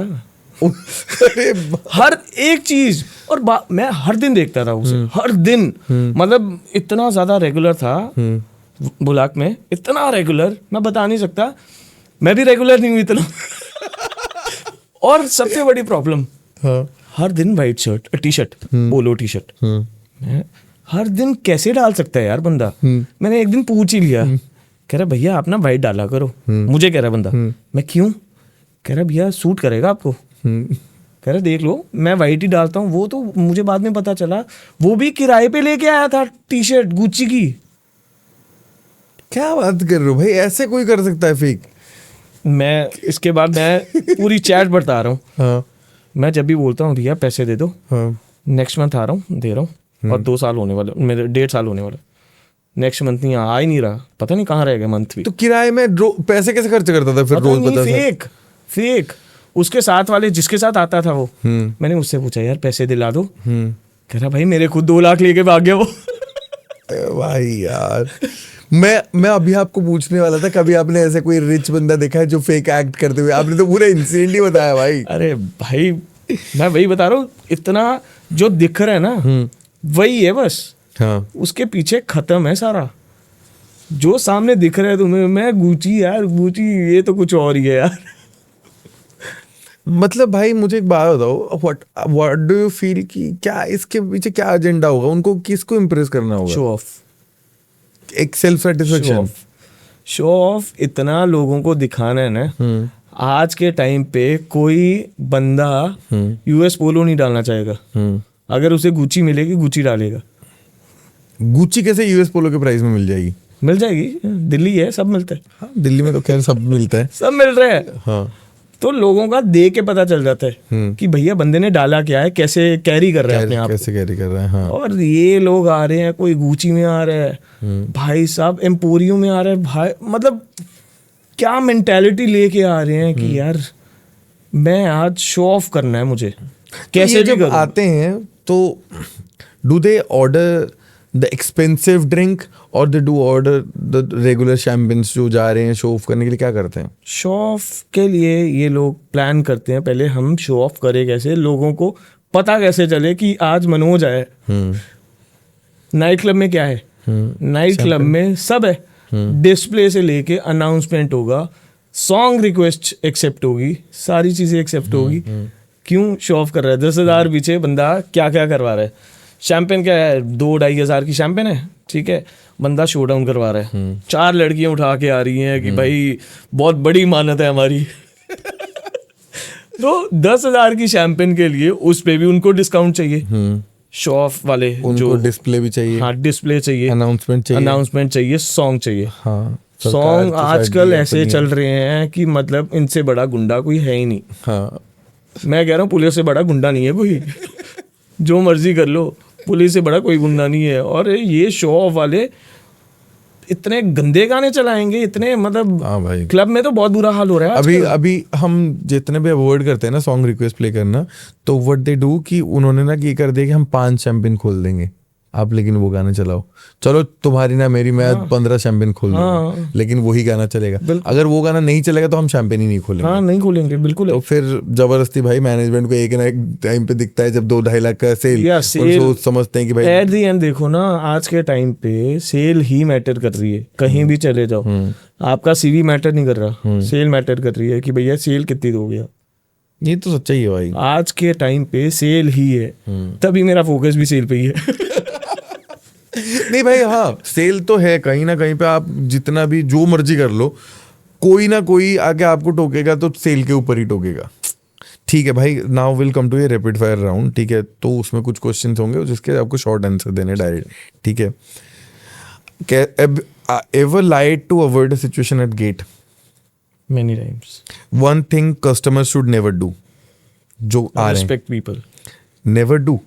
अरे
हर एक चीज, और मैं हर दिन देखता था उसे, हर दिन। मतलब इतना ज्यादा रेगुलर था बुलाक में, इतना रेगुलर मैं बता नहीं सकता। मैं भी रेगुलर नहीं हूँ इतना। और सबसे बड़ी प्रॉब्लम, हर दिन white shirt, T shirt, polo T shirt. हर दिन कैसे डाल सकता है यार बंदा? मैंने एक दिन पूछ ही लिया, कह रहा भैया आप ना वाइट डाला करो। मुझे कह रहा बंदा, मैं क्यों? कह रहा भैया सूट करेगा आपको। कह रहा देख लो मैं वाइट ही डालता हूँ। वो तो मुझे बाद में पता चला वो भी किराए पे लेके आया था टी शर्ट गुच्ची की।
क्या बात कर रहे हो भाई, ऐसे कोई कर सकता है फेक?
मैं इसके बाद मैं पूरी चैट बता रहा हूँ।
हाँ,
मैं जब भी बोलता हूँ भैया पैसे दे दो,
हाँ,
नेक्स्ट मंथ आ रहा हूँ, दे रहा हूँ, और 2 साल होने वाले, मेरे 1.5 साल होने वाला, नेक्स्ट मंथ नहीं आ ही नहीं रहा, पता नहीं कहाँ रह गया मंथ भी।
तो किराए में पैसे कैसे खर्च करता था फिर रोज? बता
फेक उसके साथ वाले जिसके साथ आता था वो, मैंने उससे पूछा यार पैसे दिला दो। कह रहा भाई मेरे खुद 2 लाख लेके भाग गया वो।
भाई यार मैं अभी आपको पूछने वाला था, कभी आपने ऐसे कोई रिच बंदा देखा है जो फेक एक्ट करते हुए? आपने तो पूरा इंसिडेंट ही बताया भाई।
अरे भाई मैं वही बता रहा हूँ, इतना जो दिख रहा है ना वही है बस,
हाँ
उसके पीछे खत्म है सारा। जो सामने दिख रहा है तुम्हें, मैं गुची यार गुची, ये तो कुछ और ही है यार।
मतलब भाई मुझे एक बात बताओ, व्हाट डू यू फील कि क्या इसके पीछे क्या एजेंडा होगा? उनको किसको इम्प्रेस करना होगा?
शो ऑफ,
एक सेल्फ सेटिस्फेक्शन।
शो ऑफ इतना लोगों को दिखाना है ना। आज के टाइम पे कोई बंदा यूएस पोलो नहीं डालना चाहेगा, अगर उसे गुची मिलेगी गुची डालेगा।
गुची कैसे यूएस पोलो के प्राइस में मिल जाएगी?
मिल जाएगी, दिल्ली है, सब मिलता है।
हाँ, दिल्ली में तो खैर सब मिलता है।
सब मिल रहा है।
हाँ,
तो लोगों का देख के पता चल जाता है कि भैया बंदे ने डाला क्या है, कैसे कैरी कर रहा है अपने आप
कैसे कैरी कर रहा है। हाँ।
और ये लोग आ रहे हैं, कोई गुची में आ रहा है भाई साहब, एम्पोरियो में आ रहा है भाई, मतलब क्या मेंटालिटी लेके आ रहे हैं कि यार मैं आज शो ऑफ करना है मुझे, कैसे
तो
भी करूं।
आते हैं तो do they order the expensive drink और they do order the regular champagnes? जो जा रहे हैं शो ऑफ करने के लिए क्या करते हैं?
शो ऑफ के लिए ये लोग प्लान करते हैं, पहले हम शो ऑफ करें कैसे, लोगों को पता कैसे चले कि आज मनोज आए। नाइट क्लब में क्या है, नाइट क्लब में सब है, डिस्प्ले से लेके अनाउंसमेंट होगा, सॉन्ग रिक्वेस्ट एक्सेप्ट होगी, सारी चीजें एक्सेप्ट होगी। क्यों शो ऑफ कर रहा है? 10,000 पीछे बंदा क्या क्या करवा रहा है। शैम्पेन क्या है, 2-2.5 हज़ार की शैम्पेन है, ठीक है, बंदा शो डाउन करवा रहा है। 4 लड़कियां उठा के आ रही हैं कि भाई बहुत बड़ी मान्यता है हमारी। तो 10,000 की शैम्पेन के लिए उस पे भी उनको डिस्काउंट चाहिए। शो ऑफ वाले
उनको डिस्प्ले भी चाहिए।
हाँ, डिस्प्ले चाहिए,
अनाउंसमेंट चाहिए,
सॉन्ग चाहिए।
हाँ,
सॉन्ग आजकल ऐसे चल रहे हैं कि मतलब इनसे बड़ा गुंडा कोई है ही नहीं।
हाँ,
मैं कह रहा हूँ पुलिस से बड़ा गुंडा नहीं है कोई। जो मर्जी कर लो, पुलिस से बड़ा कोई गुंडा नहीं है। और ये शो ऑफ वाले इतने गंदे गाने चलाएंगे, इतने मतलब
हाँ भाई,
क्लब में तो बहुत बुरा हाल हो रहा है
अभी हम जितने भी अवॉइड करते हैं ना सॉन्ग रिक्वेस्ट प्ले करना, तो व्हाट दे डू कि उन्होंने ना ये कर दिया कि हम 5 शैम्पेन खोल देंगे, आप लेकिन वो गाना चलाओ। चलो तुम्हारी ना मेरी, मैं 15 शैम्पेन खोल दूंगा, लेकिन वही गाना चलेगा। अगर वो गाना नहीं चलेगा तो हम शैम्पेन ही नहीं खोलेंगे।
हाँ, नहीं खोलेंगे बिल्कुल।
तो फिर जबरदस्ती भाई मैनेजमेंट को एक ना एक टाइम पे दिखता है जब 2-2.5 लाख का सेल, सोच समझते हैं कि भाई
एट दी एंड देखो ना, आज के टाइम पे सेल ही मैटर कर रही है। कहीं भी चले जाओ, आपका सीवी मैटर नहीं कर रहा, सेल मैटर कर रही है कि भैया सेल कितनी दोगे।
ये तो सच्चाई है भाई,
आज के टाइम पे सेल ही है, तभी मेरा फोकस भी सेल पे ही है।
नहीं भाई, हाँ सेल तो है कहीं ना कहीं पे, आप जितना भी जो मर्जी कर लो, कोई ना कोई आके आपको टोकेगा तो सेल के ऊपर ही टोकेगा। ठीक है भाई, now will come to a rapid fire round. ठीक है, तो उसमें कुछ क्वेश्चंस होंगे जिसके आपको शॉर्ट आंसर देने डायरेक्ट। ठीक है, ever lied to avoid a situation at gate?
Many times.
One thing customer should never do? जो आ रहे हैं,
रिस्पेक्ट पीपल।
नेवर डू,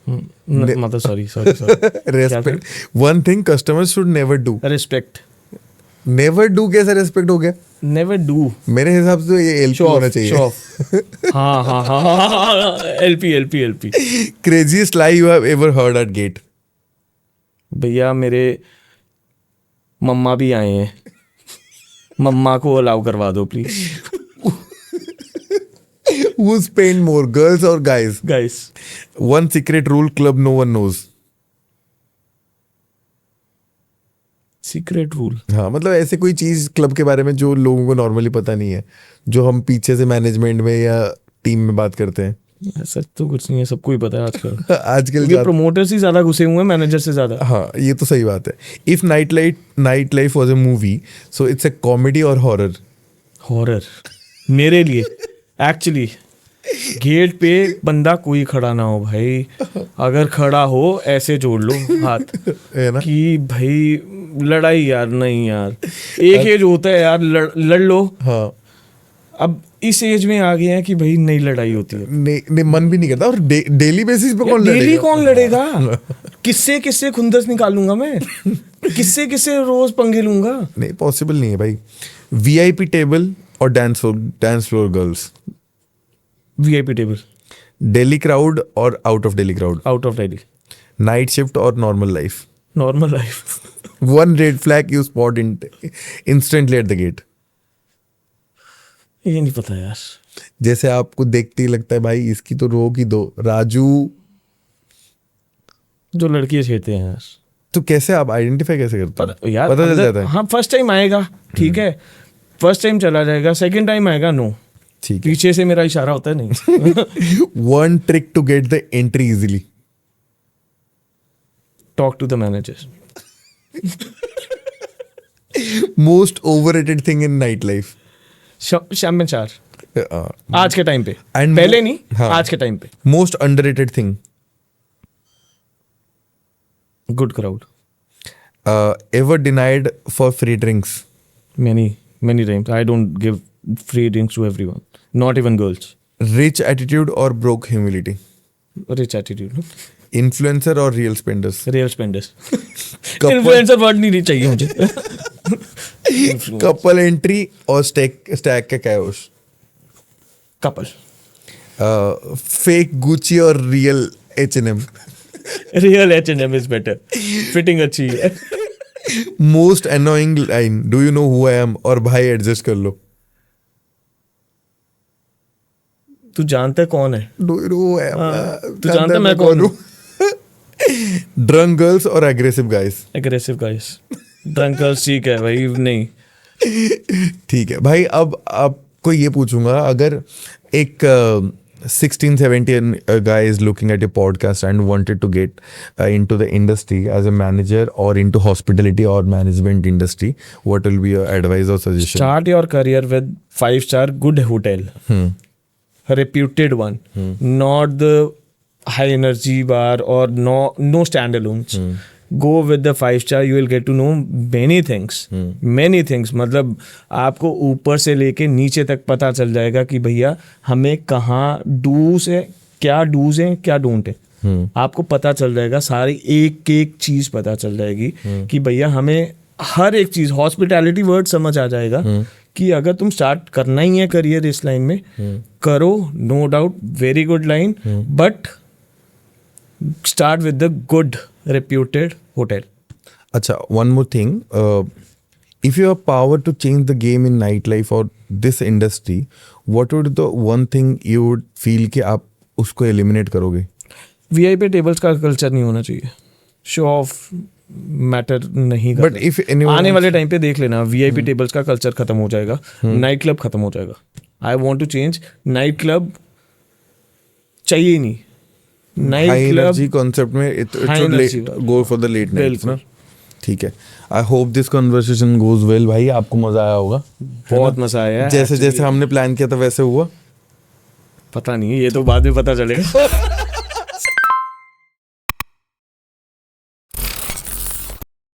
मतलब sorry
respect. One thing customers should never do.
Respect.
Never do कैसे रेस्पेक्ट हो गया?
नेवर डू
मेरे हिसाब से ये एलपी होना चाहिए।
हाँ हाँ हाँ, LP.
Craziest lie you have ever heard at gate?
भैया मेरे मम्मा भी आए हैं, मम्मा को अलाउ करवा दो please.
Who's paying more, girls or guys?
Guys.
One secret rule club no one knows.
Secret rule?
हाँ, मतलब ऐसे कोई चीज क्लब के बारे में जो लोगों को नॉर्मली पता नहीं है, जो हम पीछे से मैनेजमेंट में या टीम में बात करते हैं।
सच तो कुछ नहीं है, सबको ही पता है आजकल।
आजकल
ये प्रोमोटर्स ही ज्यादा घुसे हुए हैं मैनेजर से ज्यादा।
हाँ, ये तो सही बात है। If night life was a movie, so it's a comedy और हॉरर?
हॉरर मेरे लिए एक्चुअली। गेट पे बंदा कोई खड़ा ना हो भाई, अगर खड़ा हो ऐसे जोड़ लो हाथ
है ना
कि भाई लड़ाई यार नहीं यार, एक एज होता है यार लड़ लो।
हाँ,
अब इस एज में आ गए हैं कि भाई नहीं लड़ाई होती है।
नहीं, मन भी नहीं करता। और डेली बेसिस पे कौन लड़ेगा?
डेली कौन लड़ेगा? किससे खुंदस निकालूंगा मैं? किससे रोज पंगे लूंगा?
नहीं, पॉसिबल नहीं है भाई। वीआईपी टेबल और dance floor girls?
VIP table.
Delhi crowd और out of Delhi crowd?
Out of Delhi.
Night shift और normal life?
Normal life.
One red flag you spot instantly at the gate.
ये नहीं पता यार.
जैसे आपको देखते ही लगता है भाई इसकी तो रोक ही दो, राजू.
जो लड़कियां छेड़ते हैं यार.
तो कैसे आप आइडेंटिफाई कैसे करते हो?
यार
पता चल जाता है.
हाँ, फर्स्ट टाइम आएगा ठीक है, फर्स्ट टाइम चला जाएगा, सेकंड टाइम आएगा नो,
ठीक है.
पीछे से मेरा इशारा होता है नहीं.
One trick to get the entry easily.
Talk to the manager.
Most overrated thing in nightlife.
शाम में 4 आज के टाइम पे,
And
पहले नहीं,
हाँ.
आज के टाइम पे.
Most underrated thing.
Good crowd.
Ever denied for free drinks.
Many times I don't give free drinks to everyone, not even girls.
Rich attitude or broke humility.
Rich attitude.
Influencer or real spenders.
Real spenders.
Couple-
Influencer word नहीं चाहिए मुझे.
Couple entry और stack का chaos.
Couple.
Fake Gucci और real H&M.
Real H&M is better. Fitting अच्छी है.
Most annoying line. Do you know who I am? और भाई adjust कर लो.
तू जानता है कौन है?
Do you know who I am?
तू जानता है मैं कौन हूँ?
Drunk girls और aggressive guys.
Aggressive guys. Drunk girls ठीक है भाई, नहीं.
ठीक है भाई. अब आपको ये पूछूंगा, अगर एक 16-17 guy is looking at your podcast and wanted to get into the industry as a manager or into hospitality or management industry, what will be your advice or suggestion?
Start your career with 5-star good hotel. A reputed one. Not the high energy bar or no standalones. Go with the 5-star, you will get to know many things. Many things. मतलब आपको ऊपर से लेके नीचे तक पता चल जाएगा कि भैया हमें कहाँ डूज है, क्या डूज है, क्या डोंट है. आपको पता चल जाएगा, सारी एक एक चीज पता चल जाएगी कि भैया हमें हर एक चीज, हॉस्पिटैलिटी वर्ड समझ आ जाएगा कि अगर तुम स्टार्ट करना ही है करियर इस लाइन में, करो, no doubt, very good line, but start with the good reputed hotel.
Acha, one more thing. If you have power to change the game in nightlife or this industry, what would the one thing you would feel कि आप उसको eliminate करोगे?
VIP tables का कल्चर नहीं होना चाहिए. शो ऑफ मैटर नहीं करता.
But if anyone
आने वाले टाइम पे देख लेना, VIP टेबल्स का कल्चर खत्म हो जाएगा, नाइट क्लब खत्म हो जाएगा. I want to change. Night club चाहिए ही नहीं. Night
high
club
energy concept में it
high
should
energy
go for the late nights
बिल्कुल.
ना. ठीक है. I hope this conversation goes well. भाई आपको मजा आया होगा.
बहुत मजा आया.
जैसे जैसे हमने प्लान किया था वैसे हुआ.
पता नहीं, ये तो बाद में पता चलेगा.